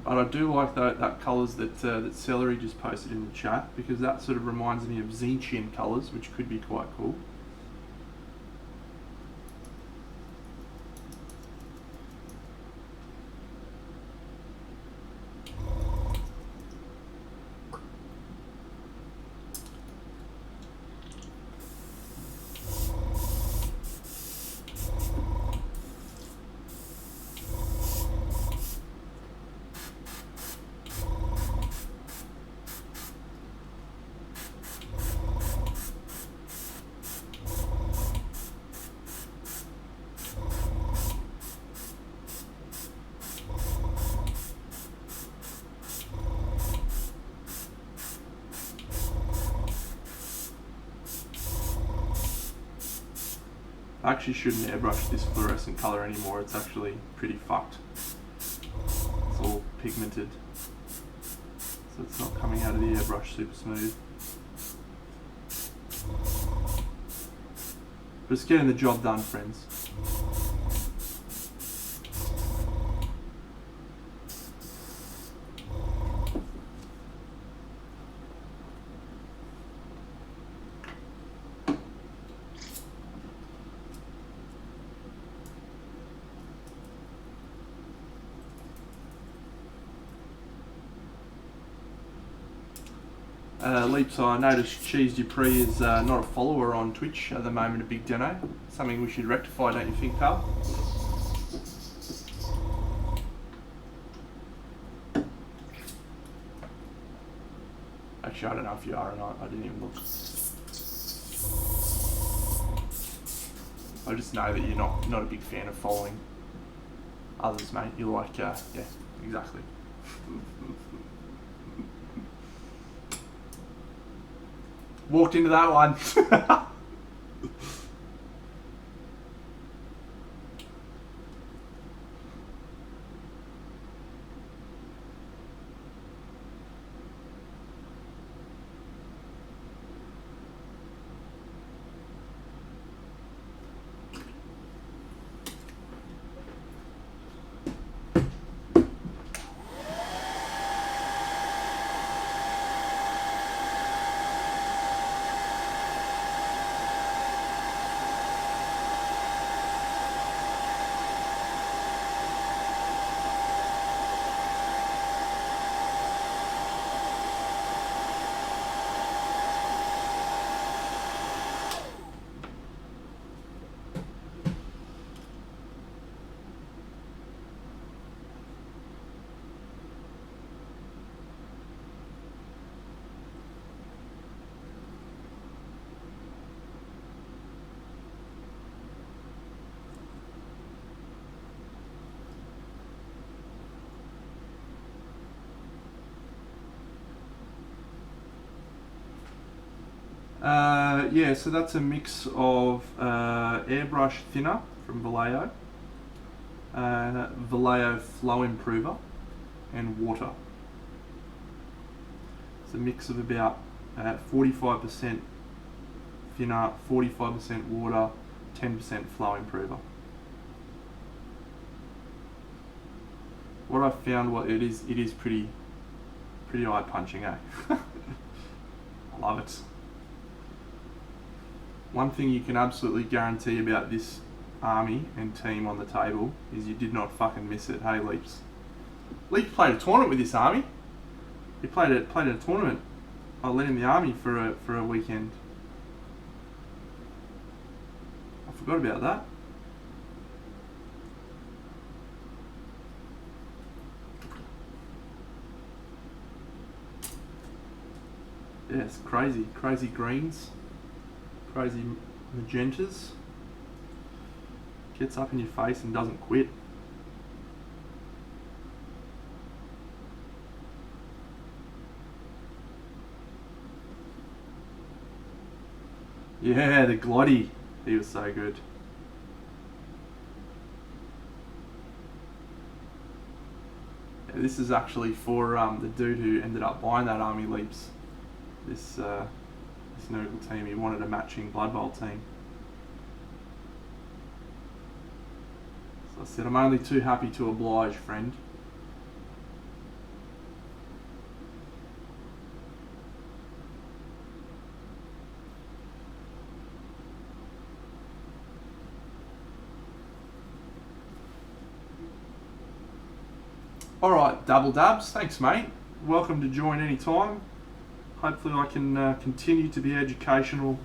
But I do like that colours that Celery just posted in the chat, because that sort of reminds me of Zinchian colours, which could be quite cool. I actually shouldn't airbrush this fluorescent colour anymore, it's actually pretty fucked. It's all pigmented, so it's not coming out of the airbrush super smooth. But it's getting the job done, friends. Leaps, I noticed Cheese Dupree is not a follower on Twitch at the moment of Big Deno. Something we should rectify, don't you think, pal? Actually, I don't know if you are or not. I didn't even look. I just know that you're not a big fan of following others, mate. You're like, yeah, exactly. Walked into that one. Yeah, so that's a mix of airbrush thinner from Vallejo, Vallejo flow improver, and water. It's a mix of about 45% thinner, 45% water, 10% flow improver. What I found, it is pretty eye punching, eh? I love it. One thing you can absolutely guarantee about this army and team on the table is you did not fucking miss it. Hey, Leaps. Leaps played a tournament with this army. He played a tournament. I led in the army for a weekend. I forgot about that. Yeah, it's crazy. Crazy greens. Crazy magentas. Gets up in your face and doesn't quit. Yeah, the Glotty. He was so good. Yeah, this is actually for the dude who ended up buying that Army Leaps. This Nurgle team. He wanted a matching Blood Bowl team. So I said, I'm only too happy to oblige, friend. Alright, Double Dabs, thanks mate. Welcome to join any time. Hopefully I can continue to be educational,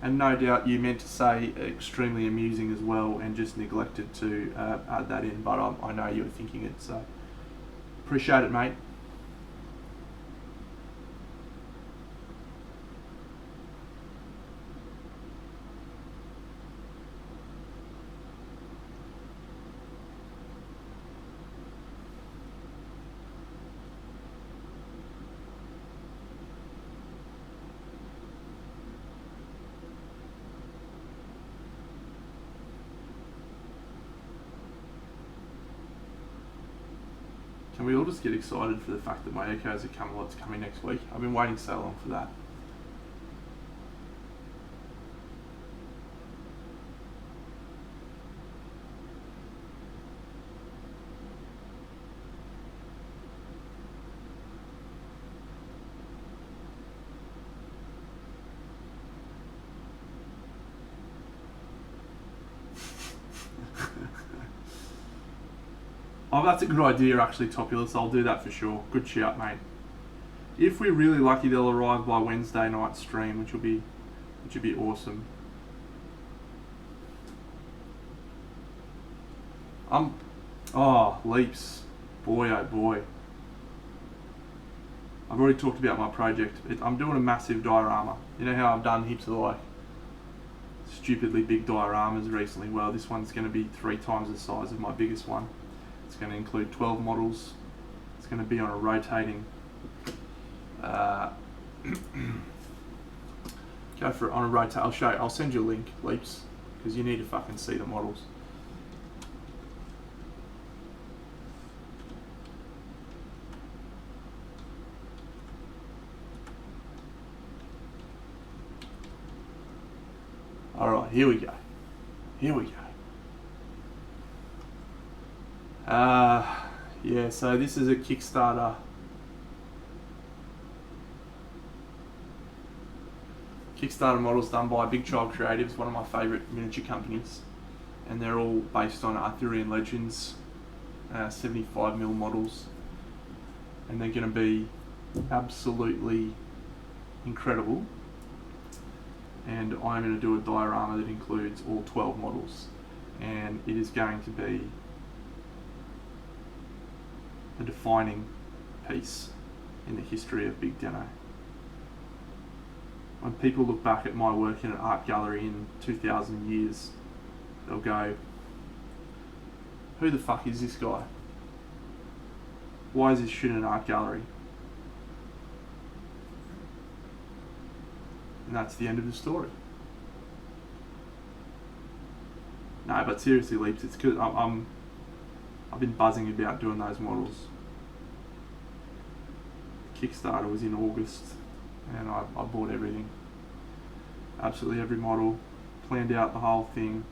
and no doubt you meant to say extremely amusing as well and just neglected to add that in, but I know you were thinking it, so appreciate it mate. Can we all just get excited for the fact that my Echoes of Camelot's coming next week? I've been waiting so long for that. Oh, that's a good idea actually, Topulus. I'll do that for sure. Good shout, mate. If we're really lucky, they'll arrive by Wednesday night stream, which will be awesome. Leaps. Boy, oh boy. I've already talked about my project. I'm doing a massive diorama. You know how I've done heaps of like stupidly big dioramas recently? Well, this one's going to be 3 times the size of my biggest one. It's going to include 12 models. It's going to be on a rotating go for it on a rotate. I'll send you a link, Leaps, because you need to fucking see the models. Alright, here we go. Yeah, so this is a Kickstarter. Kickstarter models done by Big Child Creatives, one of my favourite miniature companies. And they're all based on Arthurian legends, 75mm models. And they're going to be absolutely incredible. And I'm going to do a diorama that includes all 12 models. And it is going to be a defining piece in the history of Big Deno. When people look back at my work in an art gallery in 2,000 years, they'll go, who the fuck is this guy? Why is this shit in an art gallery? And that's the end of the story. No, but seriously, Leaps, it's good. I've been buzzing about doing those models. Kickstarter was in August, and I bought everything. Absolutely every model. Planned out the whole thing.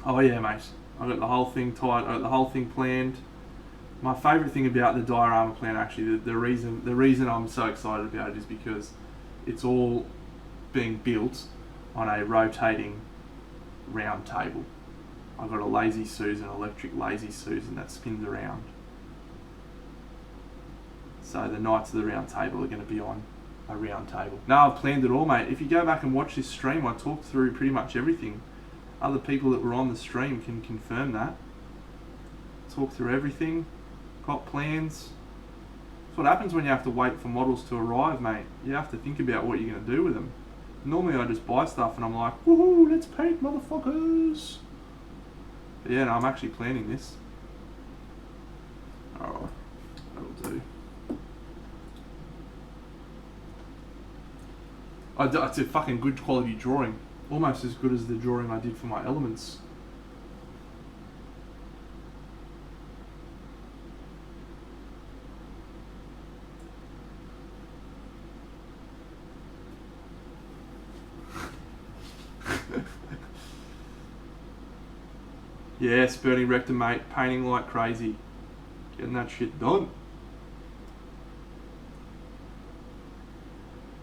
Oh yeah, mate. I got the whole thing tied. I got the whole thing planned. My favourite thing about the diorama plan, actually, the reason I'm so excited about it is because it's all being built on a rotating round table. I've got a Lazy Susan, electric Lazy Susan that spins around. So the Knights of the Round Table are going to be on a round table. Now I've planned it all, mate. If you go back and watch this stream, I talked through pretty much everything. Other people that were on the stream can confirm that. talk through everything, got plans. That's what happens when you have to wait for models to arrive, mate. You have to think about what you're going to do with them. Normally I just buy stuff and I'm like, woohoo, let's paint, motherfuckers. But yeah, no, I'm actually planning this. Alright, that'll do. It's a fucking good quality drawing. Almost as good as the drawing I did for my elements. Yes, Burning Rector, mate. Painting like crazy. Getting that shit done.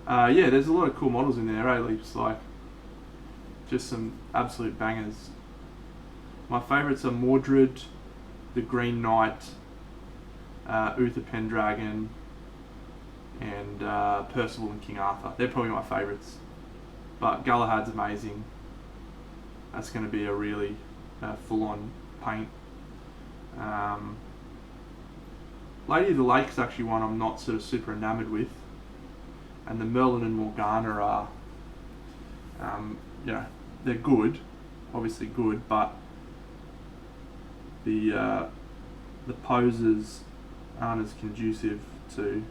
Yeah, there's a lot of cool models in there, eh, Leaps? Like, just some absolute bangers. My favourites are Mordred, the Green Knight, Uther Pendragon, and Percival and King Arthur. They're probably my favourites. But Galahad's amazing. That's going to be a really full-on paint. Lady of the Lake is actually one I'm not sort of super enamoured with. And the Merlin and Morgana are, you know, they're good, obviously good, but the poses aren't as conducive to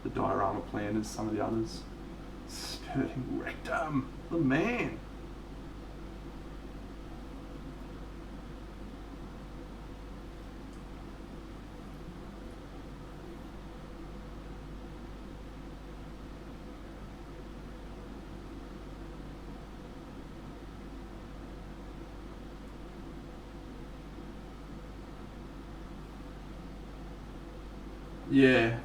the diorama plan as some of the others. Spurting Rectum, the man. Yeah,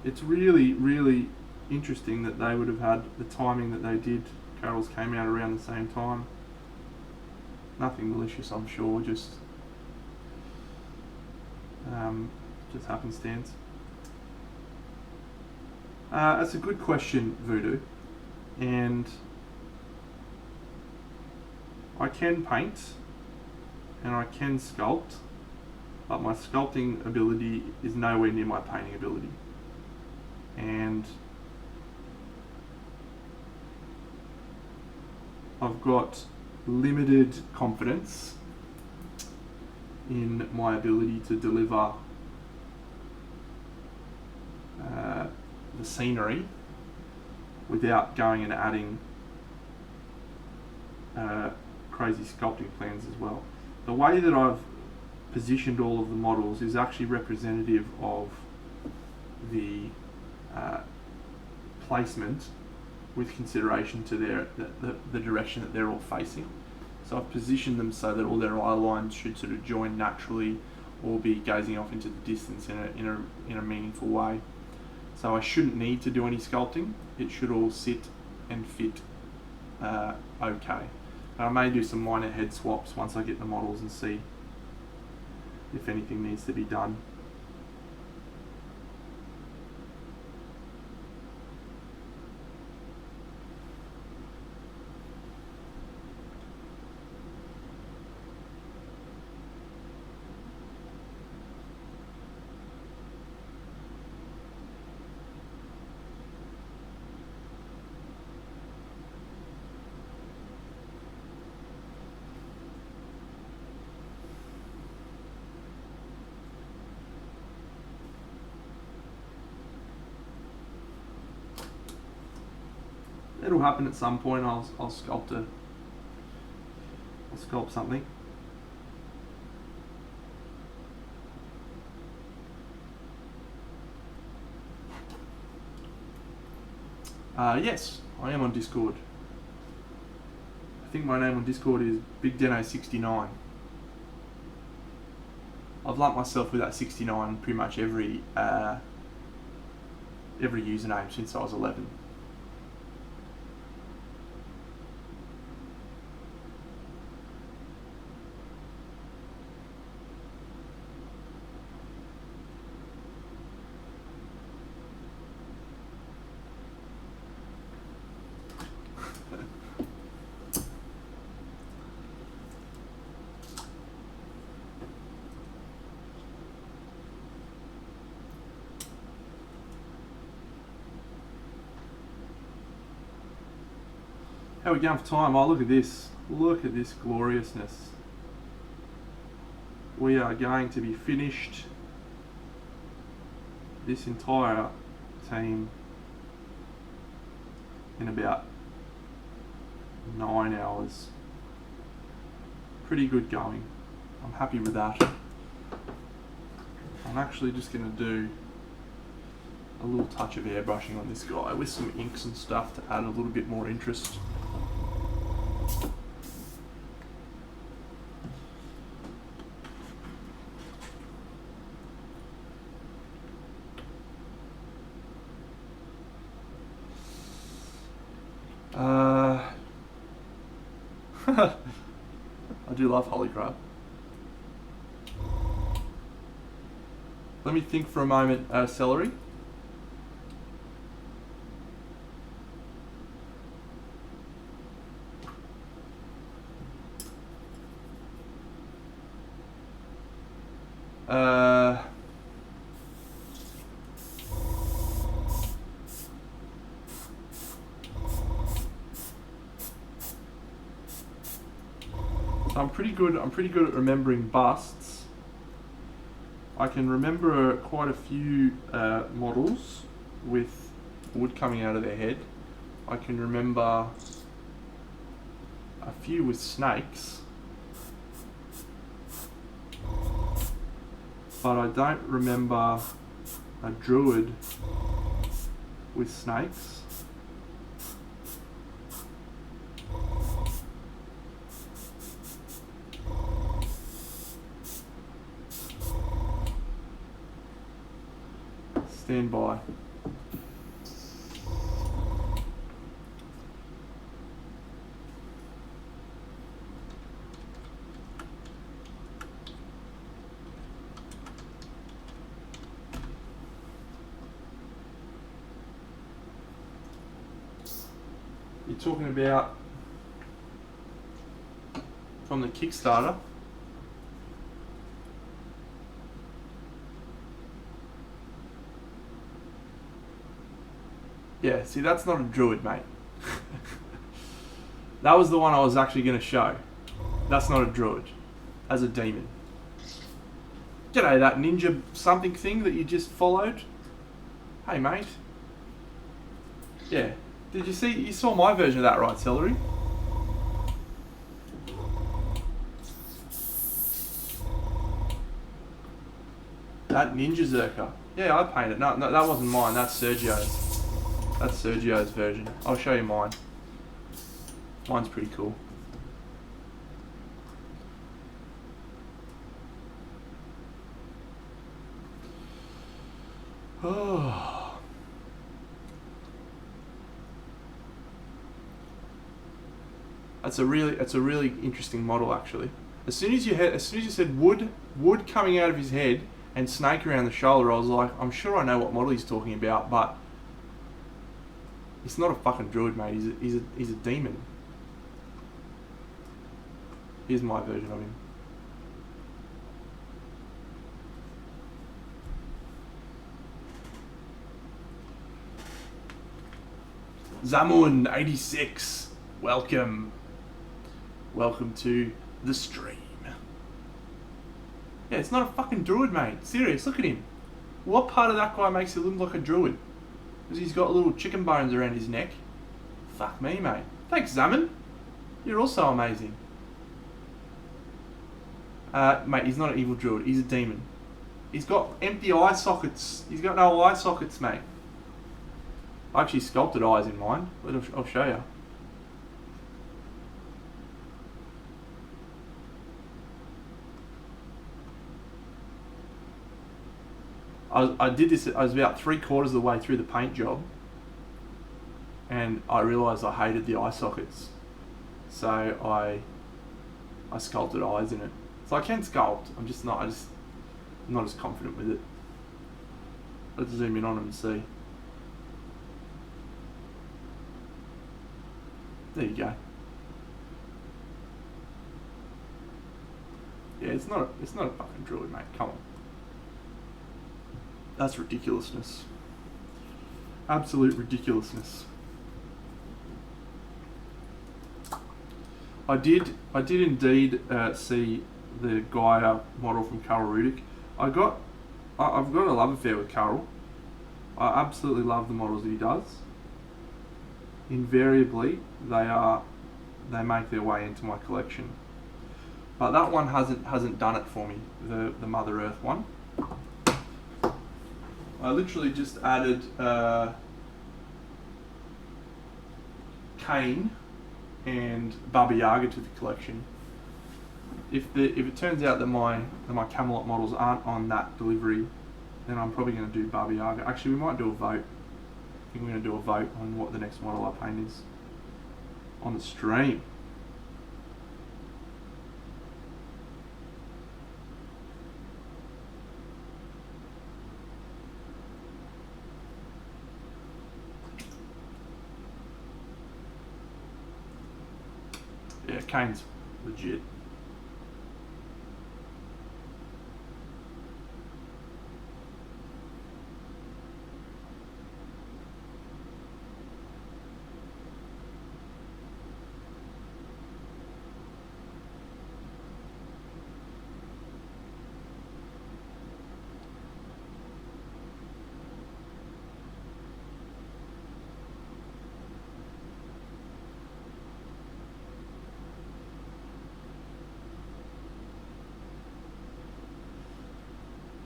it's really, really interesting that they would have had the timing that they did. Carols came out around the same time. Nothing malicious, I'm sure, just happenstance. That's a good question, Voodoo, and I can paint and I can sculpt, but my sculpting ability is nowhere near my painting ability. And I've got limited confidence in my ability to deliver the scenery without going and adding crazy sculpting plans as well. The way that I've positioned all of the models is actually representative of the placement with consideration to the direction that they're all facing. So I've positioned them so that all their eye lines should sort of join naturally or be gazing off into the distance in a meaningful way. So I shouldn't need to do any sculpting. It should all sit and fit okay. And I may do some minor head swaps once I get the models and see if anything needs to be done. It'll happen at some point. I'll sculpt something. Yes, I am on Discord. I think my name on Discord is BigDeno69. I've lumped myself with that 69 pretty much every username since I was 11. How are we going for time? Oh, look at this. Look at this gloriousness. We are going to be finished this entire team in about 9 hours. Pretty good going. I'm happy with that. I'm actually just going to do a little touch of airbrushing on this guy with some inks and stuff to add a little bit more interest. I do love Holy Crab. Let me think for a moment. Celery. So I'm pretty good at remembering busts. I can remember quite a few models with wood coming out of their head. I can remember a few with snakes, but I don't remember a druid with snakes. Stand by. You're talking about from the Kickstarter. Yeah, see, that's not a druid, mate. That was the one I was actually going to show. That's not a druid. As a demon. G'day, that ninja something thing that you just followed. Hey, mate. Yeah. Did you see? You saw my version of that, right, Celery? That Ninja Zerker. Yeah, I painted. No, that wasn't mine. That's Sergio's. That's Sergio's version. I'll show you mine. Mine's pretty cool. Oh. That's a really interesting model, actually. As soon as you said wood coming out of his head and snake around the shoulder, I was like, I'm sure I know what model he's talking about, but it's not a fucking druid, mate. He's a demon. Here's my version of him. Zamun86, welcome to the stream. Yeah, it's not a fucking druid, mate. Serious, look at him. What part of that guy makes it look like a druid? Because he's got little chicken bones around his neck. Fuck me, mate. Thanks, Zamun. You're also amazing. Mate, he's not an evil druid. He's a demon. He's got empty eye sockets. He's got no eye sockets, mate. I actually sculpted eyes in mine. I'll show you. I did this, I was about 3/4 of the way through the paint job, and I realised I hated the eye sockets. So I sculpted eyes in it. So I can sculpt, I'm not as confident with it. Let's zoom in on them and see. There you go. Yeah, it's not a fucking druid, mate. Come on. That's ridiculousness. Absolute ridiculousness. I did indeed see the Gaia model from Carl Rudick. I've got a love affair with Carl. I absolutely love the models that he does. Invariably, they make their way into my collection. But that one hasn't done it for me. The Mother Earth one. I literally just added Kane and Baba Yaga to the collection. If it turns out that my Camelot models aren't on that delivery, then I'm probably going to do Baba Yaga. Actually, we might do a vote. I think we're going to do a vote on what the next model I paint is on the stream. Yeah, Kane's legit.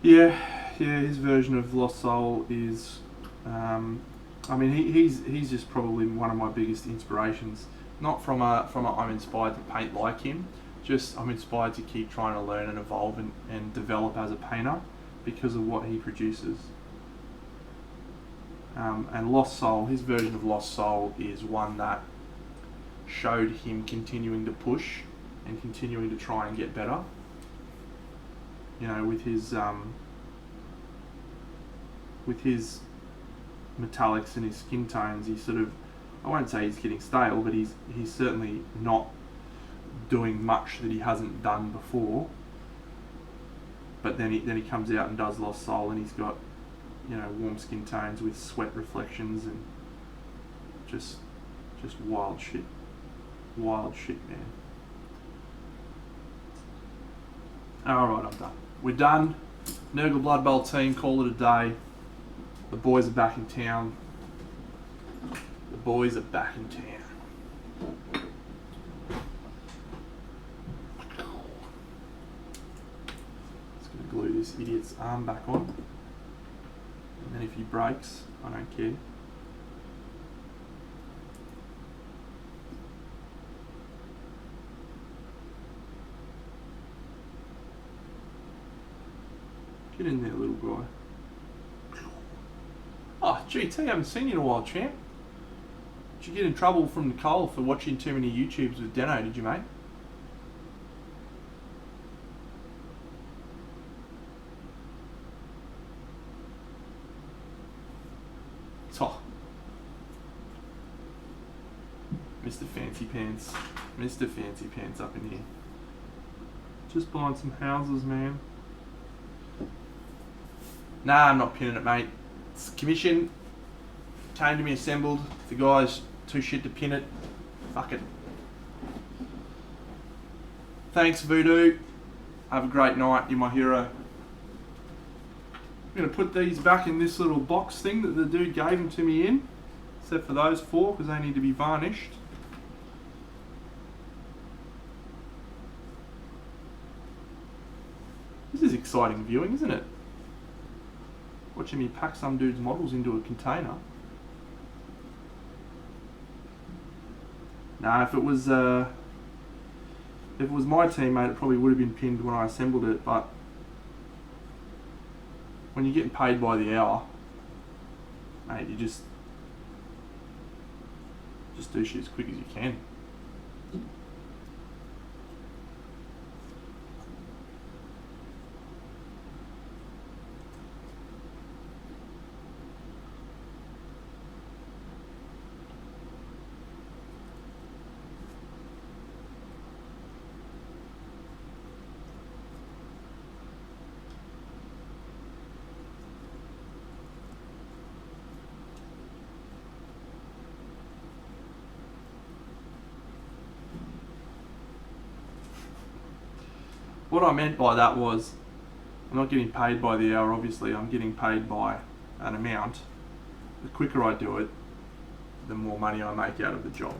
Yeah, his version of Lost Soul is, I mean, he's just probably one of my biggest inspirations. Not from a I'm inspired to paint like him, just I'm inspired to keep trying to learn and evolve and develop as a painter because of what he produces. And Lost Soul, his version of Lost Soul is one that showed him continuing to push and continuing to try and get better. You know, with his metallics and his skin tones, he sort of, I won't say he's getting stale, but he's certainly not doing much that he hasn't done before. But then he comes out and does Lost Soul, and he's got, you know, warm skin tones with sweat reflections and just wild shit, man. Alright, I'm done. We're done. Nurgle Blood Bowl team, call it a day. The boys are back in town. Just gonna glue this idiot's arm back on. And then if he breaks, I don't care. Get in there, little guy. Oh, GT, haven't seen you in a while, champ. Did you get in trouble from Nicole for watching too many YouTubes with Deno, did you, mate? Oh. Mr. Fancy Pants. Mr. Fancy Pants up in here. Just buying some houses, man. Nah, I'm not pinning it, mate. It's commission. Came to me assembled. If the guy's too shit to pin it, fuck it. Thanks, Voodoo. Have a great night. You're my hero. I'm going to put these back in this little box thing that the dude gave them to me in. Except for those four, because they need to be varnished. This is exciting viewing, isn't it? Watching me pack some dude's models into a container. Nah, if it was my teammate, it probably would have been pinned when I assembled it, but when you're getting paid by the hour, mate, you just do shit as quick as you can. What I meant by that was, I'm not getting paid by the hour, obviously, I'm getting paid by an amount. The quicker I do it, the more money I make out of the job.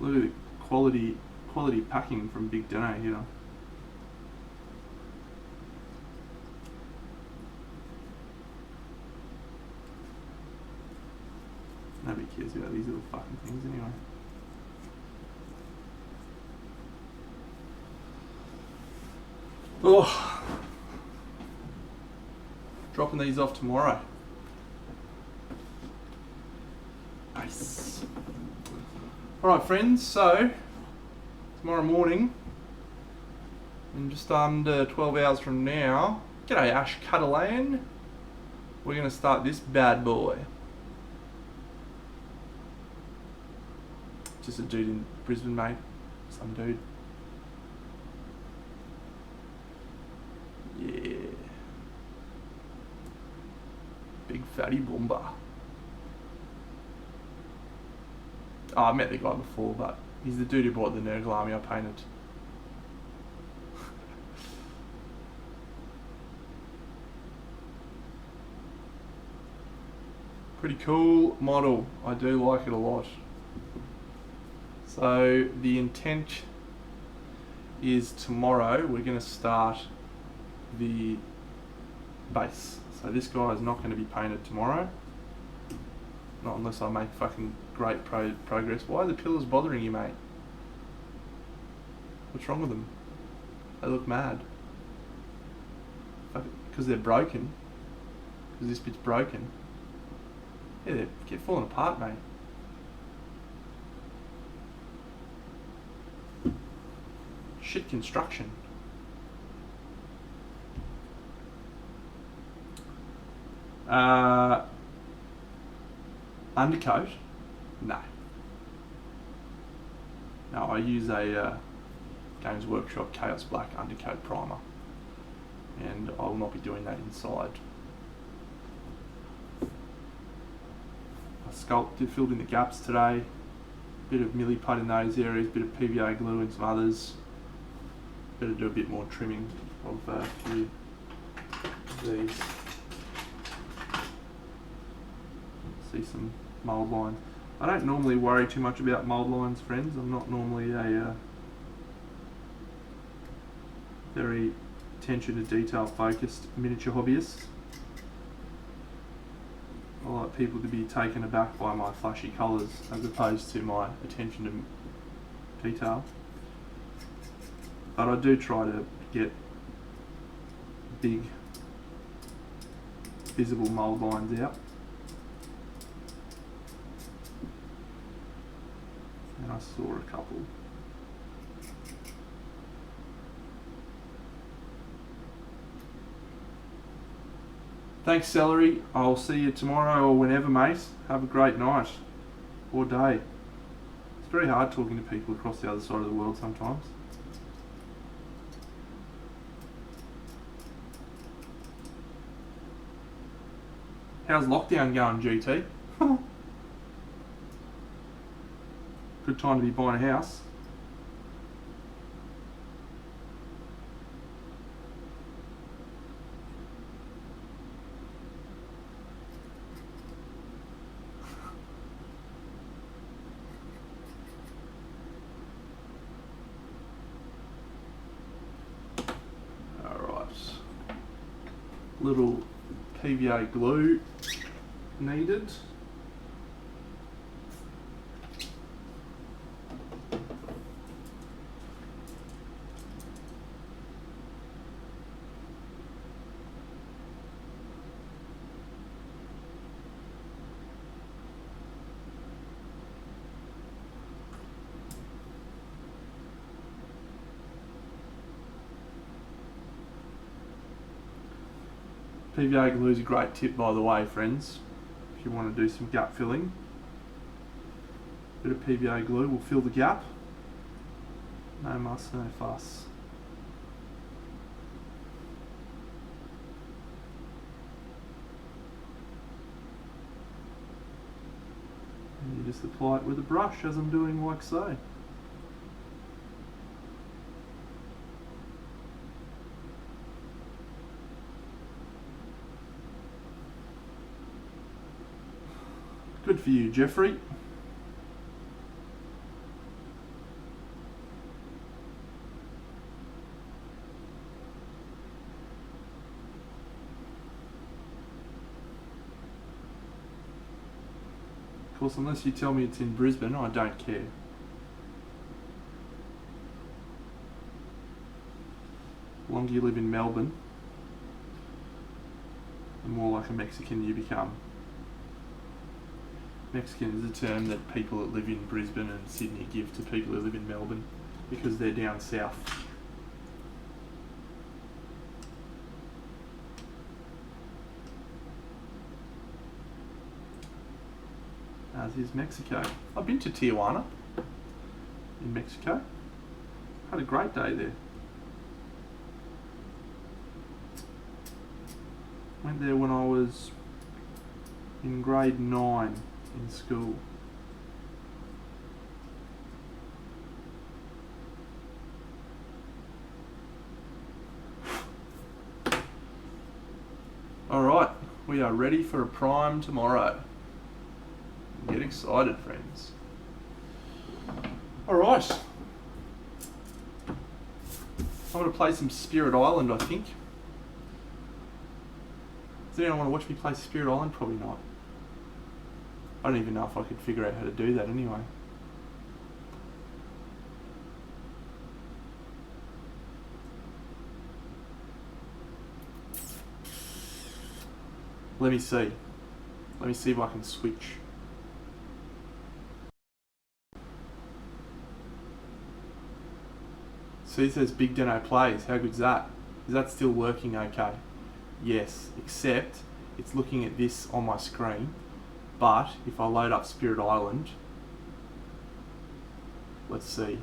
Look at the quality packing from Big Dinner here. Nobody cares about these little fucking things anyway. Oh, dropping these off tomorrow. Nice. Alright friends, so tomorrow morning, in just under 12 hours from now, g'day Ash Catalan, we're going to start this bad boy. Just a dude in Brisbane, mate. Some dude. Yeah. Big fatty bomber. Oh, I met the guy before, but he's the dude who bought the Nurgle army I painted. Pretty cool model. I do like it a lot. So the intent is tomorrow we're going to start the base. So this guy is not going to be painted tomorrow. Not unless I make fucking great progress. Why are the pillars bothering you, mate? What's wrong with them? They look mad. Because they're broken. Because this bit's broken. Yeah, they're falling apart, mate. Shit construction. Undercoat? No. No, I use a Games Workshop Chaos Black undercoat primer, and I will not be doing that inside. I sculpted, filled in the gaps today. Bit of milliput in those areas, bit of PVA glue in some others. Better do a bit more trimming of a few of these. See some mould lines. I don't normally worry too much about mould lines, friends. I'm not normally a very attention to detail focused miniature hobbyist. I like people to be taken aback by my flashy colours as opposed to my attention to detail. But I do try to get big visible mould lines out. And I saw a couple. Thanks, Celery. I'll see you tomorrow or whenever, mate. Have a great night or day. It's very hard talking to people across the other side of the world sometimes. How's lockdown going, GT? Good time to be buying a house. Alright. Little PVA glue needed. PVA glue is a great tip, by the way, friends. If you want to do some gap filling, bit of PVA glue will fill the gap. No muss, no fuss. apply it with a brush as I'm doing like so. Good for you, Jeffrey. Of course, unless you tell me it's in Brisbane, I don't care. The longer you live in Melbourne, the more like a Mexican you become. Mexican is a term that people that live in Brisbane and Sydney give to people who live in Melbourne because they're down south. As is Mexico. I've been to Tijuana in Mexico. Had a great day there. Went there when I was in grade 9 in school. Alright, we are ready for a prime tomorrow. Get excited, friends. Alright. I'm going to play some Spirit Island, I think. Does anyone want to watch me play Spirit Island? Probably not. I don't even know if I could figure out how to do that anyway. Let me see. Let me see if I can switch. See, it says Big Deno plays. How good's that? Is that still working okay? Yes, except it's looking at this on my screen. But if I load up Spirit Island, let's see.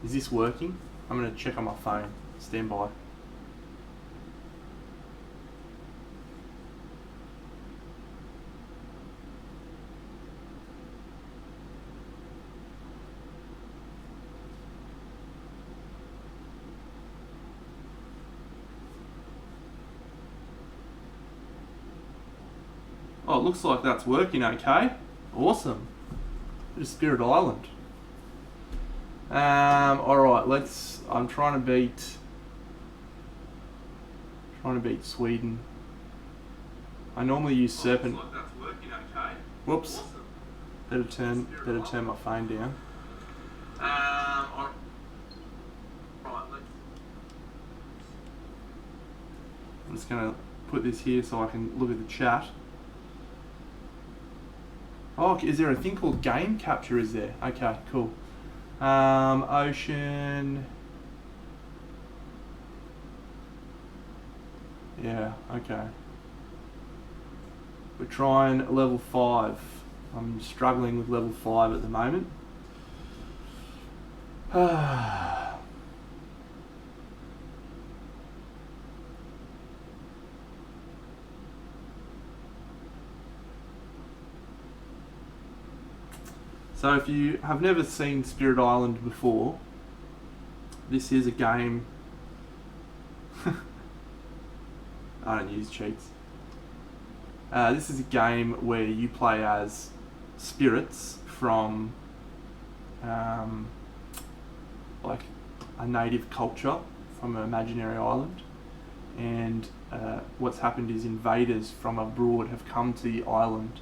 Is this working? I'm going to check on my phone. Stand by. Oh, it looks like that's working okay. Awesome. Bit of Spirit Island. Alright, I'm trying to beat Sweden. I normally use Serpent. Looks like that's working okay. Whoops. Awesome. Better turn my phone down. Right, I'm just gonna put this here so I can look at the chat. Oh, is there a thing called game capture? Is there? Okay, cool. Ocean. Yeah, okay. We're trying level 5. I'm struggling with level 5 at the moment. So if you have never seen Spirit Island before, this is a game. I don't use cheats. This is a game where you play as spirits from like a native culture from an imaginary island, and what's happened is invaders from abroad have come to the island,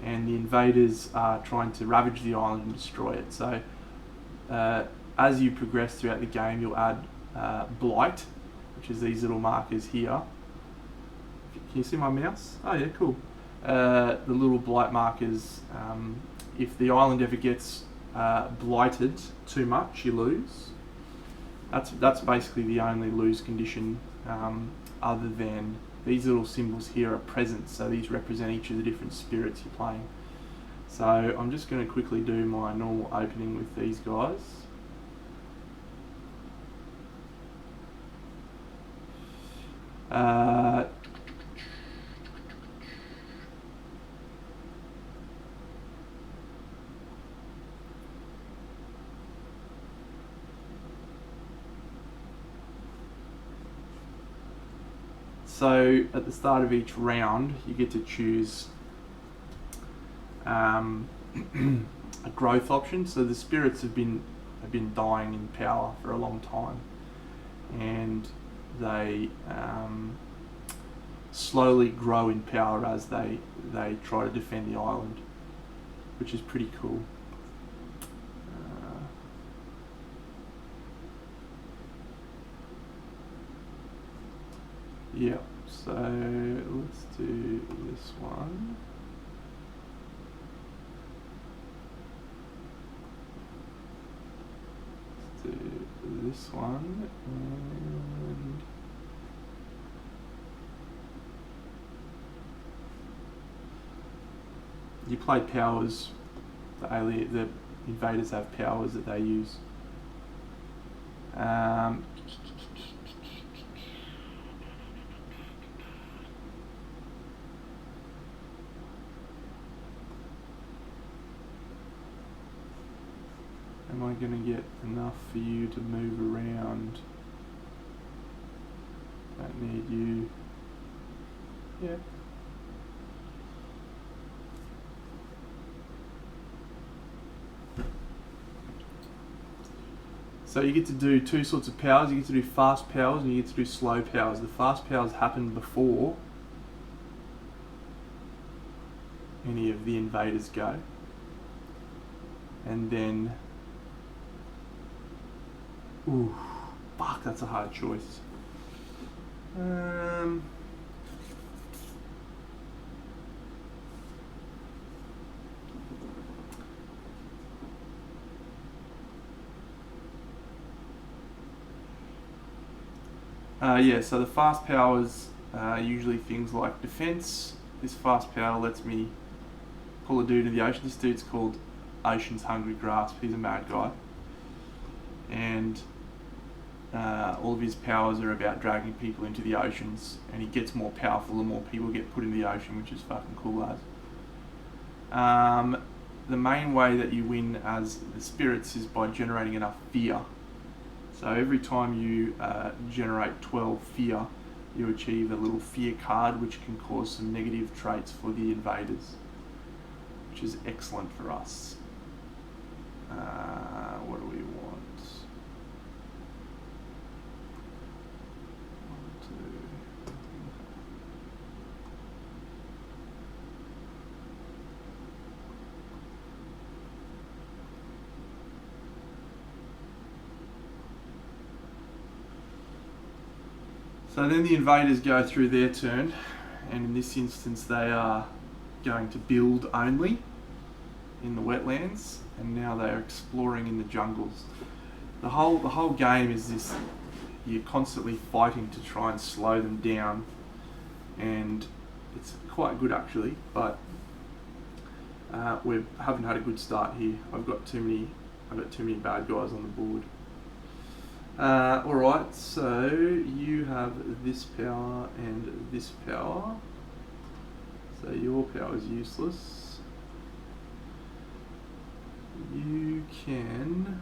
and the invaders are trying to ravage the island and destroy it. So as you progress throughout the game, you'll add blight, which is these little markers here. Can you see my mouse? Oh yeah, cool. The little blight markers, if the island ever gets blighted too much, you lose. That's basically the only lose condition, other than these little symbols here are presents, so these represent each of the different spirits you're playing. So I'm just going to quickly do my normal opening with these guys. So at the start of each round, you get to choose a growth option. So the spirits have been dying in power for a long time, and they slowly grow in power as they try to defend the island, which is pretty cool. Yeah, so let's do this one. Let's do this one, and you play powers. The invaders have powers that they use. Am I going to get enough for you to move around? Don't need you. Yeah. So you get to do two sorts of powers. You get to do fast powers and you get to do slow powers. The fast powers happen before any of the invaders go. And then... ooh, fuck, that's a hard choice. Yeah, so the fast powers are usually things like defense. This fast power lets me pull a dude in the ocean. This dude's called Ocean's Hungry Grasp. He's a mad guy. And all of his powers are about dragging people into the oceans, and he gets more powerful the more people get put in the ocean, which is fucking cool as. The main way that you win as the spirits is by generating enough fear. So every time you generate 12 fear, you achieve a little fear card which can cause some negative traits for the invaders, which is excellent for us. What do we want? 1, 2. So then the invaders go through their turn, and in this instance they are going to build only in the wetlands, and now they are exploring in the jungles. The whole game is this: you're constantly fighting to try and slow them down, and it's quite good actually, but we haven't had a good start here. I've got too many bad guys on the board. Alright, so you have this power and this power. So your power is useless. You can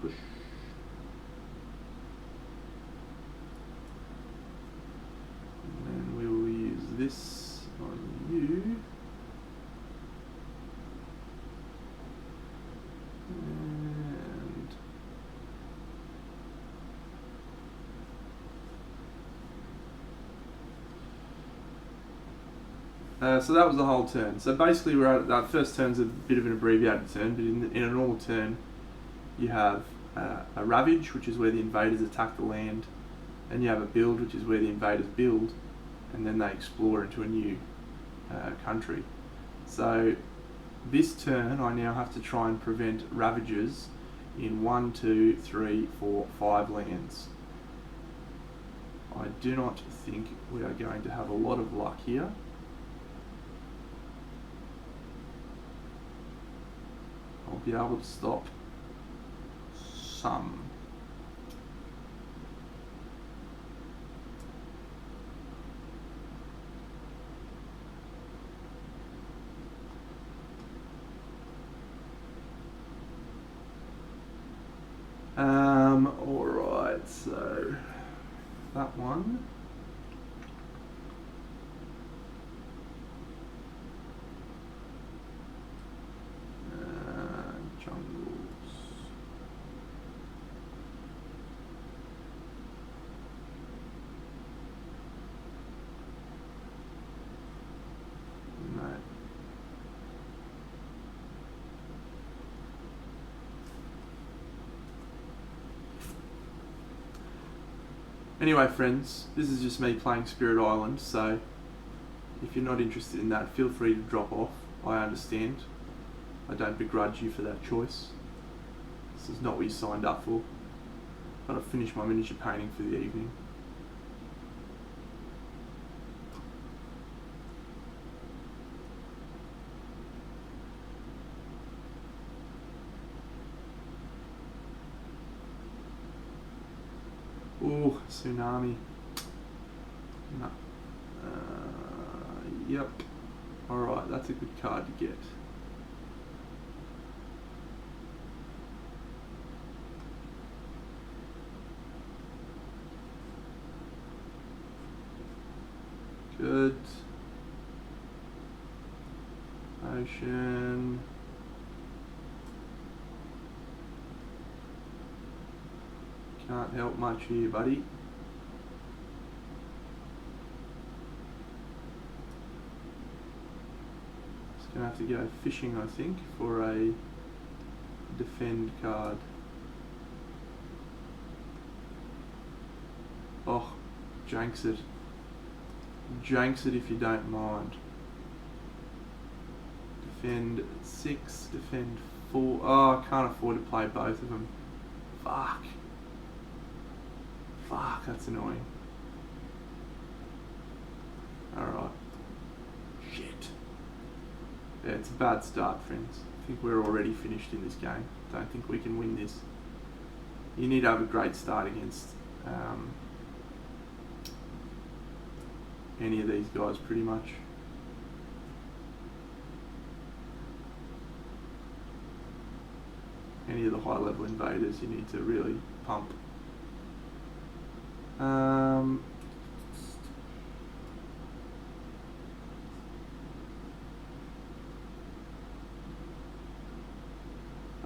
push. And then we will use this on you. So that was the whole turn. So basically we're at that first turn's a bit of an abbreviated turn, but in a normal turn you have a ravage, which is where the invaders attack the land, and you have a build, which is where the invaders build, and then they explore into a new country. So this turn I now have to try and prevent ravages in 1, 2, 3, 4, 5 lands. I do not think we are going to have a lot of luck here. I'll be able to stop some. Alright, so that one. Jungles. No. Anyway, friends, this is just me playing Spirit Island, so if you're not interested in that, feel free to drop off. I understand. I don't begrudge you for that choice. This is not what you signed up for. But I've finished my miniature painting for the evening. Ooh, tsunami. No. Yep. Alright, that's a good card to get. Good. Ocean. Can't help much here, buddy. Just gonna have to go fishing, I think, for a defend card. Oh, janks it. Janks it if you don't mind. Defend 6, defend 4. Oh, I can't afford to play both of them. Fuck. Fuck, that's annoying. Alright. Shit. Yeah, it's a bad start, friends. I think we're already finished in this game. Don't think we can win this. You need to have a great start against any of these guys, pretty much. Any of the high level invaders you need to really pump. I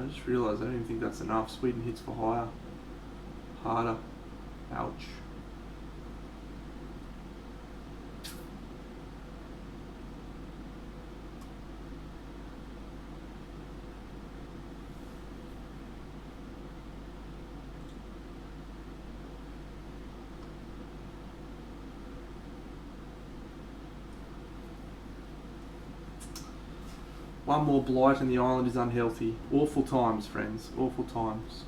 just realised I don't even think that's enough. Sweden hits for higher. Harder. Ouch. One more blight and the island is unhealthy. Awful times, friends. Awful times.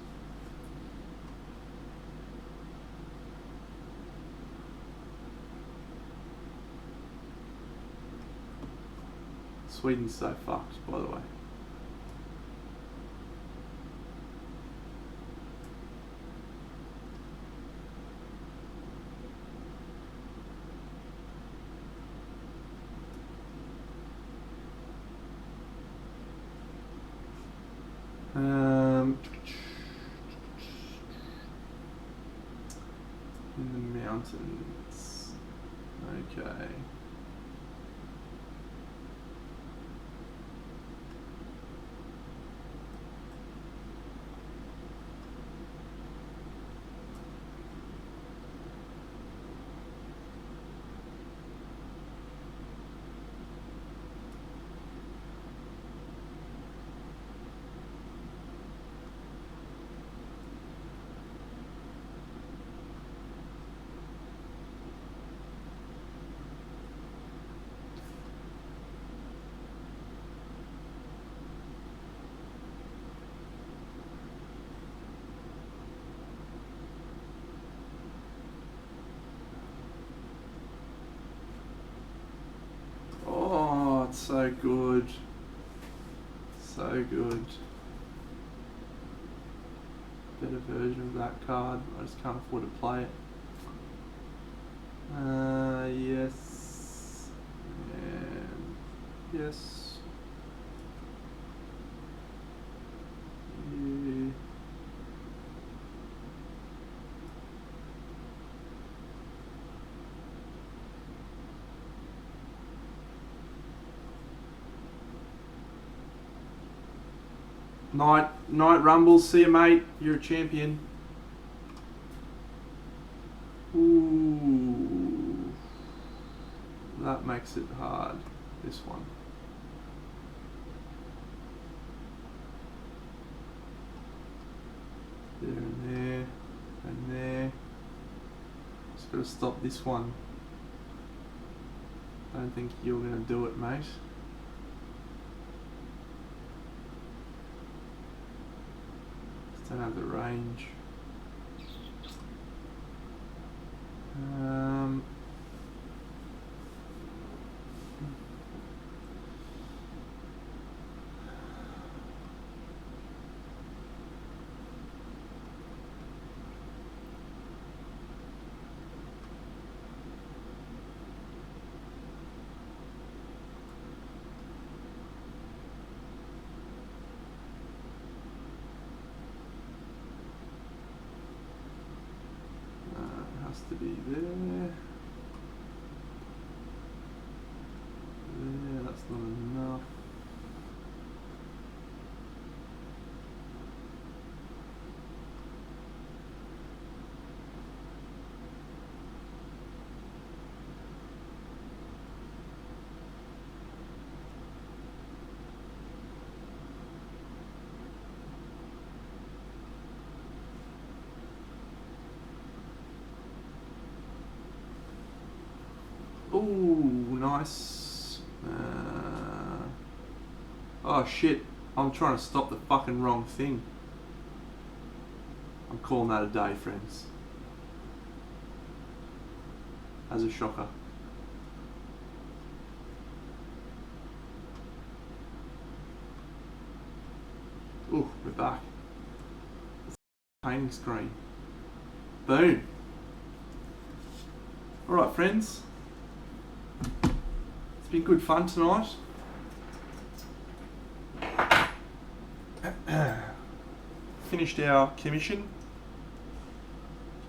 Sweden's so fucked, by the way. In the mountains. Okay. Oh, it's so good. So good. Better version of that card. I just can't afford to play it. Yes. And yes. Yeah. Night Rumbles. See you, mate. You're a champion. Ooh. That makes it hard. This one. There and there. And there. Just gotta stop this one. Don't think you're gonna do it, mate. Just don't have the range. Has to be there. There, that's not enough. Ooh, nice. Oh shit, I'm trying to stop the fucking wrong thing. I'm calling that a day, friends. As a shocker. Ooh, we're back. Painting screen. Boom. Alright, friends. It's been good fun tonight. Finished our commission.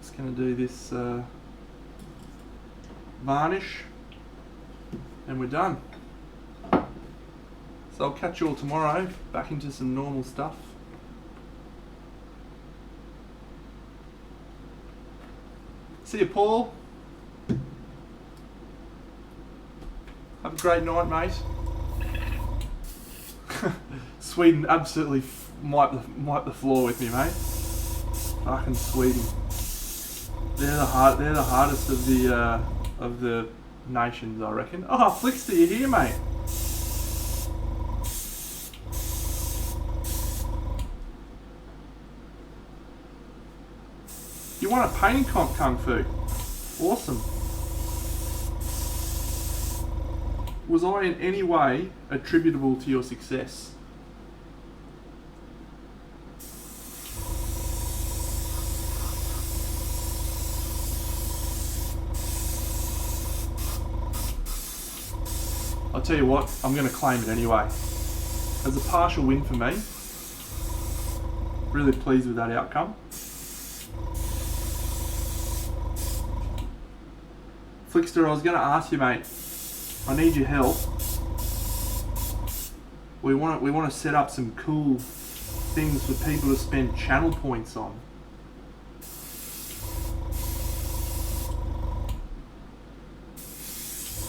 Just going to do this varnish and we're done. So I'll catch you all tomorrow, back into some normal stuff. See you, Paul. Have a great night, mate. Sweden absolutely wipe the floor with me, mate. Fucking Sweden. They're the hardest of the nations, I reckon. Oh, Flickster, you here, mate? You won a painting comp, Kung Fu. Awesome. Was I in any way attributable to your success? I'll tell you what, I'm going to claim it anyway. As a partial win for me. Really pleased with that outcome. Flickster, I was going to ask you, mate. I need your help. We want to set up some cool things for people to spend channel points on.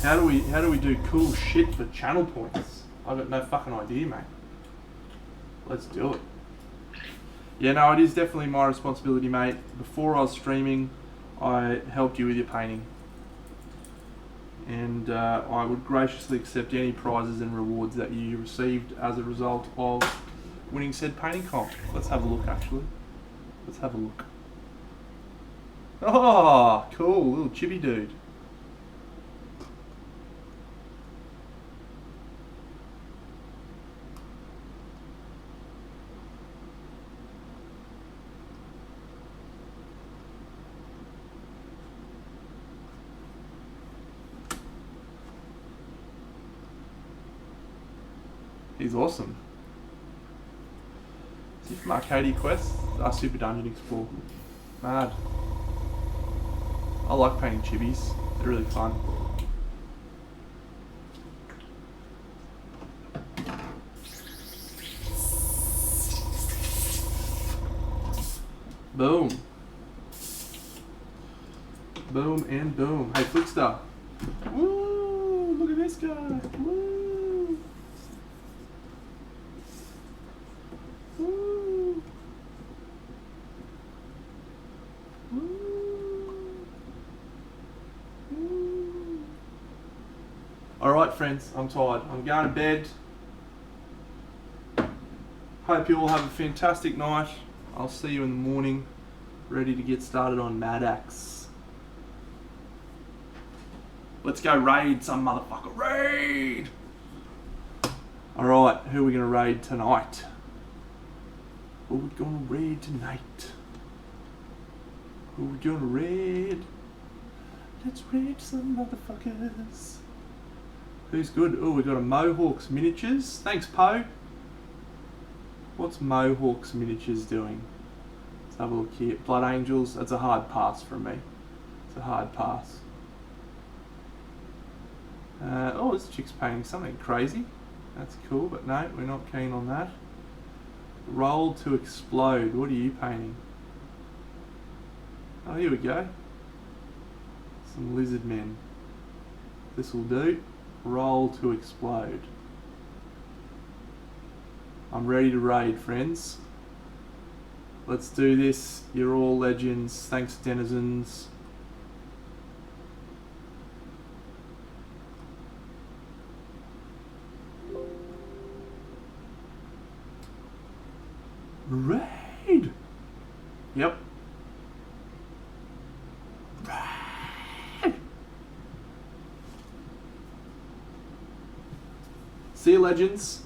How do we do cool shit for channel points? I've got no fucking idea, mate. Let's do it. Yeah, no, it is definitely my responsibility, mate. Before I was streaming, I helped you with your painting. And I would graciously accept any prizes and rewards that you received as a result of winning said painting comp. Let's have a look, actually. Let's have a look. Oh, cool, little chibi dude. He's awesome. Is he from Arcadia Quest? Super Dungeon Explorer. Mad. I like painting chibis. They're really fun. Boom. Boom and boom. Hey, Flickster. Woo! Look at this guy. Woo! Woo! Woo! Woo! Alright, friends, I'm tired. I'm going to bed. Hope you all have a fantastic night. I'll see you in the morning, ready to get started on Mad Axe. Let's go raid some motherfucker. Raid! Alright, who are we going to raid tonight? Who are we going to raid tonight? Who are we going to raid? Let's raid some motherfuckers. Who's good? Oh, we got a Mohawks Miniatures. Thanks, Poe. What's Mohawks Miniatures doing? Let's have a look here. Blood Angels. That's a hard pass from me. It's a hard pass. Oh, this chick's painting something crazy. That's cool, but no, we're not keen on that. Roll to Explode. What are you painting? Oh, here we go. Some lizard men. This will do. Roll to Explode. I'm ready to raid, friends. Let's do this. You're all legends. Thanks, denizens. Raid! Yep. Raid! See you, legends.